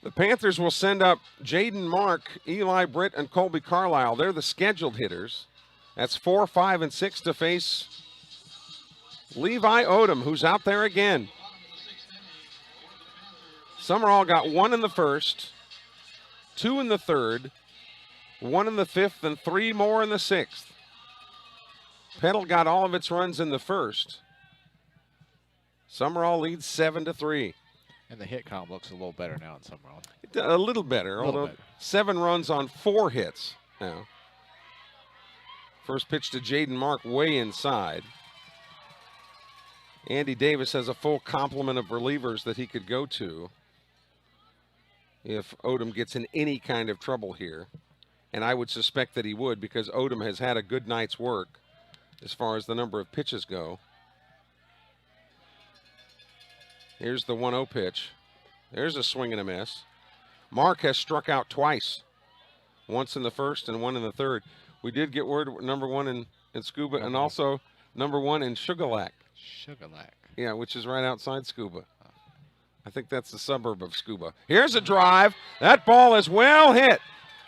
The Panthers will send up Jaden Mark, Eli Britt, and Colby Carlisle. They're the scheduled hitters. That's 4, 5, and 6 to face Levi Odom, who's out there again. Sumrall got 1 in the first, 2 in the third, 1 in the fifth, and 3 more in the sixth. Petal got all of its runs in the first. Sumrall leads 7-3. And the hit column looks a little better now in Sumrall. A little better, although 7 runs on 4 hits now. First pitch to Jaden Mark way inside. Andy Davis has a full complement of relievers that he could go to if Odom gets in any kind of trouble here. And I would suspect that he would, because Odom has had a good night's work as far as the number of pitches go. Here's the 1-0 pitch. There's a swing and a miss. Mark has struck out twice, once in the first and 1 in the third. We did get word number 1 in Scuba and also number 1 in Sugarlac. Sugarlac. Yeah, which is right outside Scuba. I think that's the suburb of Scuba. Here's a drive. That ball is well hit.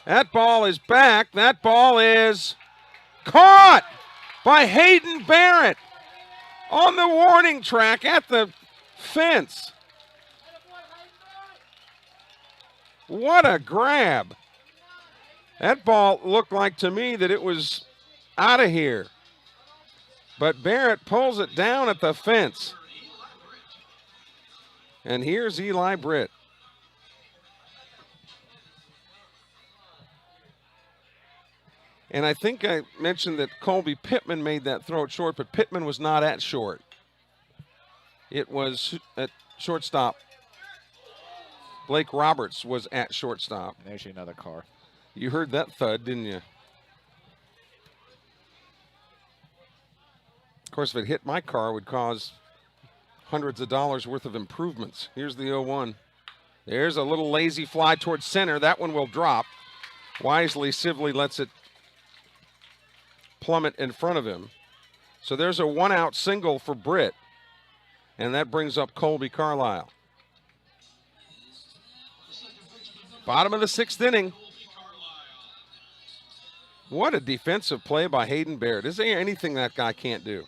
That ball is back. That ball is caught by Hayden Barrett on the warning track at the fence. What a grab. That ball looked like to me that it was out of here. But Barrett pulls it down at the fence. And here's Eli Britt. And I think I mentioned that Colby Pittman made that throw at short, but Pittman was not at short. It was at shortstop. Blake Roberts was at shortstop. And there's another car. You heard that thud, didn't you? Of course, if it hit my car, it would cause hundreds of dollars worth of improvements. Here's the 0-1. There's a little lazy fly towards center. That one will drop. Wisely, Sibley lets it plummet in front of him. So there's a 1-out single for Britt. And that brings up Colby Carlisle. Bottom of the 6th inning. What a defensive play by Hayden Barrett. Is there anything that guy can't do?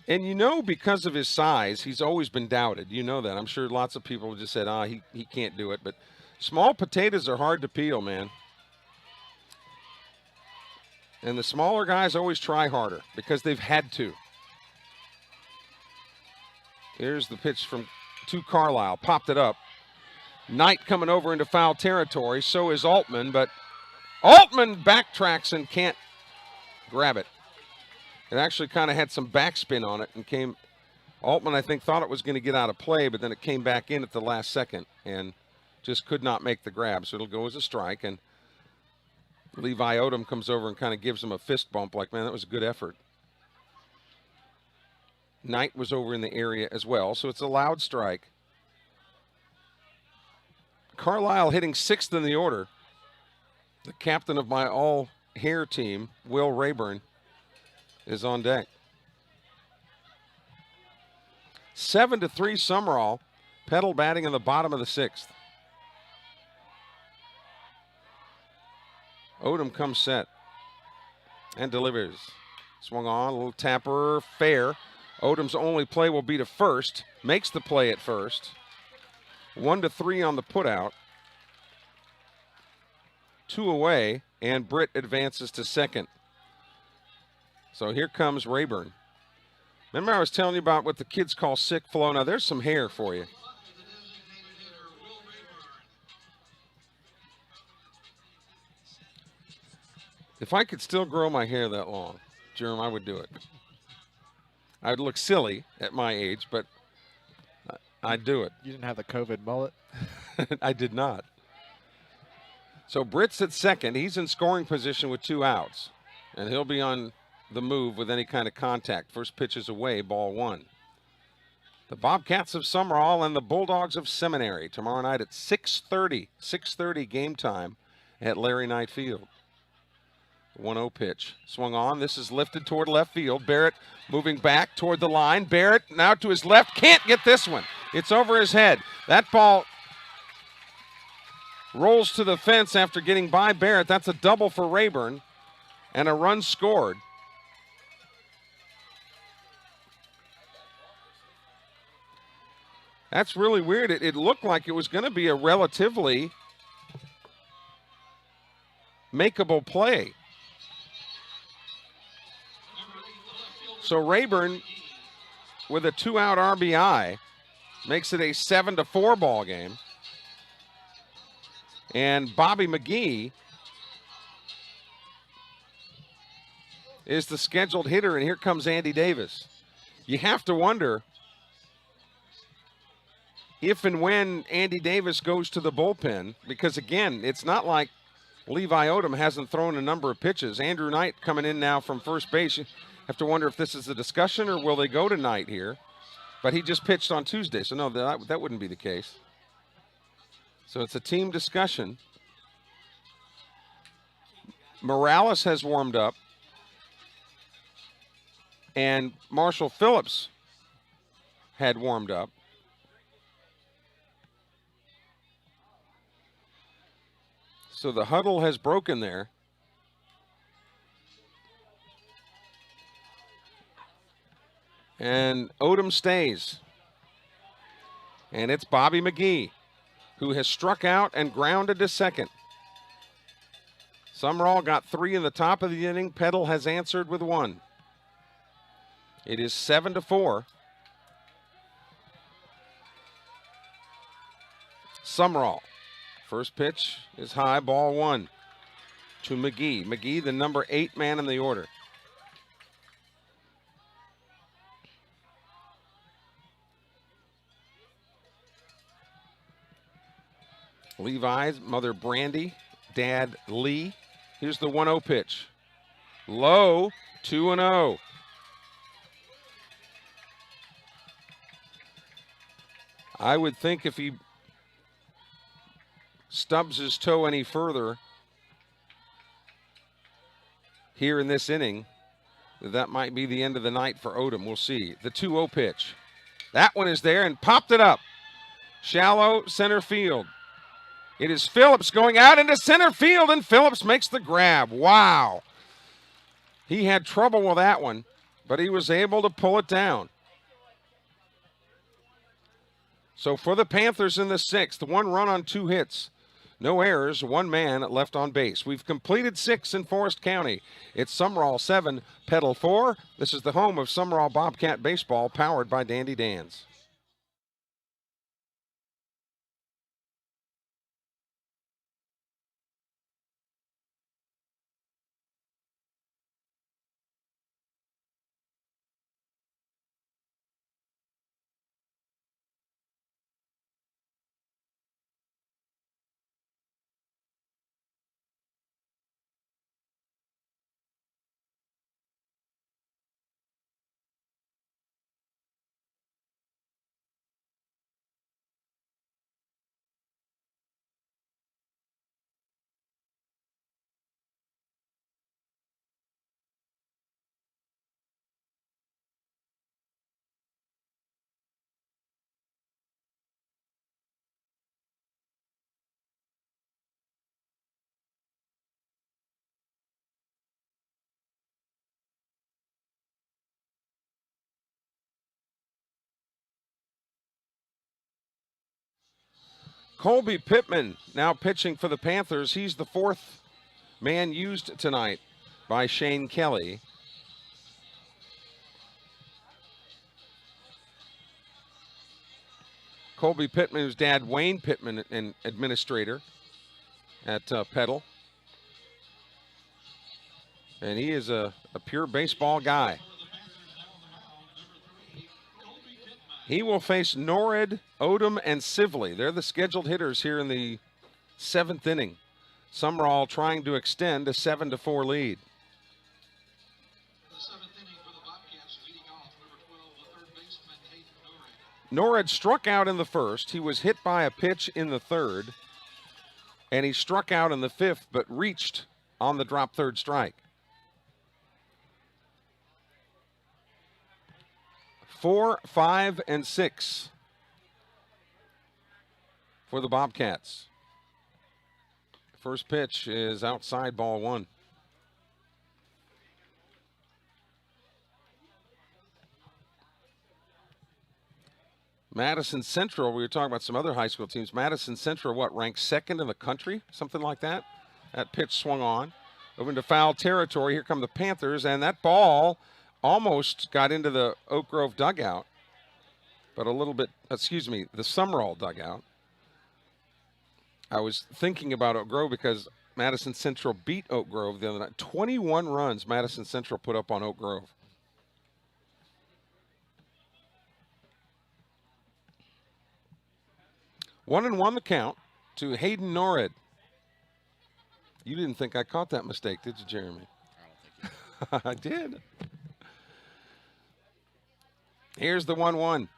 And you know, because of his size, he's always been doubted. You know that. I'm sure lots of people just said, he can't do it. But small potatoes are hard to peel, man. And the smaller guys always try harder because they've had to. Here's the pitch to Carlisle. Popped it up. Knight coming over into foul territory. So is Altman, but Altman backtracks and can't grab it. It actually kind of had some backspin on it and came. Altman, I think, thought it was going to get out of play, but then it came back in at the last second and just could not make the grab. So it'll go as a strike. And Levi Odom comes over and kind of gives him a fist bump like, man, that was a good effort. Knight was over in the area as well, so it's a loud strike. Carlisle hitting 6th in the order. The captain of my all-hair team, Will Rayburn, is on deck. 7-3 Sumrall. Petal batting in the bottom of the 6th. Odom comes set and delivers. Swung on, a little tapper, fair. Odom's only play will be to first. Makes the play at first. 1-3 on the putout. 2 away, and Britt advances to second. So here comes Rayburn. Remember I was telling you about what the kids call sick flow? Now there's some hair for you. If I could still grow my hair that long, Jerome, I would do it. I would look silly at my age, but I'd do it. You didn't have the COVID mullet? I did not. So Britt's at second. He's in scoring position with 2 outs, and he'll be on the move with any kind of contact. First pitch is away, ball 1. The Bobcats of Sumrall and the Bulldogs of Seminary tomorrow night at 6:30 game time at Larry Knight Field. 1-0 pitch. Swung on. This is lifted toward left field. Barrett moving back toward the line. Barrett now to his left. Can't get this one. It's over his head. That ball rolls to the fence after getting by Barrett. That's a double for Rayburn and a run scored. That's really weird. It looked like it was going to be a relatively makeable play. So Rayburn, with a 2-out RBI, makes it a 7-4 ball game. And Bobby McGee is the scheduled hitter, and here comes Andy Davis. You have to wonder if and when Andy Davis goes to the bullpen, because again, it's not like Levi Odom hasn't thrown a number of pitches. Andrew Knight coming in now from first base. You have to wonder if this is a discussion or will they go to Knight here. But he just pitched on Tuesday, so no, that wouldn't be the case. So it's a team discussion. Morales has warmed up. And Marshall Phillips had warmed up. So the huddle has broken there. And Odom stays. And it's Bobby McGee, who has struck out and grounded to second. Sumrall got 3 in the top of the inning. Petal has answered with 1. It is 7-4. Sumrall. First pitch is high, ball 1 to McGee. McGee, the number 8 man in the order. Levi's mother Brandy, dad Lee. Here's the 1-0 pitch. Low, 2-0. I would think if he stubs his toe any further here in this inning, that might be the end of the night for Odom. We'll see. The 2-0 pitch. That one is there and popped it up. Shallow center field. It is Phillips going out into center field, and Phillips makes the grab. Wow. He had trouble with that one, but he was able to pull it down. So for the Panthers in the 6th, 1 run on 2 hits. No errors, 1 man left on base. We've completed 6 in Forest County. It's Sumrall 7, Petal 4. This is the home of Sumrall Bobcat Baseball, powered by Dandy Dan's. Colby Pittman now pitching for the Panthers. He's the fourth man used tonight by Shane Kelly. Colby Pittman, whose dad Wayne Pittman, an administrator at Petal. And he is a pure baseball guy. He will face Norrid, Odom, and Sibley. They're the scheduled hitters here in the 7th inning. Sumrall trying to extend a 7-4 lead. The 7th inning for the Bobcats, leading off number 12, the third baseman, Norrid. Norrid struck out in the first. He was hit by a pitch in the third. And he struck out in the 5th, but reached on the drop third strike. 4, 5, and 6 for the Bobcats. First pitch is outside, ball 1. Madison Central, we were talking about some other high school teams. Madison Central, ranked 2nd in the country? Something like that. That pitch swung on. Over into foul territory. Here come the Panthers, and that ball almost got into the Oak Grove dugout, but a little bit, the Sumrall dugout. I was thinking about Oak Grove because Madison Central beat Oak Grove the other night. 21 runs Madison Central put up on Oak Grove. One and one the count to Hayden Norrid. You didn't think I caught that mistake, did you, Jeremy? I don't think I did. Here's the 1-1.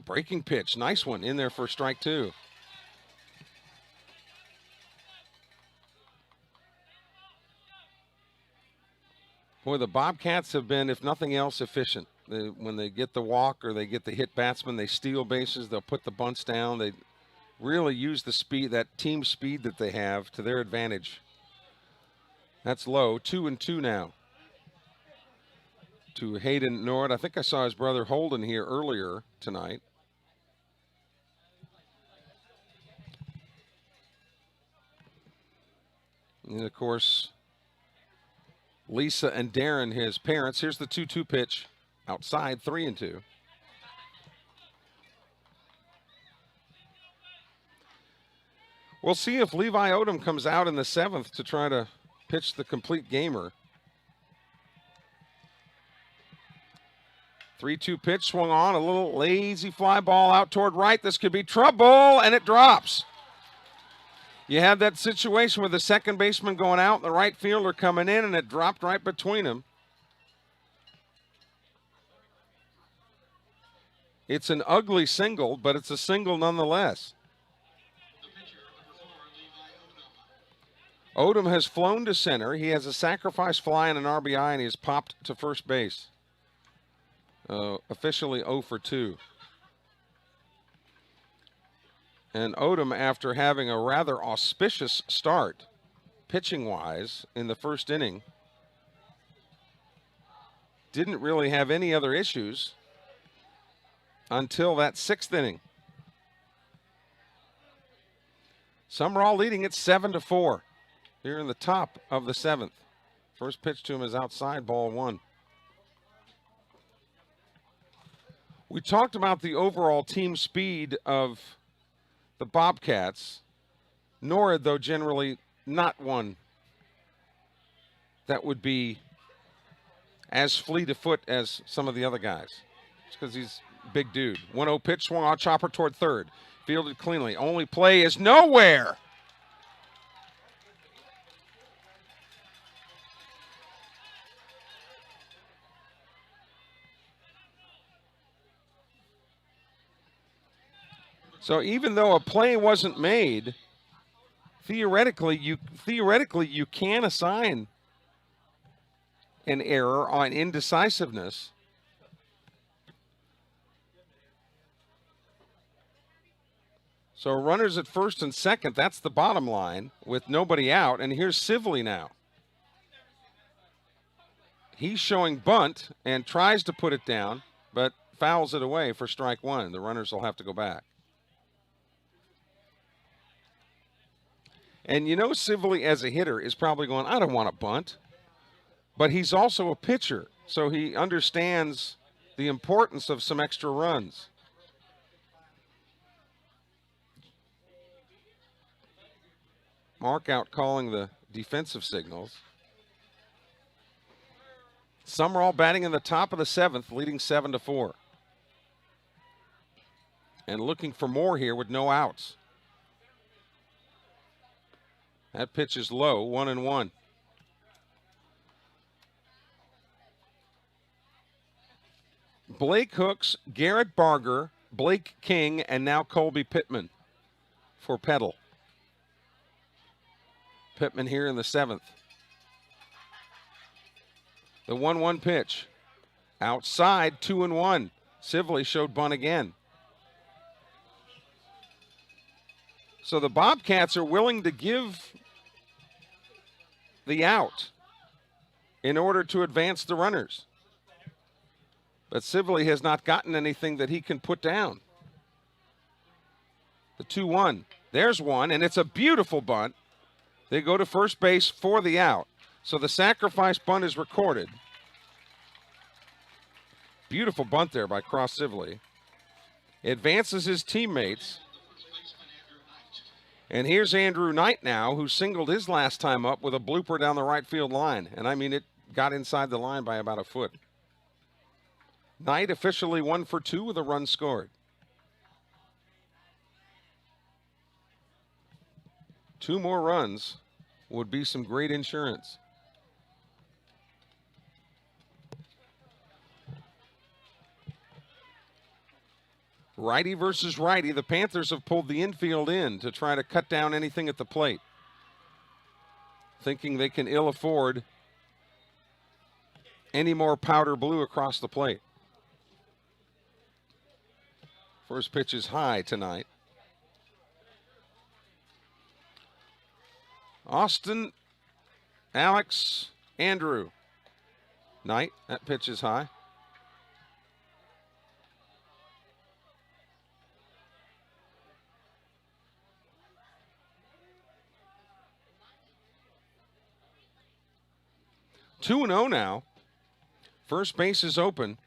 Breaking pitch. Nice one in there for strike 2. Boy, the Bobcats have been, if nothing else, efficient. When they get the walk or they get the hit batsman, they steal bases. They'll put the bunts down. They really use the speed, that team speed that they have, to their advantage. That's low. 2-2 now to Hayden Norrid. I think I saw his brother Holden here earlier tonight. And of course, Lisa and Darren, his parents. Here's the 2-2 pitch. Outside, 3-2. We'll see if Levi Odom comes out in the 7th to try to pitch the complete gamer. 3-2 pitch swung on, a little lazy fly ball out toward right. This could be trouble, and it drops. You had that situation with the second baseman going out and the right fielder coming in, and it dropped right between them. It's an ugly single, but it's a single nonetheless. Odom has flown to center. He has a sacrifice fly and an RBI, and he has popped to first base. Officially 0 for 2. And Odom, after having a rather auspicious start, pitching-wise, in the first inning, didn't really have any other issues until that 6th inning. Sumrall leading it 7-4 here in the top of the 7th. First pitch to him is outside, ball 1. We talked about the overall team speed of the Bobcats. Norrid, though, generally not one that would be as fleet of foot as some of the other guys. It's because he's a big dude. 1-0 pitch, swung on, chopper toward third. Fielded cleanly. Only play is nowhere. So even though a play wasn't made, theoretically you can assign an error on indecisiveness. So runners at first and second, that's the bottom line with nobody out. And here's Sibley now. He's showing bunt and tries to put it down, but fouls it away for strike 1. The runners will have to go back. And you know Sibley as a hitter is probably going, I don't want to bunt. But he's also a pitcher, so he understands the importance of some extra runs. Mark out calling the defensive signals. Sumrall batting in the top of the 7th, leading 7-4. And looking for more here with no outs. That pitch is low, 1-1. Blake Hooks, Garrett Barger, Blake King, and now Colby Pittman for Petal. Pittman here in the 7th. The 1-1 pitch. Outside, 2-1. Sibley showed bunt again. So the Bobcats are willing to give the out in order to advance the runners. But Sibley has not gotten anything that he can put down. The 2-1. There's one, and it's a beautiful bunt. They go to first base for the out. So the sacrifice bunt is recorded. Beautiful bunt there by Cross Sibley. Advances his teammates. And here's Andrew Knight now, who singled his last time up with a blooper down the right field line. And I mean, it got inside the line by about a foot. Knight officially 1 for 2 with a run scored. 2 more runs would be some great insurance. Righty versus righty. The Panthers have pulled the infield in to try to cut down anything at the plate, thinking they can ill afford any more powder blue across the plate. First pitch is high tonight. Austin, Alex, Andrew Knight. That pitch is high. Two and 0 now. First base is open.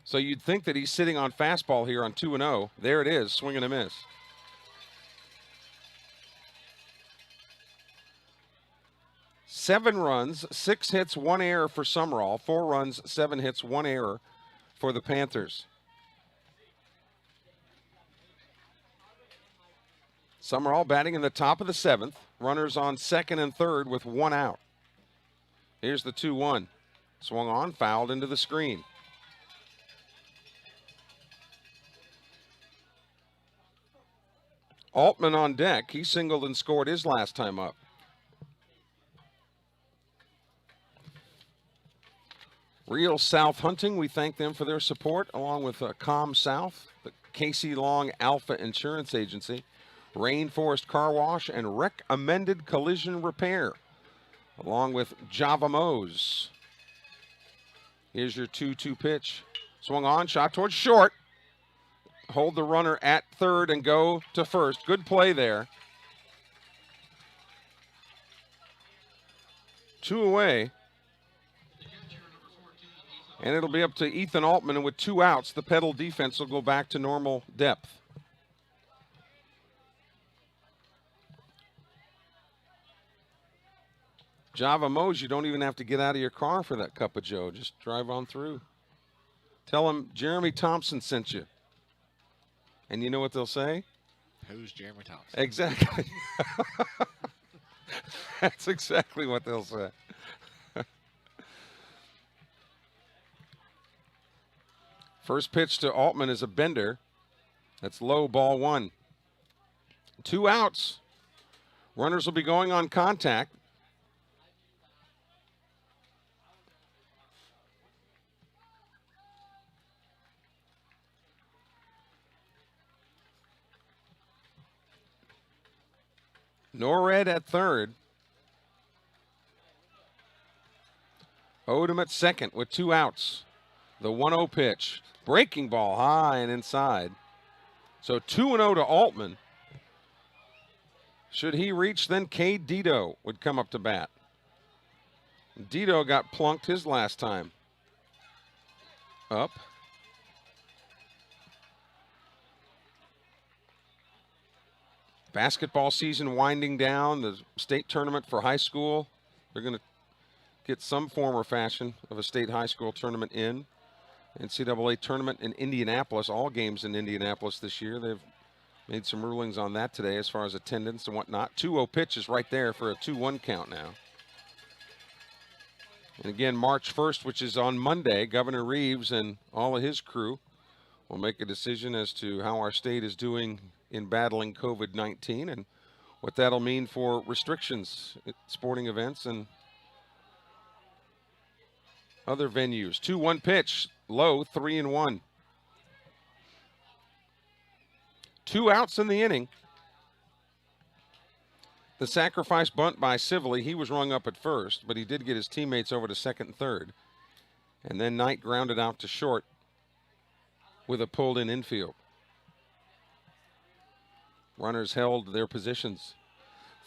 So you'd think that he's sitting on fastball here on 2-0. There it is, swing and a miss. Seven runs, 6 hits, 1 error for Sumrall. 4 runs, 7 hits, 1 error for the Panthers. Sumrall batting in the top of the 7th. Runners on 2nd and 3rd with 1 out. Here's the 2-1. Swung on, fouled into the screen. Altman on deck. He singled and scored his last time up. Real South Hunting, we thank them for their support, along with Com South, the Casey Long Alpha Insurance Agency, Rainforest Car Wash, and Recommended Collision Repair, along with Java Mose. Here's your 2-2 pitch. Swung on, shot towards short. Hold the runner at 3rd and go to 1st. Good play there. 2 away. And it'll be up to Ethan Altman, and with 2 outs, the Petal defense will go back to normal depth. Java Mose, you don't even have to get out of your car for that cup of joe. Just drive on through. Tell them Jeremy Thompson sent you. And you know what they'll say? Who's Jeremy Thompson? Exactly. That's exactly what they'll say. First pitch to Altman is a bender. That's low, ball 1. 2 outs. Runners will be going on contact. Norred at 3rd. Odom at 2nd with 2 outs. The 1-0 pitch. Breaking ball high and inside. So 2-0 to Altman. Should he reach, then Cade Dito would come up to bat. Dito got plunked his last time up. Basketball season winding down, the state tournament for high school. They're going to get some form or fashion of a state high school tournament in. NCAA tournament in Indianapolis, all games in Indianapolis this year. They've made some rulings on that today as far as attendance and whatnot. 2-0 pitch is right there for a 2-1 count now. And again, March 1st, which is on Monday, Governor Reeves and all of his crew will make a decision as to how our state is doing in battling COVID-19 and what that'll mean for restrictions at sporting events and other venues. 2-1 pitch, low, 3-1. 2 outs in the inning. The sacrifice bunt by Sibley, he was rung up at first, but he did get his teammates over to second and third. And then Knight grounded out to short with a pulled in infield. Runners held their positions.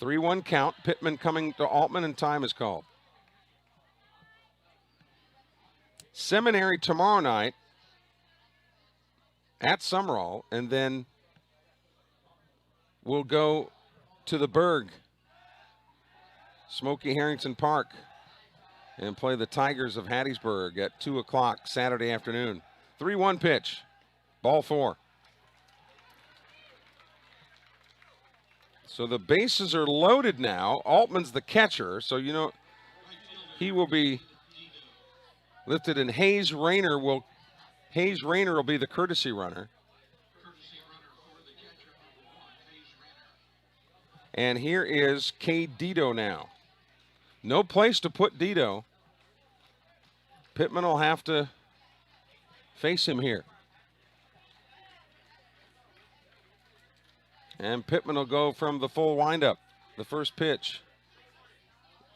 3-1 count. Pittman coming to Altman, and time is called. Seminary tomorrow night at Sumrall, and then we'll go to the Berg, Smoky Harrington Park, and play the Tigers of Hattiesburg at 2 o'clock Saturday afternoon. 3-1 pitch, ball 4. So the bases are loaded now. Altman's the catcher, so you know he will be lifted, and Hayes Rayner will be the courtesy runner. And here is Cade Dito now. No place to put Dito. Pittman will have to face him here. And Pittman will go from the full windup. The first pitch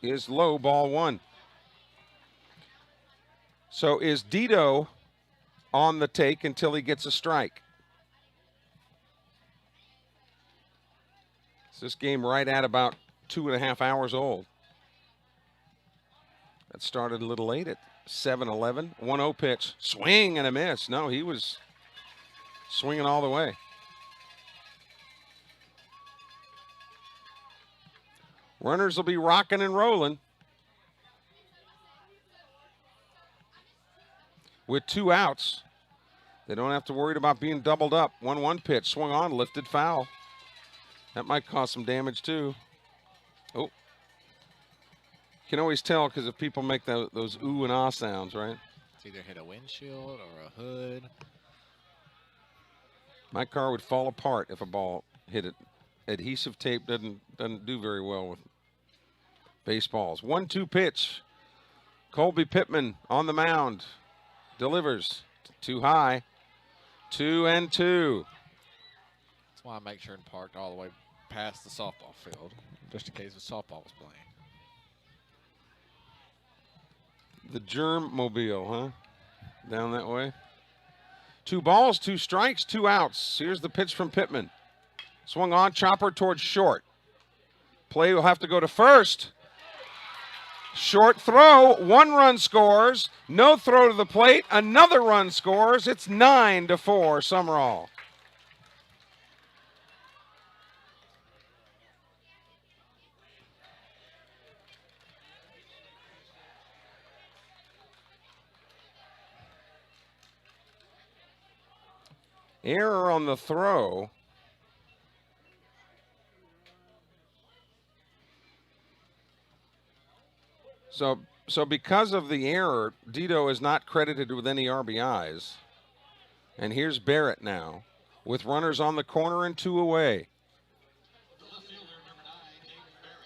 is low, ball 1. So is Dito on the take until he gets a strike? Is this game right at about 2.5 hours old? That started a little late at 7:11. 1-0 pitch, swing and a miss. No, he was swinging all the way. Runners will be rocking and rolling. With 2 outs, they don't have to worry about being doubled up. 1-1 pitch, swung on, lifted foul. That might cause some damage too. Oh, you can always tell because if people make those ooh and ah sounds, right? It's either hit a windshield or a hood. My car would fall apart if a ball hit it. Adhesive tape doesn't do very well with baseballs. 1-2 pitch. Colby Pittman on the mound. Delivers too high. 2-2. That's why I make sure and parked all the way past the softball field, just in case the softball was playing. The germ mobile, huh? Down that way. 2 balls, 2 strikes, 2 outs. Here's the pitch from Pittman. Swung on, chopper towards short. Play will have to go to first. Short throw, 1 run scores. No throw to the plate, another run scores. It's 9-4, Sumrall. Error on the throw. So because of the error, Dito is not credited with any RBIs. And here's Barrett now with runners on the corner and 2 away.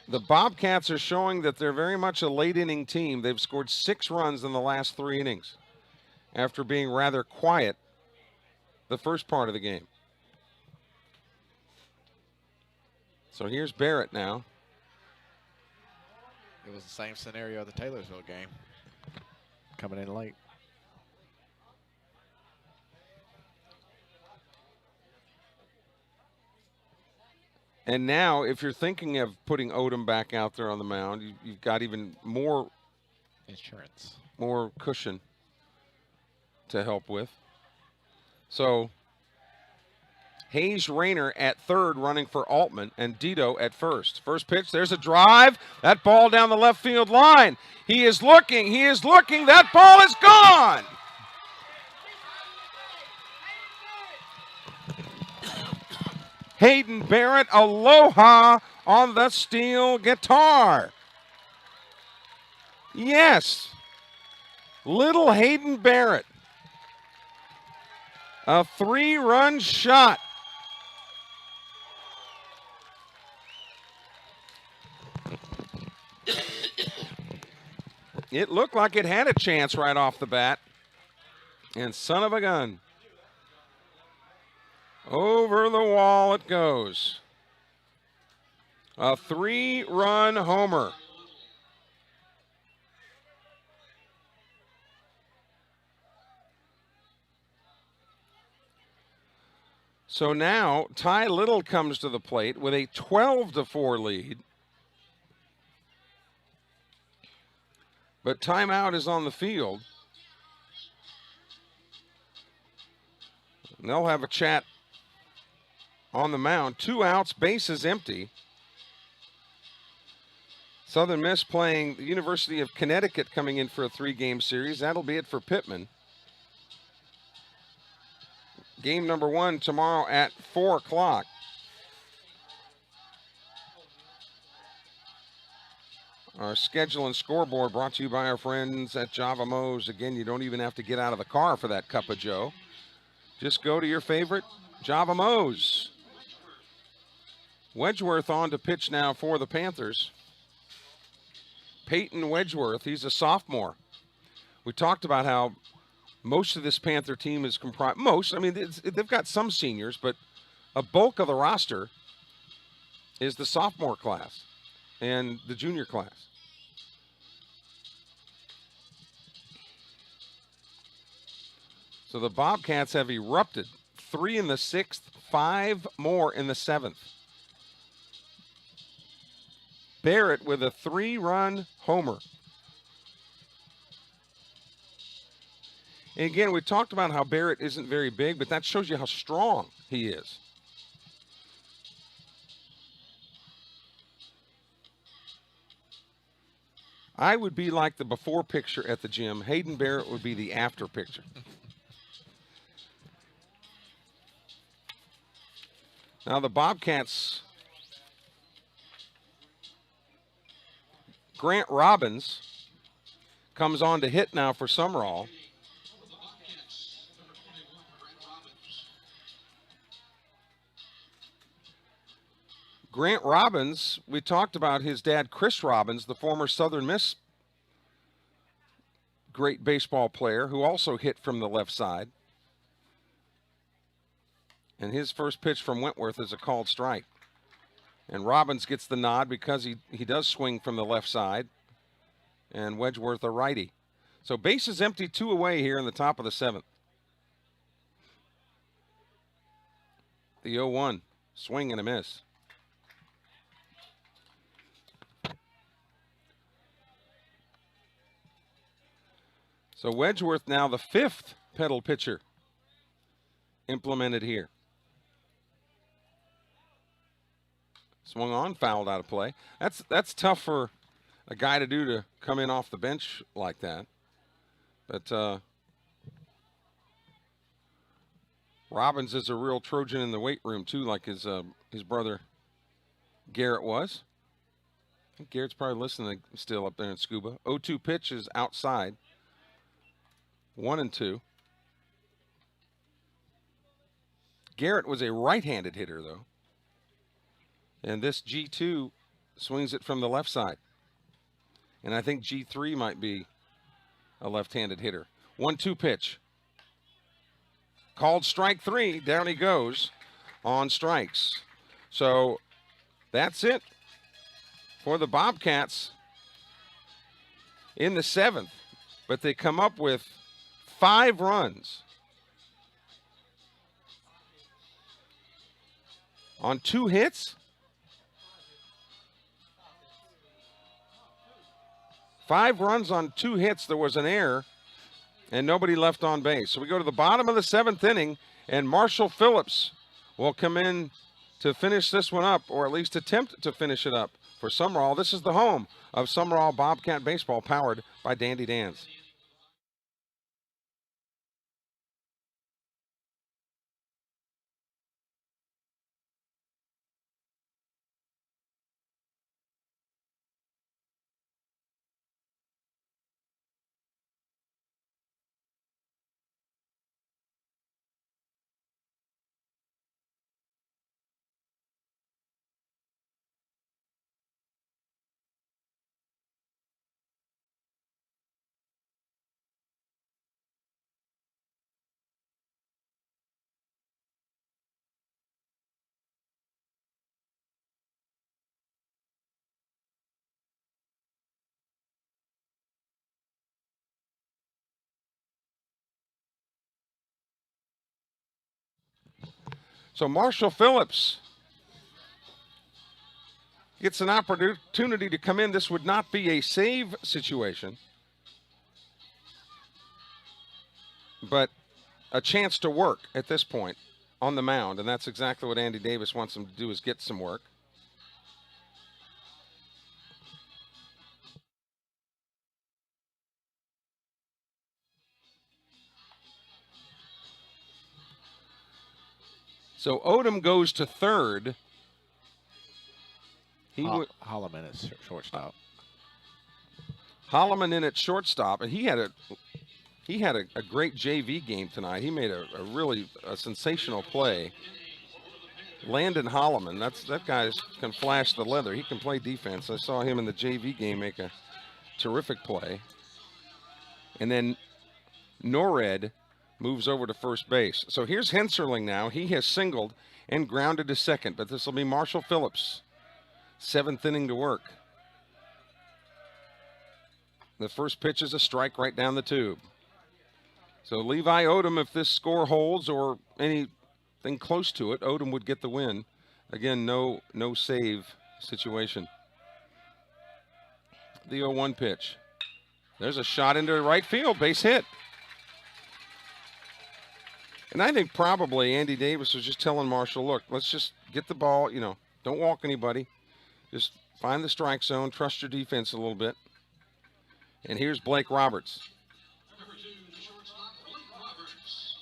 The Bobcats are showing that they're very much a late inning team. They've scored 6 runs in the last 3 innings after being rather quiet the first part of the game. So here's Barrett now. It was the same scenario of the Taylorsville game, coming in late. And now, if you're thinking of putting Odom back out there on the mound, you've got even more Insurance. more cushion to help with. So Hayes Rayner at third, running for Altman, and Dito at first. First pitch, there's a drive. That ball down the left field line. He is looking. That ball is gone. Hayden Barrett, aloha on the steel guitar. Yes, little Hayden Barrett. A 3-run shot. It looked like it had a chance right off the bat. And son of a gun. Over the wall it goes. A 3-run homer. So now Ty Little comes to the plate with a 12-4 lead. But timeout is on the field. And they'll have a chat on the mound. 2 outs, bases empty. Southern Miss playing the University of Connecticut coming in for a 3-game series. That'll be it for Pittman. Game number 1 tomorrow at 4 o'clock. Our schedule and scoreboard brought to you by our friends at Java Mo's. Again, you don't even have to get out of the car for that cup of joe. Just go to your favorite Java Mo's. Wedgeworth on to pitch now for the Panthers. Peyton Wedgeworth, he's a sophomore. We talked about how most of this Panther team is comprised, they've got some seniors, but a bulk of the roster is the sophomore class and the junior class. So the Bobcats have erupted. 3 in the 6th, 5 more in the 7th. Barrett with a 3-run homer. And again, we talked about how Barrett isn't very big, but that shows you how strong he is. I would be like the before picture at the gym. Hayden Barrett would be the after picture. Now the Bobcats, Grant Robbins comes on to hit now for Sumrall. Grant Robbins, we talked about his dad, Chris Robbins, the former Southern Miss great baseball player who also hit from the left side. And his first pitch from Wentworth is a called strike. And Robbins gets the nod because he does swing from the left side. And Wedgeworth a righty. So bases empty, 2 away here in the top of the 7th. The 0-1, swing and a miss. So Wedgeworth now the 5th Petal pitcher implemented here. Swung on, fouled out of play. That's tough for a guy to do, to come in off the bench like that. But Robbins is a real Trojan in the weight room too, like his brother Garrett was. I think Garrett's probably listening still up there in Scuba. 0-2 pitch is outside. 1-2. Garrett was a right-handed hitter though. And this G2 swings it from the left side. And I think G3 might be a left-handed hitter. 1-2 pitch. Called strike 3. Down he goes on strikes. So that's it for the Bobcats in the 7th. But they come up with 5 runs on 2 hits. 5 runs on 2 hits. There was an error, and nobody left on base. So we go to the bottom of the 7th inning, and Marshall Phillips will come in to finish this one up, or at least attempt to finish it up for Sumrall. This is the home of Sumrall Bobcat Baseball, powered by Dandy Dan's. So Marshall Phillips gets an opportunity to come in. This would not be a save situation, but a chance to work at this point on the mound, and that's exactly what Andy Davis wants him to do, is get some work. So Odom goes to third. Holloman is shortstop. Holloman in at shortstop, and he had a great JV game tonight. He made a really sensational play. Landon Holloman, that guy can flash the leather. He can play defense. I saw him in the JV game make a terrific play. And then Norred moves over to first base. So here's Henserling now. He has singled and grounded to second, but this will be Marshall Phillips. 7th inning to work. The first pitch is a strike right down the tube. So Levi Odom, if this score holds or anything close to it, Odom would get the win. Again, no save situation. The 0-1 pitch. There's a shot into right field, base hit. And I think probably Andy Davis was just telling Marshall, look, let's just get the ball, don't walk anybody. Just find the strike zone, trust your defense a little bit. And here's Blake Roberts. Number 2, the shortstop, Blake Roberts.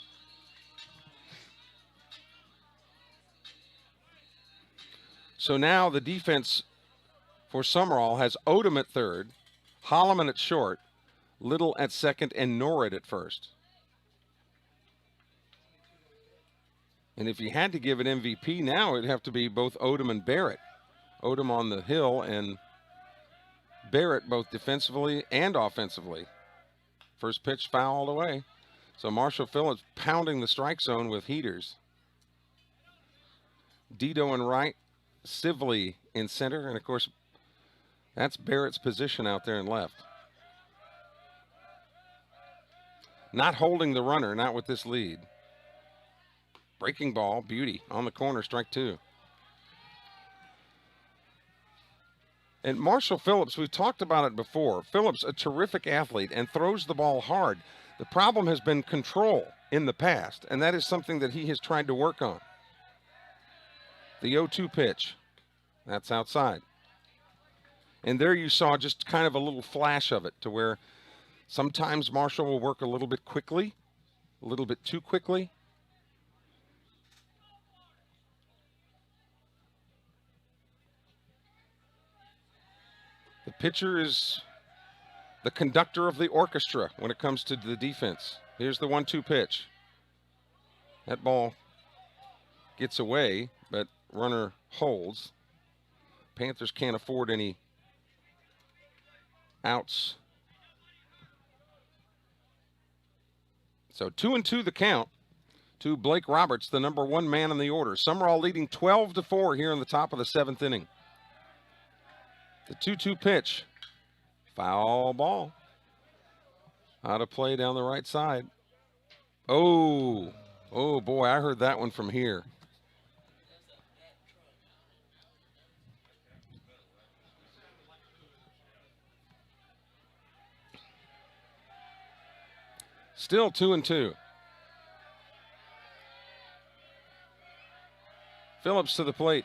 So now the defense for Sumrall has Odom at third, Holloman at short, Little at second, and Norrid at first. And if you had to give it MVP now, it'd have to be both Odom and Barrett. Odom on the hill and Barrett both defensively and offensively. First pitch fouled away. So Marshall Phillips pounding the strike zone with heaters. Dito in right, Sibley in center, and of course, that's Barrett's position out there in left. Not holding the runner, not with this lead. Breaking ball, beauty, on the corner, strike 2. And Marshall Phillips, we've talked about it before. Phillips, a terrific athlete and throws the ball hard. The problem has been control in the past, and that is something that he has tried to work on. The 0-2 pitch, that's outside. And there you saw just kind of a little flash of it, to where sometimes Marshall will work a little bit quickly, a little bit too quickly. The pitcher is the conductor of the orchestra when it comes to the defense. Here's the 1-2 pitch. That ball gets away, but runner holds. Panthers can't afford any outs. So 2-2 the count to Blake Roberts, the number 1 man in the order. Sumrall leading 12-4 here in the top of the 7th inning. The 2-2 pitch. Foul ball. Out of play down the right side. Oh boy, I heard that one from here. Still 2-2. Phillips to the plate.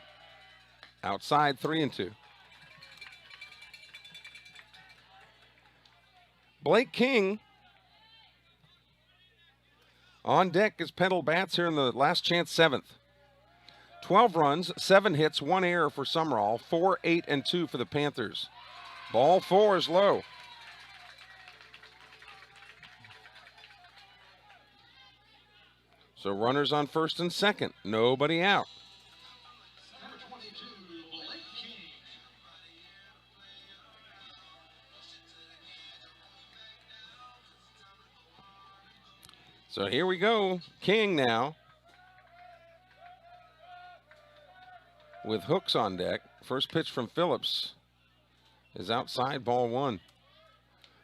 Outside 3-2. Blake King on deck as Petal bats here in the last chance 7th. 12 runs, 7 hits, 1 error for Sumrall. 4, 8, and 2 for the Panthers. Ball 4 is low. So runners on first and second. Nobody out. Number 22, Blake King. So here we go. King now with hooks on deck. First pitch from Phillips is outside, ball 1.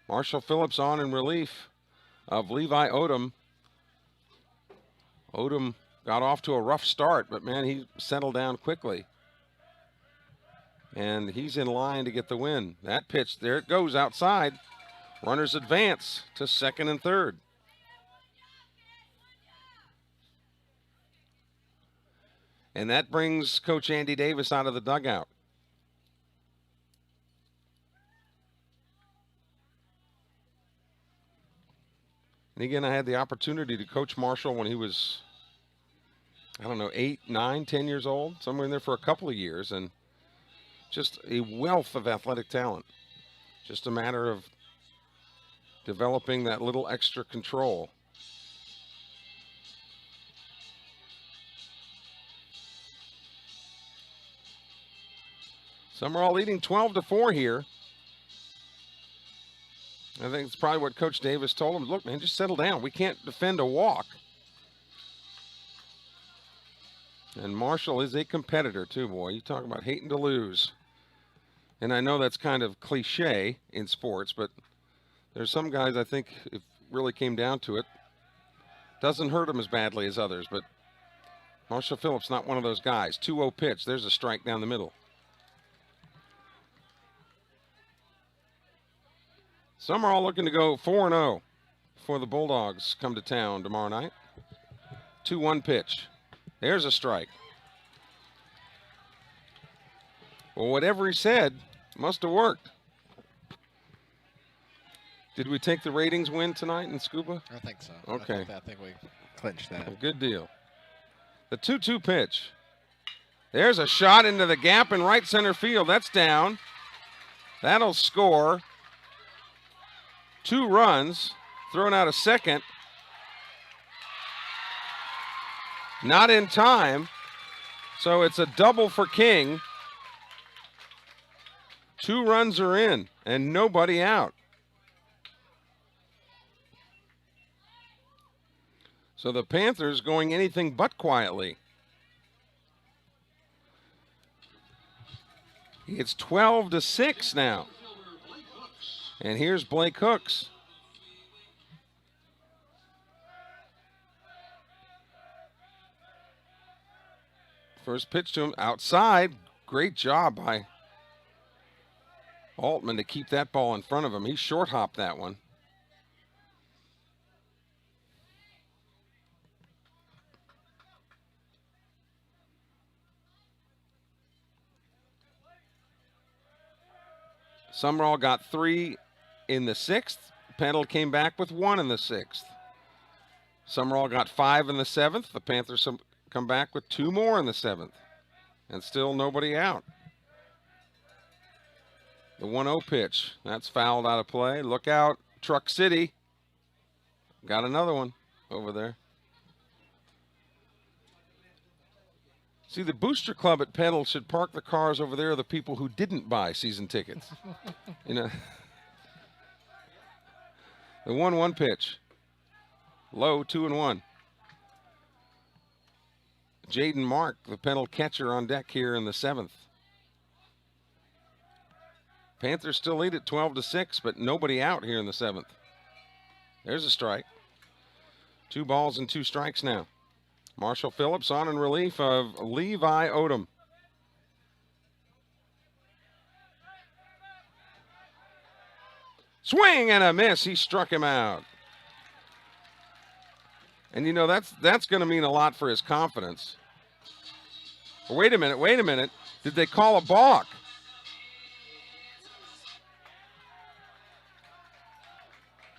Marshall Phillips on in relief of Levi Odom. Odom got off to a rough start, but man, he settled down quickly. And he's in line to get the win. That pitch, there it goes outside. Runners advance to second and third. And that brings Coach Andy Davis out of the dugout. And again, I had the opportunity to coach Marshall when he was, I don't know, 8, 9, 10 years old, somewhere in there for a couple of years, and just a wealth of athletic talent. Just a matter of developing that little extra control. Sumrall leading 12-4 here. I think it's probably what Coach Davis told him. Look, man, just settle down. We can't defend a walk. And Marshall is a competitor too, boy. You talk about hating to lose. And I know that's kind of cliche in sports, but there's some guys I think if it really came down to it, doesn't hurt them as badly as others. But Marshall Phillips, not one of those guys. 2-0 pitch. There's a strike down the middle. Sumrall looking to go 4-0 before the Bulldogs come to town tomorrow night. 2-1 pitch. There's a strike. Well, whatever he said must have worked. Did we take the ratings win tonight in Scuba? I think so. Okay. I think we clinched that. Good deal. The 2-2 pitch. There's a shot into the gap in right center field. That's down. That'll score 2 runs. Thrown out a second. Not in time. So it's a double for King. 2 runs are in and nobody out. So the Panthers going anything but quietly. It's 12-6 now. And here's Blake Hooks. First pitch to him outside. Great job by Altman to keep that ball in front of him. He short hopped that one. Sumrall got 3 in the 6th. Petal came back with 1 in the 6th. Sumrall got 5 in the 7th. The Panthers come back with 2 more in the 7th. And still nobody out. The 1-0 pitch. That's fouled out of play. Look out, Truck City. Got another one over there. See, the Booster Club at Petal should park the cars over there of the people who didn't buy season tickets. You know. The 1-1 pitch. Low, 2-1. Jaden Mark, the Petal catcher, on deck here in the 7th. Panthers still lead at 12-6, but nobody out here in the 7th. There's a strike. 2 balls and 2 strikes now. Marshall Phillips on in relief of Levi Odom. Swing and a miss. He struck him out. And you know that's going to mean a lot for his confidence. Wait a minute. Did they call a balk?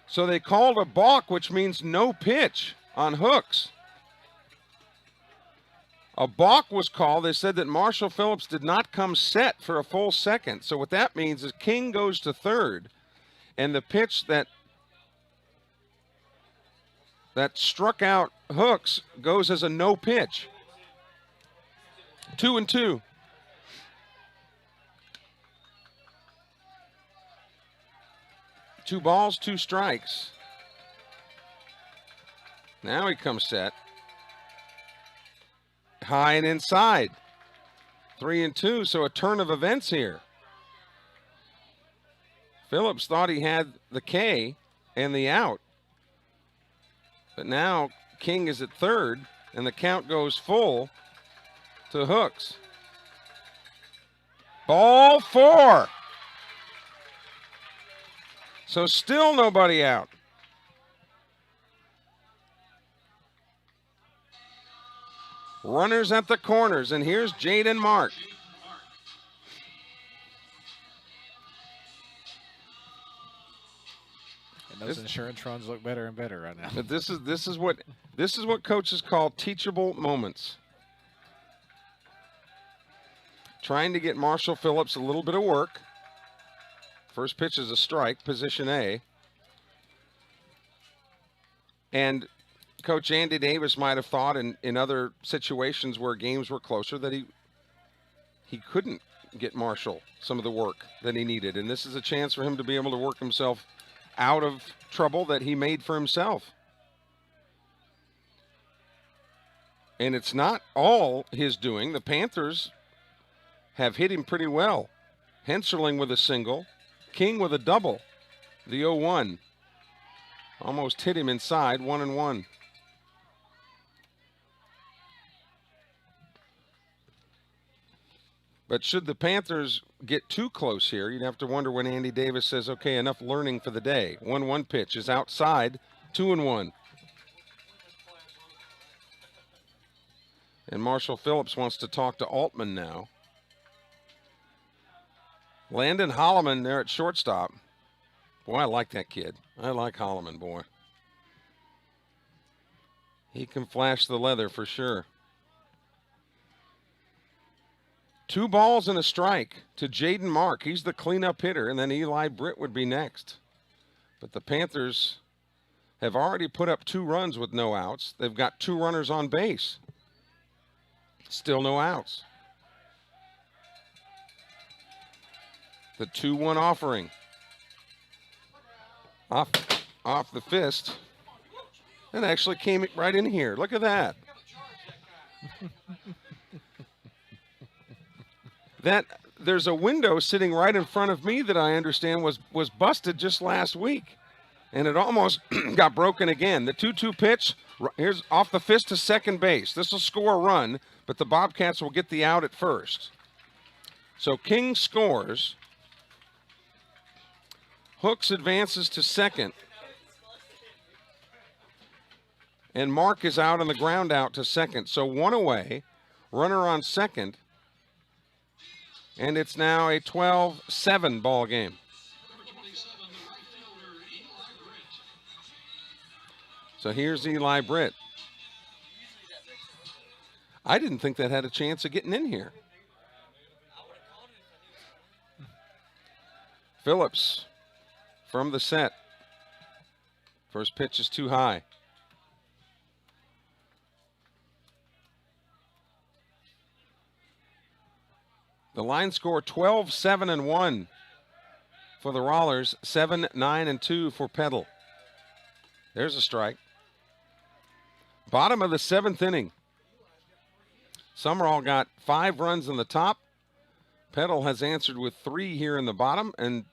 So they called a balk, which means no pitch on hooks. A balk was called. They said that Marshall Phillips did not come set for a full second. So what that means is King goes to third, and the pitch that struck out Hooks goes as a no pitch. 2-2. Two balls, two strikes. Now he comes set. High and inside. 3-2, so a turn of events here. Phillips thought he had the K and the out. But now King is at third, and the count goes full to Hooks. Ball 4. So still nobody out. Runners at the corners, and here's Jaden Mark. And those insurance runs look better and better right now. But this is what coaches call teachable moments. Trying to get Marshall Phillips a little bit of work. First pitch is a strike, position A. And Coach Andy Davis might have thought in other situations where games were closer that he couldn't get Marshall some of the work that he needed. And this is a chance for him to be able to work himself out of trouble that he made for himself. And it's not all his doing. The Panthers have hit him pretty well. Henserling with a single. King with a double. The 0-1. Almost hit him inside, 1-1. But should the Panthers get too close here, you'd have to wonder when Andy Davis says, okay, enough learning for the day. 1-1 pitch is outside, 2-1. And Marshall Phillips wants to talk to Altman now. Landon Holloman there at shortstop. Boy, I like that kid. I like Holloman, boy. He can flash the leather for sure. 2 balls and a strike to Jaden Mark. He's the cleanup hitter, and then Eli Britt would be next. But the Panthers have already put up 2 runs with no outs. They've got 2 runners on base. Still no outs. The 2-1 offering. Off the fist. And actually came right in here. Look at that. There's a window sitting right in front of me that I understand was busted just last week. And it almost got broken again. The 2-2 pitch, here's off the fist to second base. This will score a run, but the Bobcats will get the out at first. So King scores. Hooks advances to second. And Mark is out on the ground out to second. So 1 away, runner on second. And it's now a 12-7 ball game. So here's Eli Britt. I didn't think that had a chance of getting in here. Phillips from the set. First pitch is too high. The line score 12-7-1 for the Rollers, 7-9-2 for Petal. There's a strike. Bottom of the 7th inning. Sumrall got 5 runs in the top. Petal has answered with 3 here in the bottom, and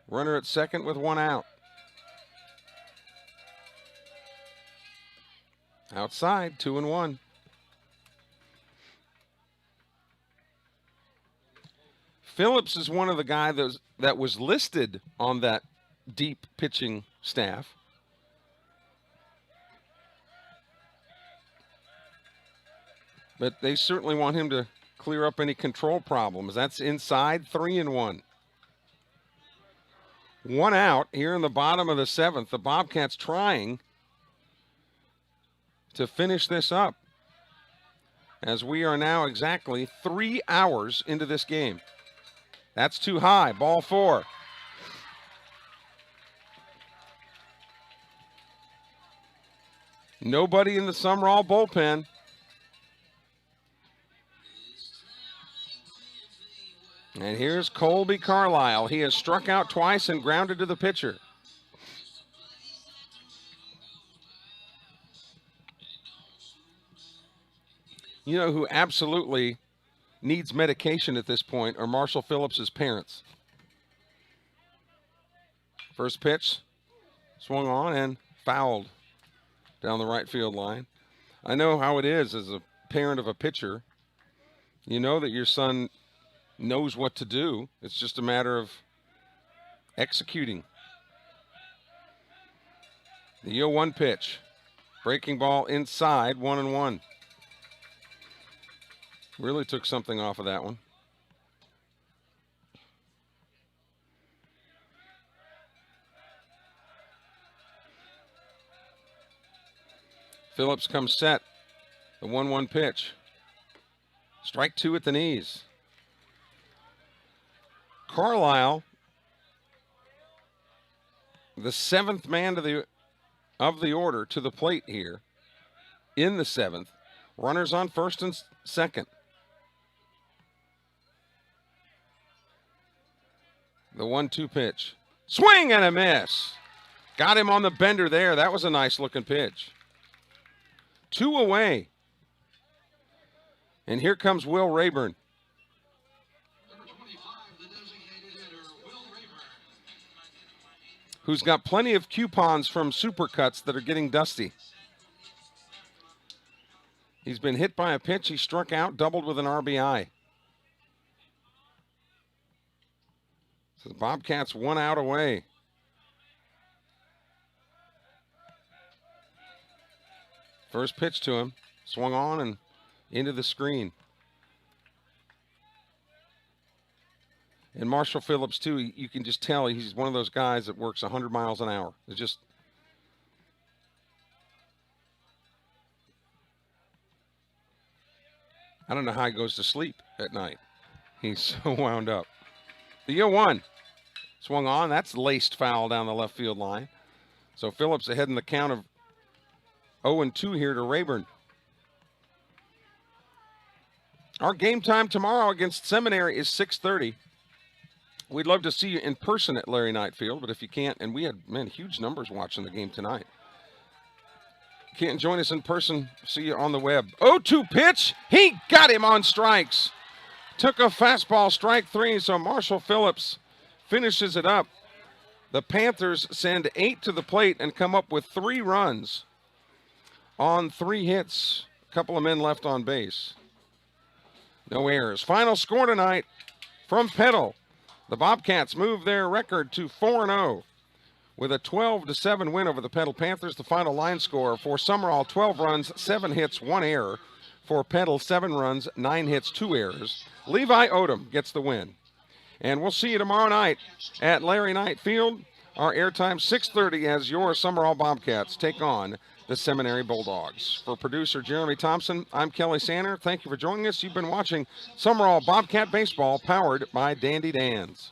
runner at second with 1 out. Outside, 2-1. Phillips is one of the guys that was listed on that deep pitching staff. but they certainly want him to clear up any control problems. That's inside, 3-1. 1 out here in the bottom of the 7th. The Bobcats trying to finish this up, as we are now exactly 3 hours into this game. That's too high. Ball 4. Nobody in the Sumrall bullpen. And here's Colby Carlisle. He has struck out twice and grounded to the pitcher. You know who absolutely needs medication at this point are Marshall Phillips' parents. First pitch, swung on and fouled down the right field line. I know how it is as a parent of a pitcher. You know that your son knows what to do. It's just a matter of executing. The 0-1 pitch. Breaking ball inside, 1-1. Really took something off of that one. Phillips comes set. The 1-1 pitch. Strike 2 at the knees. Carlisle, the 7th man of the order to the plate here in the 7th. Runners on first and second. The 1-2 pitch. Swing and a miss. Got him on the bender there. That was a nice looking pitch. 2 away. And here comes Will Rayburn. Who's got plenty of coupons from Supercuts that are getting dusty. He's been hit by a pitch. He struck out, doubled with an RBI. So the Bobcats 1 out away. First pitch to him, swung on and into the screen. And Marshall Phillips, too, you can just tell he's one of those guys that works 100 miles an hour. It's just, I don't know how he goes to sleep at night. He's so wound up. The 0-1 swung on. That's laced foul down the left field line. So Phillips ahead in the count of 0-2 here to Rayburn. Our game time tomorrow against Seminary is 6:30. We'd love to see you in person at Larry Knight Field, but if you can't, and we had, huge numbers watching the game tonight. Can't join us in person, see you on the web. 0-2 pitch. He got him on strikes. Took a fastball, strike 3, so Marshall Phillips finishes it up. The Panthers send 8 to the plate and come up with 3 runs on 3 hits. A couple of men left on base. No errors. Final score tonight from Petal. The Bobcats move their record to 4-0 with a 12-7 win over the Petal Panthers. The final line score for Sumrall, 12 runs, 7 hits, 1 error. For Petal, 7 runs, 9 hits, 2 errors. Levi Odom gets the win. And we'll see you tomorrow night at Larry Knight Field. Our airtime 6:30 as your Sumrall Bobcats take on the Seminary Bulldogs. For producer Jeremy Thompson, I'm Kelly Sander. Thank you for joining us. You've been watching Sumrall Bobcat Baseball, powered by Dandy Dan's.